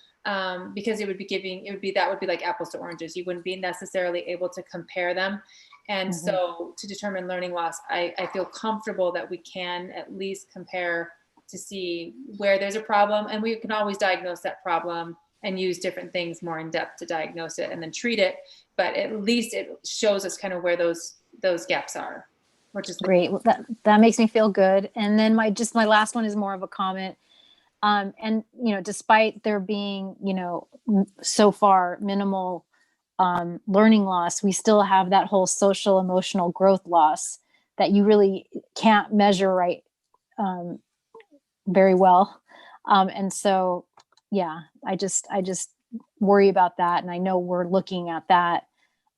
because that would be like apples to oranges. You wouldn't be necessarily able to compare them. And so to determine learning loss, I feel comfortable that we can at least compare to see where there's a problem, and we can always diagnose that problem and use different things more in depth to diagnose it and then treat it. But at least it shows us kind of where those gaps are, which is great. Well, that makes me feel good. And then my last one is more of a comment. And despite there being so far minimal learning loss, we still have that whole social emotional growth loss that you really can't measure very well. And so, yeah, I just worry about that. And I know we're looking at that.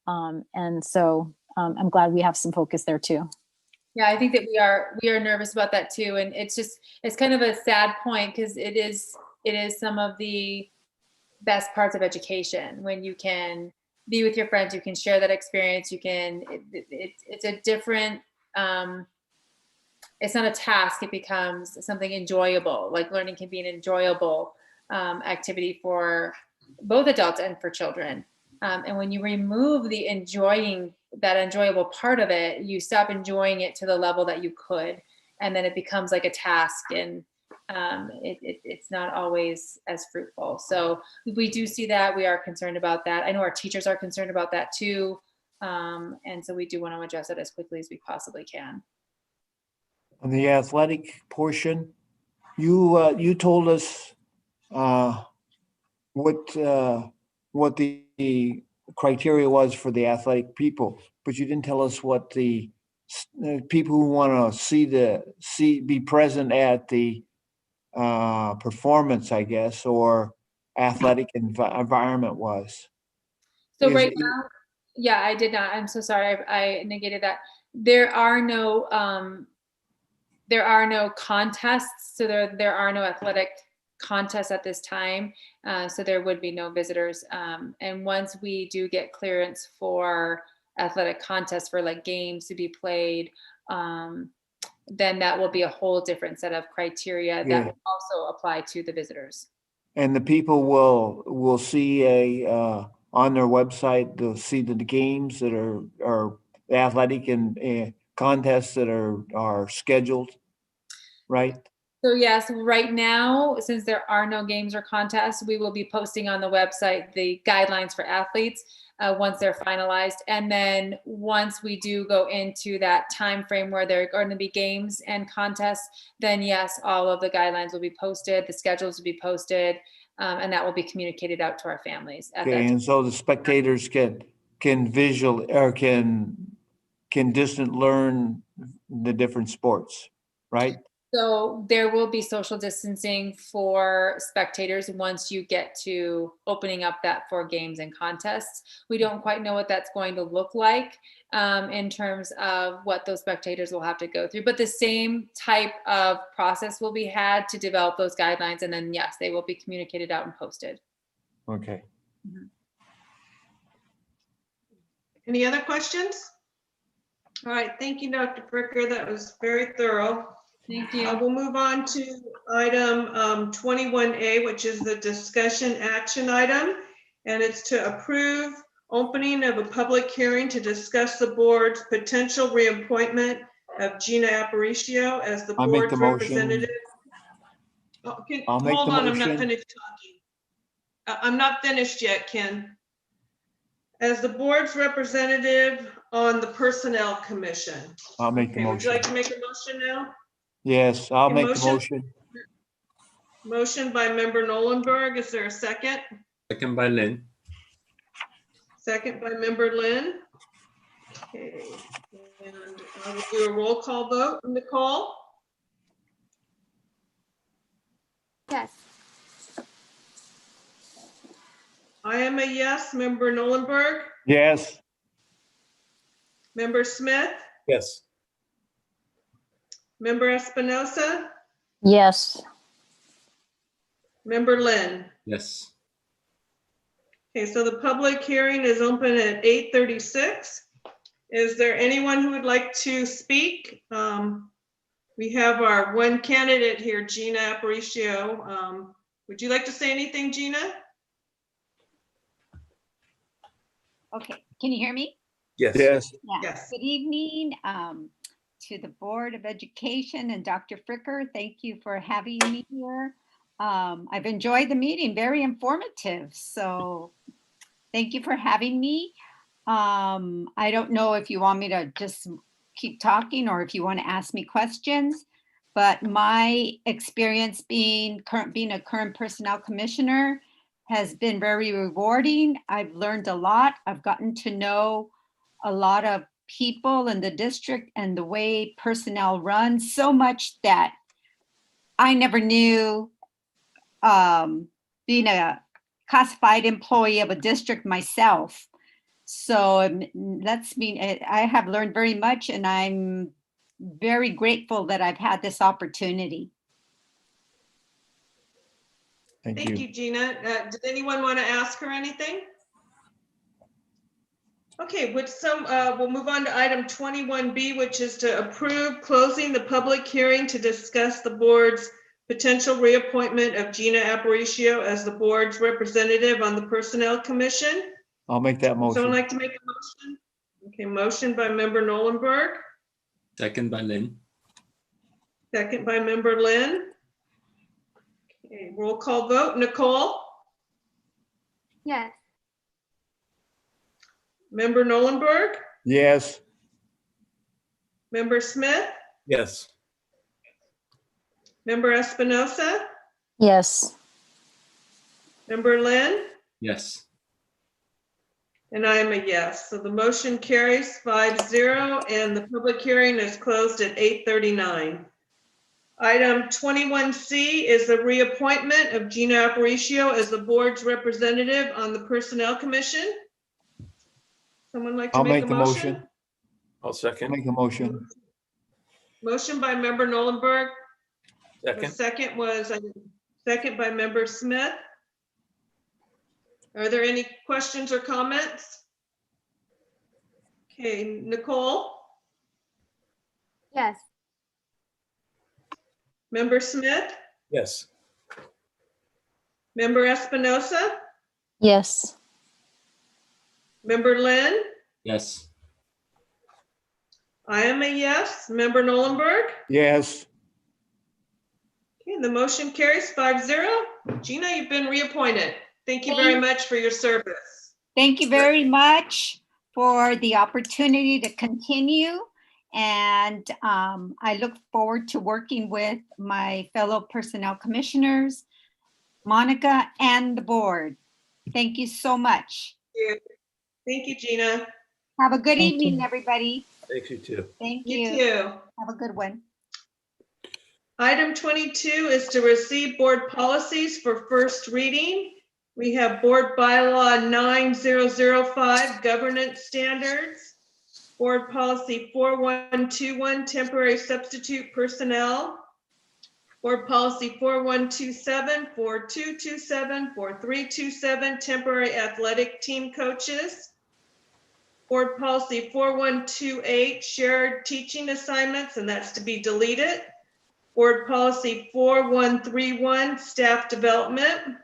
And so I'm glad we have some focus there too. Yeah, I think that we are nervous about that too. And it's kind of a sad point, because it is some of the best parts of education, when you can be with your friends, you can share that experience, it's a different, it's not a task, it becomes something enjoyable. Like learning can be an enjoyable activity for both adults and for children. And when you remove the that enjoyable part of it, you stop enjoying it to the level that you could, and then it becomes like a task, and it's not always as fruitful. So we do see that. We are concerned about that. I know our teachers are concerned about that too. And so we do want to address it as quickly as we possibly can. On the athletic portion, you told us what the criteria was for the athletic people, but you didn't tell us what the people who want to be present at the performance, I guess, or athletic environment was. So right now, yeah, I did not. I'm so sorry. I negated that. There are no contests. So there are no athletic contests at this time. So there would be no visitors. And once we do get clearance for athletic contests for like games to be played, then that will be a whole different set of criteria that will also apply to the visitors. And the people will see on their website, they'll see the games that are athletic and contests that are scheduled, right? So yes, right now, since there are no games or contests, we will be posting on the website the guidelines for athletes once they're finalized. And then once we do go into that time frame where there are going to be games and contests, then yes, all of the guidelines will be posted, the schedules will be posted, and that will be communicated out to our families. Okay, and so the spectators can visual or can distant learn the different sports, right? So there will be social distancing for spectators once you get to opening up that for games and contests. We don't quite know what that's going to look like in terms of what those spectators will have to go through, but the same type of process will be had to develop those guidelines, and then yes, they will be communicated out and posted. Okay. Mm-hmm. Any other questions? All right, thank you, Dr. Fricker. That was very thorough. Thank you. We'll move on to item 21A, which is the discussion action item. And it's to approve opening of a public hearing to discuss the board's potential reappointment of Gina Aparicio as the board's representative. Oh, hold on, I'm not finished talking. I'm not finished yet, Ken. As the board's representative on the Personnel Commission. I'll make the motion. Would you like to make a motion now? Yes, I'll make the motion. Motion by member Nolenberg. Is there a second? Second by Lynn. Second by member Lynn. Okay, and I will do a roll call vote. Nicole? Yes. I am a yes. Member Nolenberg? Yes. Member Smith? Yes. Member Espinosa? Yes. Member Lynn? Yes. Okay, so the public hearing is open at 8:36. Is there anyone who would like to speak? We have our one candidate here, Gina Aparicio. Would you like to say anything, Gina? Okay, can you hear me? Yes. Yes. Yeah. Yes. Good evening to the Board of Education and Dr. Fricker. Thank you for having me here. I've enjoyed the meeting, very informative. So thank you for having me. I don't know if you want me to just keep talking or if you want to ask me questions, but my experience being a current personnel commissioner has been very rewarding. I've learned a lot. I've gotten to know a lot of people in the district and the way personnel runs, so much that I never knew. Being a classified employee of a district myself. So that's mean I have learned very much, and I'm very grateful that I've had this opportunity. Thank you, Gina. Did anyone want to ask her anything? Okay, we'll move on to item 21B, which is to approve closing the public hearing to discuss the board's potential reappointment of Gina Aparicio as the board's representative on the Personnel Commission. I'll make that Would someone motion. like to make a motion? Okay, motion by member Nolenberg, Second by Lynn. second by member Lynn. Okay, roll call vote. Nicole? Yes. Member Nolenberg? Yes. Member Smith? Yes. Member Espinosa? Yes. Member Lynn? Yes. And I am a yes. So the motion carries 5-0 and the public hearing is closed at 8:39. Item 21C is the reappointment of Gina Aparicio as the board's representative on the Personnel Commission. Someone like to I'll make a motion? I'll I'll second. make a motion. Motion by member Nolenberg. The Second. second was second by member Smith. Are there any questions or comments? Okay, Nicole, Yes. member Smith, Yes. member Espinosa, Yes. member Lynn, Yes. I am a yes. Member Nolenberg. Yes. Okay, the motion carries 5-0. Gina, you've been reappointed. Thank you very much for your service. Thank you very much for the opportunity to continue. And I look forward to working with my fellow personnel commissioners, Monica, and the board. Thank you so much. Thank you, Gina. Have a good Thank evening, you. everybody. Thank you too. Thank You you. too. Have a good one. Item 22 is to receive board policies for first reading. We have Board Bylaw 9005, Governance Standards, Board Policy 4121, Temporary Substitute Personnel, Board Policy 4127, 4227, 4327, Temporary Athletic Team Coaches, Board Policy 4128, Shared Teaching Assignments, and that's to be deleted. Board Policy 4131, Staff Development.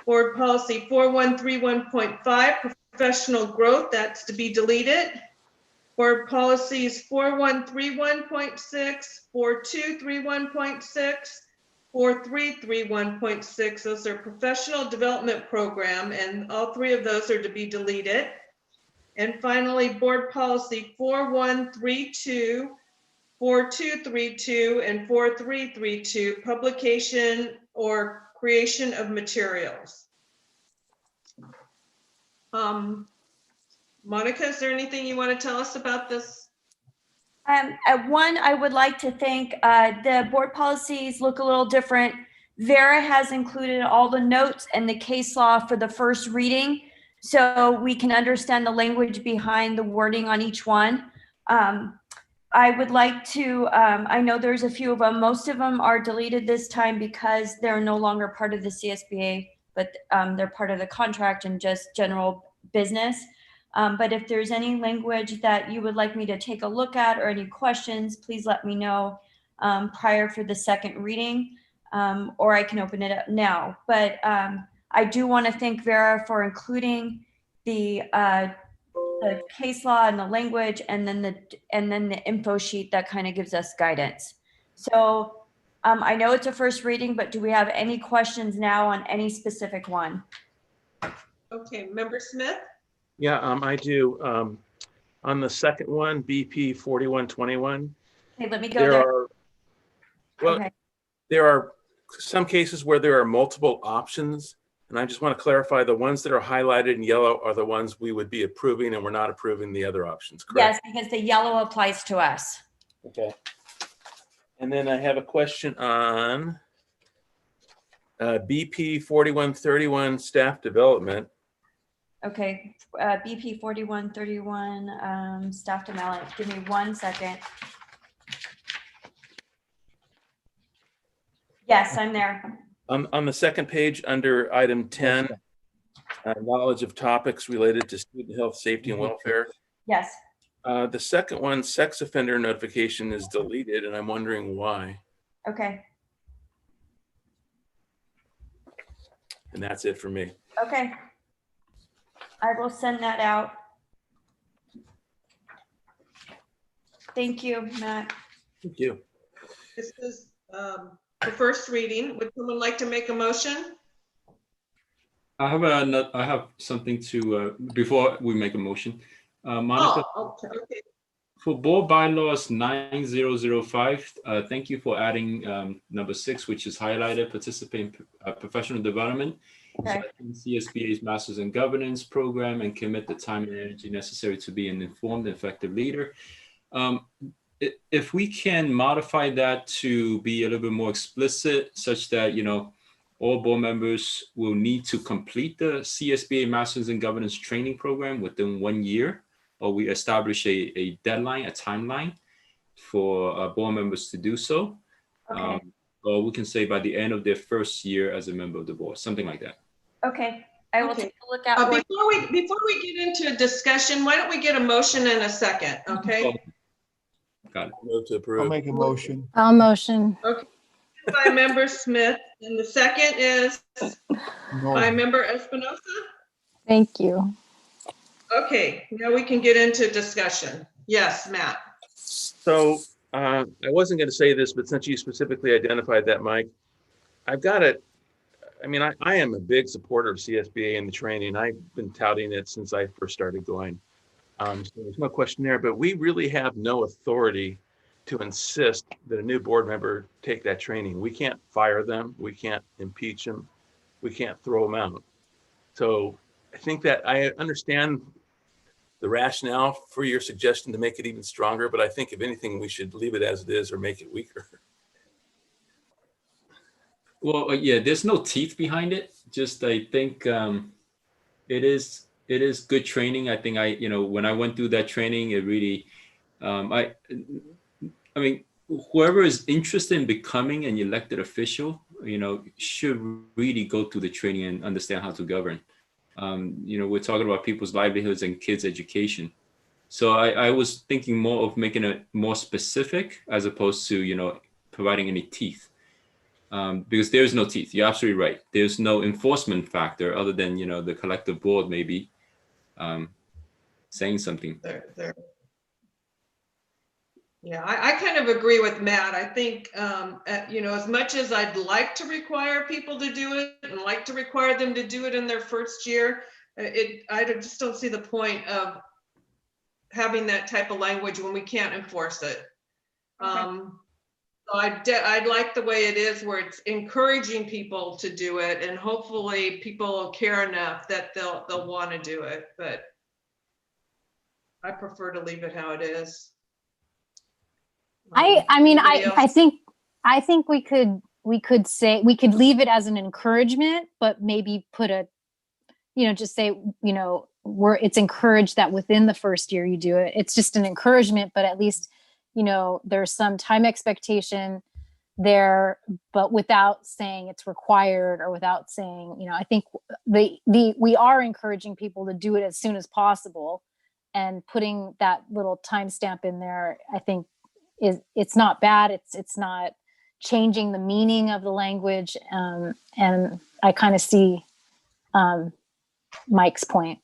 Board Policy 4131.5, Professional Growth, that's to be deleted. Board Policies 4131.6, 4231.6, 4331.6, those are Professional Development Program, and all three of those are to be deleted. And finally, Board Policy 4132, 4232, and 4332, Publication or Creation of Materials. Monica, is there anything you want to tell us about this? One, I would like to thank, the board policies look a little different. Vera has included all the notes and the case law for the first reading, so we can understand the language behind the wording on each one. I would like to, I know there's a few of them, most of them are deleted this time because they're no longer part of the CSBA, but they're part of the contract and just general business. But if there's any language that you would like me to take a look at or any questions, please let me know prior for the second reading, or I can open it up now. But I do want to thank Vera for including the case law and the language, and then the info sheet that kind of gives us guidance. So I know it's a first reading, but do we have any questions now on any specific one? Okay, Member Smith? Yeah, I do. On the second one, BP 4121. Okay, let me go there. Well, there are some cases where there are multiple options. And I just want to clarify, the ones that are highlighted in yellow are the ones we would be approving, and we're not approving the other options, correct? Yes, because the yellow applies to us. Okay. And then I have a question on BP 4131, staff development. Okay, BP 4131, staff development. Give me 1 second. Yes, I'm there. On the second page, under item 10, knowledge of topics related to student health, safety, and welfare. Yes. The second one, sex offender notification, is deleted, and I'm wondering why. Okay. And that's it for me. Okay. I will send that out. Thank you, Matt. Thank you. This is the first reading. Would someone like to make a motion? I have something to, before we make a motion. Monica, Okay. for board bylaws 9005, thank you for adding number 6, which is highlighted, participate in professional development. Okay. So I think CSBA's Masters in Governance program and commit the time and energy necessary to be an informed, effective leader. If we can modify that to be a little bit more explicit, such that, you know, all board members will need to complete the CSBA Masters in Governance training program within 1 year, or we establish a deadline, a timeline for board members to do so. Okay. Or we can say by the end of their first year as a member of the board, something like that. Okay. I will take a look at before we get into discussion, why don't we get a motion and a second, okay? Got it. Move to approve. I'll make a motion. I'll motion. Okay. By Member Smith, and the second is by Member Espinosa. Thank you. Okay, now we can get into discussion. Yes, Matt. So I wasn't going to say this, but since you specifically identified that, Mike, I've got it. I mean, I am a big supporter of CSBA and the training. I've been touting it since I first started going. So there's no question there, but we really have no authority to insist that a new board member take that training. We can't fire them. We can't impeach them. We can't throw them out. So I think that I understand the rationale for your suggestion to make it even stronger, but I think if anything, we should leave it as it is or make it weaker. Well, yeah, there's no teeth behind it. Just, I think it is good training. I think when I went through that training, it really, I mean, whoever is interested in becoming an elected official, should really go through the training and understand how to govern. We're talking about people's livelihoods and kids' education. So I was thinking more of making it more specific as opposed to, providing any teeth. Because there's no teeth. You're absolutely right. There's no enforcement factor other than, the collective board maybe saying something. Yeah, I kind of agree with Matt. I think, as much as I'd like to require people to do it and like to require them to do it in their first year, I just don't see the point of having that type of language when we can't enforce it. Okay. So I'd like the way it is, where it's encouraging people to do it, and hopefully people will care enough that they'll want to do it. But I prefer to leave it how it is. I think we could say, we could leave it as an encouragement, but maybe put just say, it's encouraged that within the first year you do it. It's just an encouragement, but at least, there's some time expectation there, but without saying it's required, or without saying, I think we are encouraging people to do it as soon as possible, and putting that little timestamp in there, I think it's not bad. It's not changing the meaning of the language. And I kind of see Mike's point.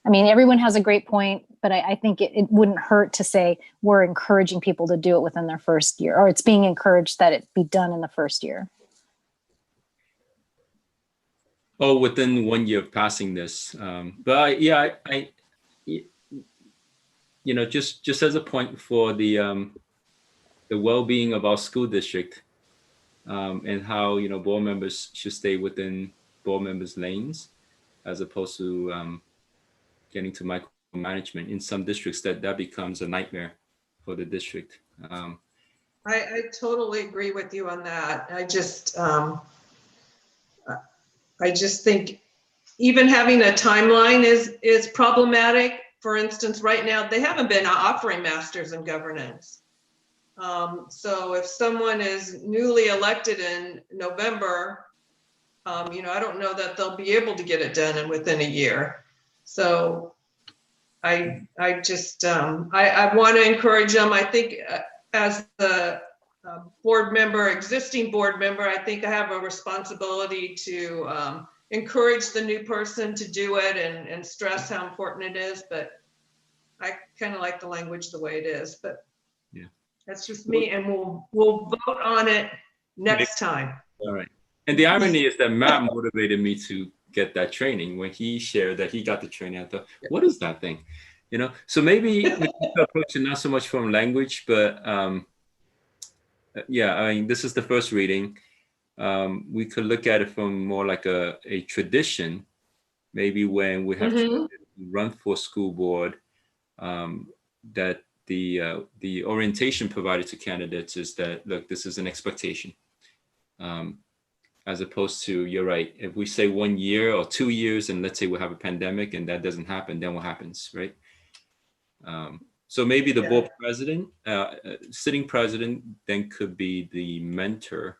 I mean, everyone has a great point, but I think it wouldn't hurt to say we're encouraging people to do it within their first year, or it's being encouraged that it be done in the first year. Oh, within 1 year of passing this. But just as a point for the well-being of our school district, and how, board members should stay within board members' lanes, as opposed to getting to micromanagement. In some districts, that becomes a nightmare for the district. I totally agree with you on that. I just think even having a timeline is problematic. For instance, right now, they haven't been offering Masters in Governance. So if someone is newly elected in November, I don't know that they'll be able to get it done within a year. So I want to encourage them. I think as the existing board member, I think I have a responsibility to encourage the new person to do it and stress how important it is, but I kind of like the language the way it is, but yeah, that's just me, and we'll vote on it next time. All right. And the irony is that Matt motivated me to get that training. When he shared that he got the training, I thought, what is that thing? You know, so maybe we need to approach it not so much from language, but yeah, I mean, this is the first reading. We could look at it from more like a tradition, maybe when we have to run for school board, that the orientation provided to candidates is that, look, this is an expectation. As opposed to, you're right, if we say 1 year or 2 years, and let's say we have a pandemic and that doesn't happen, then what happens, right? So maybe the board president, sitting president, then could be the mentor,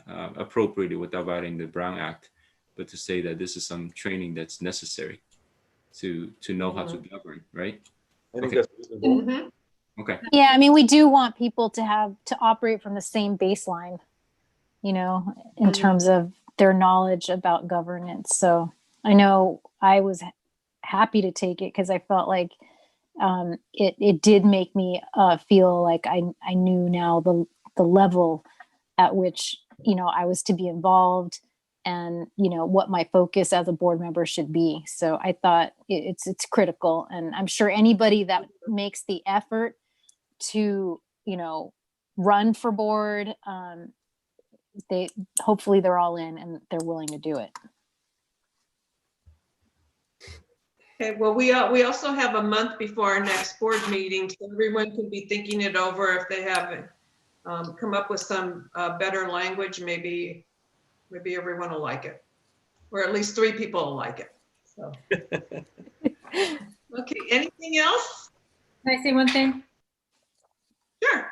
appropriately without violating the Brown Act, but to say that this is some training that's necessary to know how to govern, right? I think Okay. that's reasonable. Okay. Yeah, I mean, we do want people to operate from the same baseline, you know, in terms of their knowledge about governance. So I know I was happy to take it because I felt like it did make me feel like I knew now the level at which, you know, I was to be involved and, you know, what my focus as a board member should be. So I thought it's critical. And I'm sure anybody that makes the effort to, you know, run for board, hopefully they're all in and they're willing to do it. Okay, well, we also have a month before our next board meeting, so everyone can be thinking it over. If they haven't come up with some better language, maybe everyone will like it, or at least 3 people will like it. So, okay, anything else? Can I say one thing? Sure.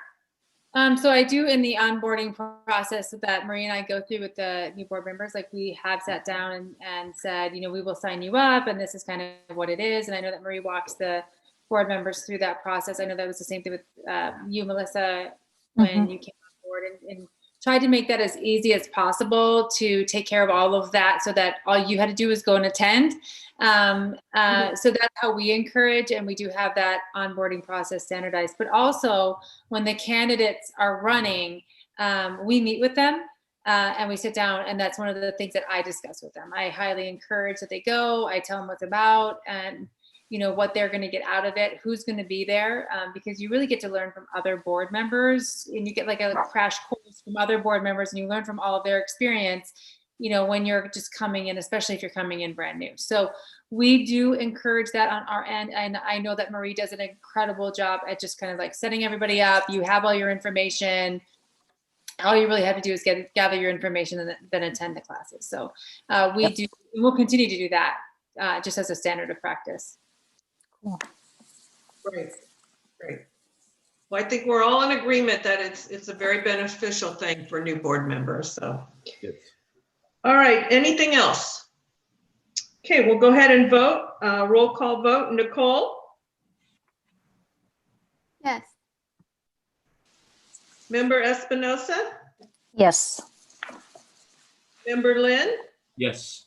So I do, in the onboarding process that Marie and I go through with the new board members, like we have sat down and said, you know, we will sign you up and this is kind of what it is. And I know that Marie walks the board members through that process. I know that was the same thing with you, Melissa, when you came on board, and tried to make that as easy as possible to take care of all of that so that all you had to do was go and attend. So that's how we encourage, and we do have that onboarding process standardized. But also when the candidates are running, we meet with them and we sit down, and that's one of the things that I discuss with them. I highly encourage that they go. I tell them what's about and, you know, what they're going to get out of it, who's going to be there, because you really get to learn from other board members, and you get like a crash course from other board members, and you learn from all of their experience, you know, when you're just coming in, especially if you're coming in brand new. So we do encourage that on our end. And I know that Marie does an incredible job at just kind of like setting everybody up. You have all your information. All you really have to do is gather your information and then attend the classes. So we'll continue to do that just as a standard of practice. Cool. Great. Well, I think we're all in agreement that it's a very beneficial thing for new board members. So, Yes. All right. Anything else? Okay, we'll go ahead and vote. Roll call vote. Nicole? Yes. Member Espinosa? Yes. Member Lynn? Yes.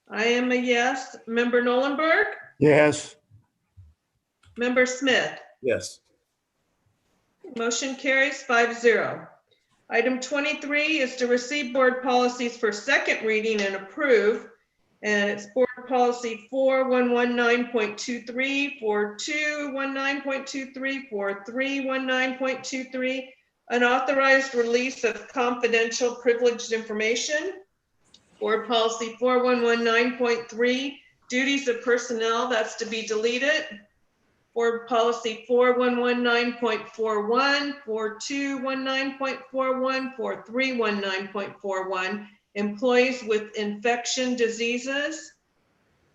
I am a yes. Member Nolenberg? Yes. Member Smith? Yes. Motion carries 5-0. Item 23 is to receive board policies for second reading and approve. And it's board policy 4119.23, 4219.23, 4319.23, unauthorized release of confidential privileged information. Board policy 4119.3, duties of personnel, that's to be deleted. Board policy 4119.41, 4219.41, 4319.41, employees with infection diseases.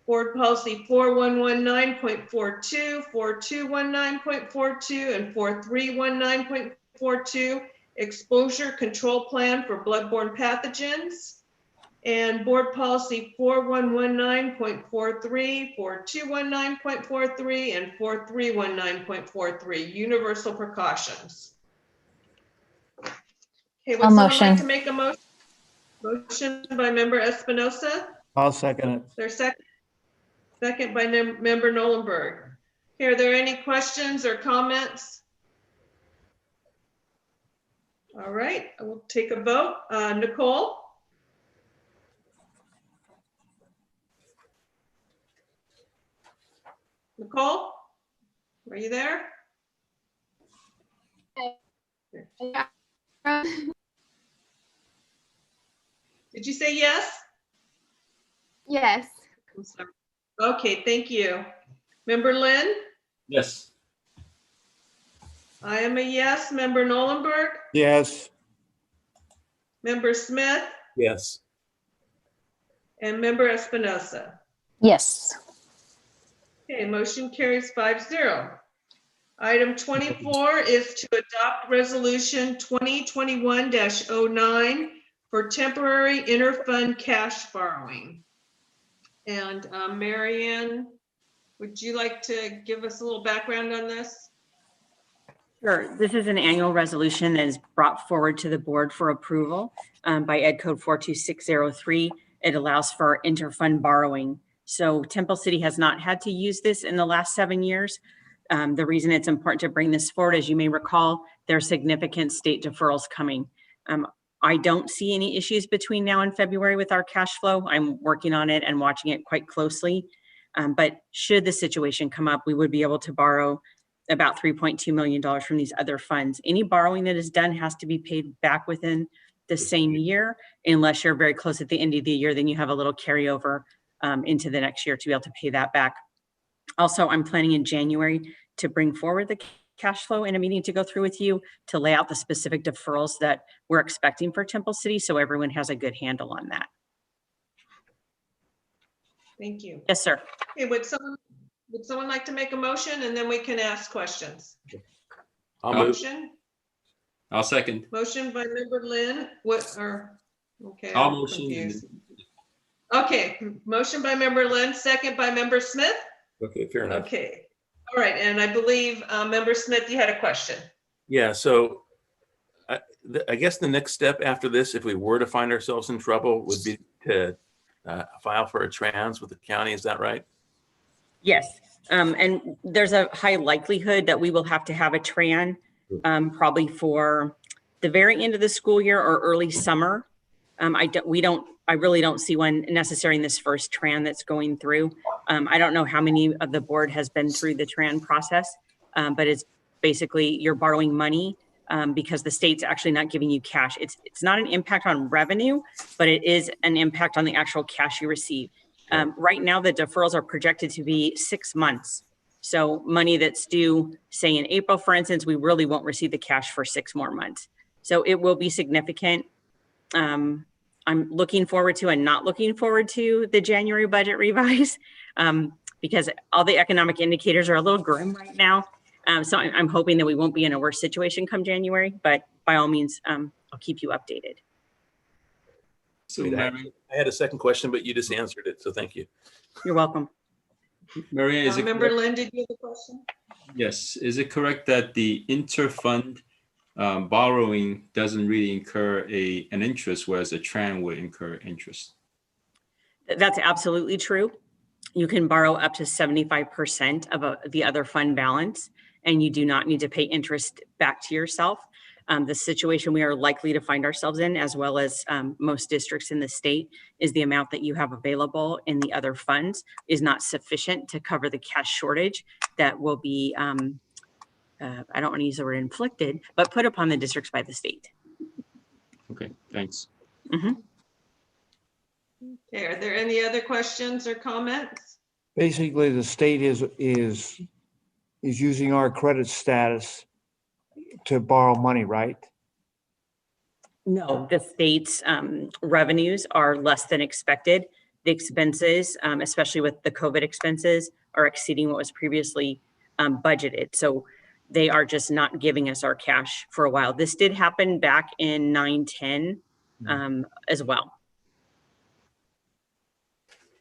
Board policy 4119.42, 4219.42, and 4319.42, exposure control plan for bloodborne pathogens. And board policy 4119.43, 4219.43, and 4319.43, universal precautions. Okay, I'll would someone motion. like to make a motion? Motion by member Espinosa. I'll second it. There's second by member Nolenberg. Okay, are there any questions or comments? All right, I will take a vote. Nicole? Nicole, are you there? Did you say yes? Yes. I'm sorry. Okay, thank you. Member Lynn? Yes. I am a yes. Member Nolenberg? Yes. Member Smith? Yes. And member Espinosa? Yes. Okay, motion carries 5-0. Item 24 is to adopt resolution 2021-09 for temporary interfund cash borrowing. And Marianne, would you like to give us a little background on this? Sure. This is an annual resolution that is brought forward to the board for approval by Ed Code 42603. It allows for interfund borrowing. So Temple City has not had to use this in the last 7 years. The reason it's important to bring this forward, as you may recall, there are significant state deferrals coming. I don't see any issues between now and February with our cash flow. I'm working on it and watching it quite closely. But should the situation come up, we would be able to borrow about $3.2 million from these other funds. Any borrowing that is done has to be paid back within the same year, unless you're very close at the end of the year, then you have a little carryover into the next year to be able to pay that back. Also, I'm planning in January to bring forward the cash flow in a meeting to go through with you to lay out the specific deferrals that we're expecting for Temple City, so everyone has a good handle on that. Thank you. Yes, sir. Okay, would someone like to make a motion and then we can ask questions? I'll move. Motion? I'll second. Motion by member Lynn. Okay, I'll I'm motion. confused. Okay, motion by member Lynn, second by member Smith. Okay, fair enough. Okay, all right, and I believe member Smith, you had a question. Yeah, so I guess the next step after this, if we were to find ourselves in trouble, would be to file for a trans with the county. Is that right? Yes, and there's a high likelihood that we will have to have a tran probably for the very end of the school year or early summer. I really don't see one necessary in this first tran that's going through. I don't know how many of the board has been through the tran process, but it's basically you're borrowing money because the state's actually not giving you cash. It's not an impact on revenue, but it is an impact on the actual cash you receive. Right now, the deferrals are projected to be 6 months. So money that's due, say in April, for instance, we really won't receive the cash for 6 more months. So it will be significant. I'm looking forward to and not looking forward to the January budget revise because all the economic indicators are a little grim right now. So I'm hoping that we won't be in a worse situation come January, but by all means, I'll keep you updated. So I had a second question, but you just answered it. So thank you. You're welcome. Maria, is it Member correct? Lynn, did you have a question? Yes. Is it correct that the interfund borrowing doesn't really incur an interest, whereas a tran would incur interest? That's absolutely true. You can borrow up to 75% of the other fund balance, and you do not need to pay interest back to yourself. The situation we are likely to find ourselves in, as well as most districts in the state, is the amount that you have available in the other funds is not sufficient to cover the cash shortage that will be, I don't want to use the word inflicted, but put upon the districts by the state. Okay, thanks. Mm-hmm. Okay, are there any other questions or comments? Basically, the state is using our credit status to borrow money, right? No, the state's revenues are less than expected. The expenses, especially with the COVID expenses, are exceeding what was previously budgeted. So they are just not giving us our cash for a while. This did happen back in 9-10 as well.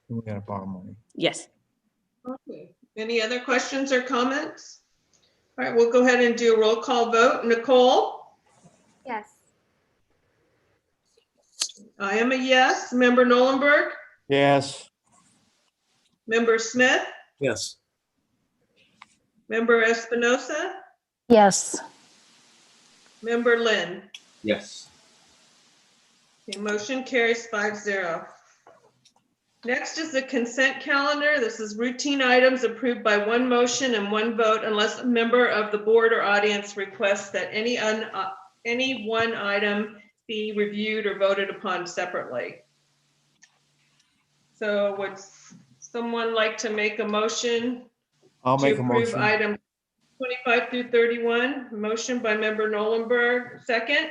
We gotta borrow money. Yes. Okay, any other questions or comments? All right, we'll go ahead and do a roll call vote. Nicole? Yes. I am a yes. Member Nolenberg, Yes. Member Smith, Yes. Member Espinosa, Yes. Member Lynn. Yes. Okay, motion carries 5-0. Next is the consent calendar. This is routine items approved by one motion and one vote unless a member of the board or audience requests that any one item be reviewed or voted upon separately. So would someone like to make a motion I'll to make a approve motion. items 25 through 31? Motion by member Nolenberg, second.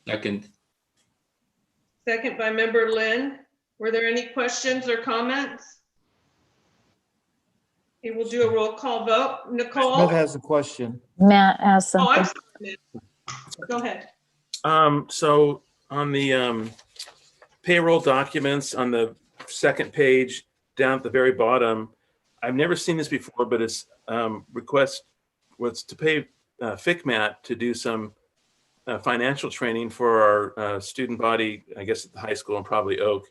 Second. Second by member Lynn. Were there any questions or comments? Okay, we'll do a roll call vote. Nicole? Smith has a question. Matt has Oh, I'm something. sorry. Go ahead. So on the payroll documents on the second page down at the very bottom, I've never seen this before, but it's request was to pay FICMAT to do some financial training for our student body, I guess at the high school and probably Oak.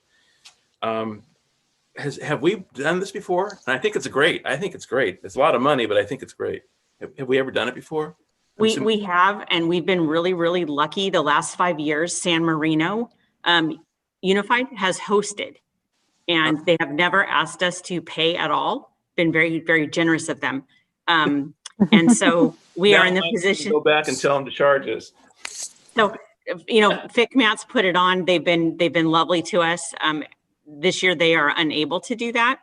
Have we done this before? And I think it's great. I think it's great. It's a lot of money, but I think it's great. Have we ever done it before? We have, and we've been really, really lucky. The last 5 years, San Marino Unified has hosted, and they have never asked us to pay at all. Been very, very generous of them. And so we are in the position. Go back and tell them to charge us. So, you know, FICMAT's put it on. They've been lovely to us. This year they are unable to do that.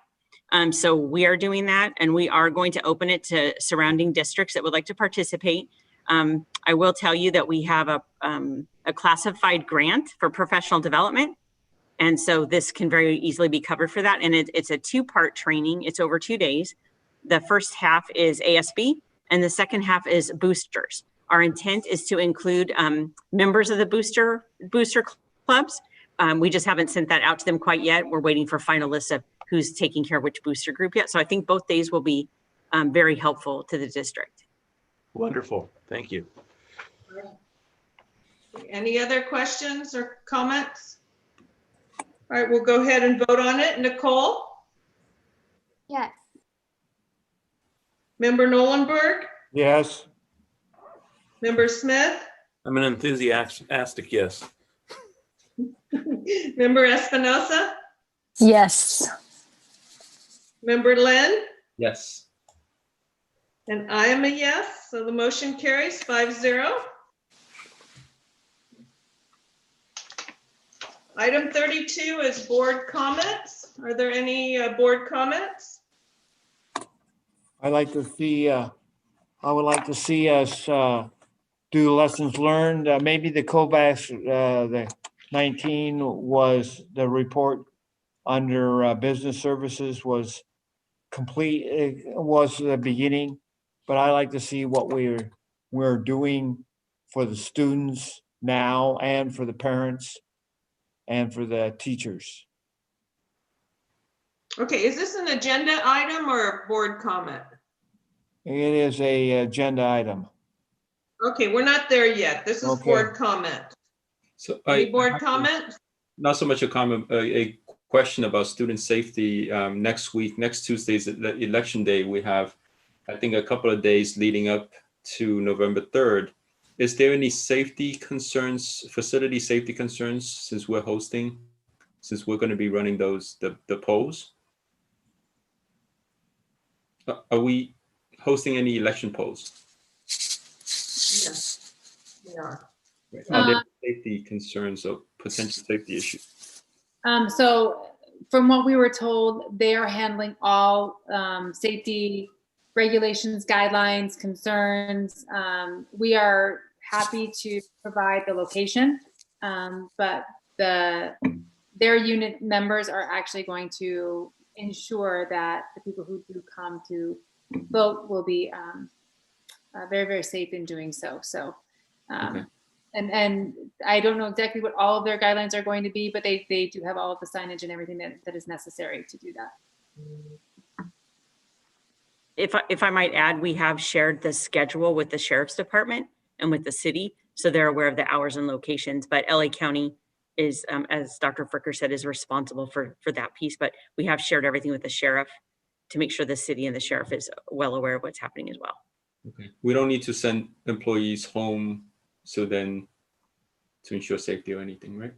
So we are doing that, and we are going to open it to surrounding districts that would like to participate. I will tell you that we have a classified grant for professional development. And so this can very easily be covered for that. And it's a 2-part training. It's over 2 days. The first half is ASB and the second half is boosters. Our intent is to include members of the booster clubs. We just haven't sent that out to them quite yet. We're waiting for final lists of who's taking care of which booster group yet. So I think both days will be very helpful to the district. Wonderful. Thank you. Any other questions or comments? All right, we'll go ahead and vote on it. Nicole? Yes. Member Nolenberg? Yes. Member Smith? I'm an enthusiastic yes. Member Espinosa? Yes. Member Lynn? Yes. And I am a yes, so the motion carries 5-0. Item 32 is board comments. Are there any board comments? I would like to see us do lessons learned. Maybe the COVAX, the 19 was the report under business services was complete. It was the beginning, but I like to see what we're doing for the students now and for the parents and for the teachers. Okay, is this an agenda item or a board comment? It is a agenda item. Okay, we're not there yet. This is Okay. board comment. So Any board comment? Not so much a comment, a question about student safety. Next week, next Tuesday's election day, we have, I think, a couple of days leading up to November 3rd. Is there any safety concerns, facility safety concerns, since we're hosting, since we're going to be running the polls? Are we hosting any election polls? Yes, we are. Are there safety concerns or potential safety issues? So from what we were told, they are handling all safety regulations, guidelines, concerns. We are happy to provide the location, but their unit members are actually going to ensure that the people who do come to vote will be very, very safe in doing so. So, Okay. and I don't know exactly what all of their guidelines are going to be, but they do have all of the signage and everything that is necessary to do that. If I might add, we have shared the schedule with the sheriff's department and with the city, so they're aware of the hours and locations, but LA County is, as Dr. Fricker said, is responsible for that piece, but we have shared everything with the sheriff to make sure the city and the sheriff is well aware of what's happening as well. Okay. We don't need to send employees home so then to ensure safety or anything, right?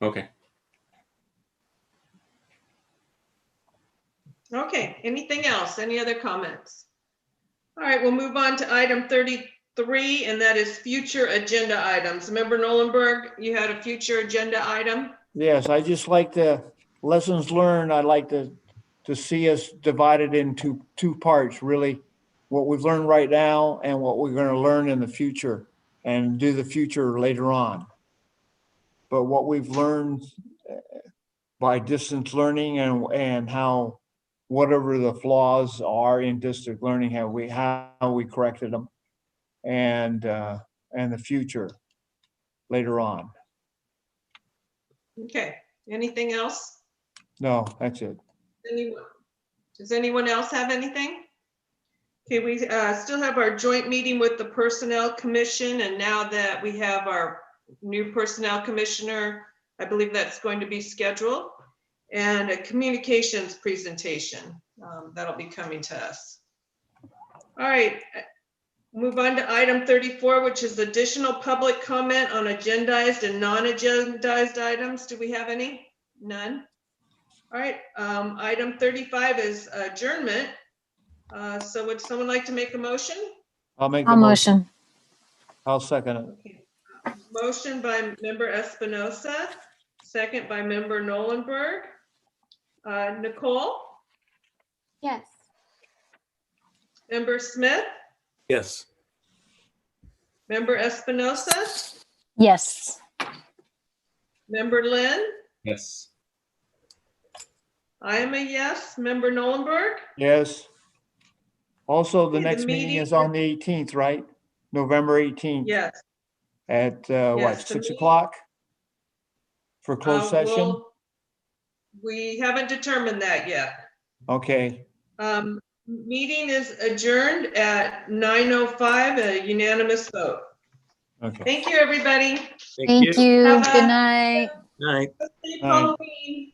Okay. Okay, anything else? Any other comments? All right, we'll move on to item 33, and that is future agenda items. Member Nolenberg, you had a future agenda item? Yes, I just like the lessons learned. I'd like to see us divided into two parts, really. What we've learned right now and what we're going to learn in the future and do the future later on. But what we've learned by distance learning and how whatever the flaws are in district learning, how we corrected them, and the future later on. Okay, anything else? No, that's it. Does anyone else have anything? Okay, we still have our joint meeting with the Personnel Commission, and now that we have our new Personnel Commissioner, I believe that's going to be scheduled, and a communications presentation that'll be coming to us. All right, move on to item 34, which is additional public comment on agendized and non-agendized items. Do we have any? None. All right, item 35 is adjournment. So would someone like to make a motion? I'll make I'll the motion. motion. I'll second it. Okay. Motion by member Espinosa, second by member Nolenberg. Nicole? Yes. Member Smith? Yes. Member Espinosa? Yes. Member Lynn? Yes. I am a yes. Member Nolenberg? Yes. Also, the Okay, next meeting is on the 18th, right? November 18th. Yes. At Yes, what, the 6 meeting- o'clock? For closed session? We haven't determined that yet. Okay. Meeting is adjourned at 9:05, a unanimous vote. Okay. Thank you, everybody. Thank you. Have a- Good night. Night. Safe Night. Halloween.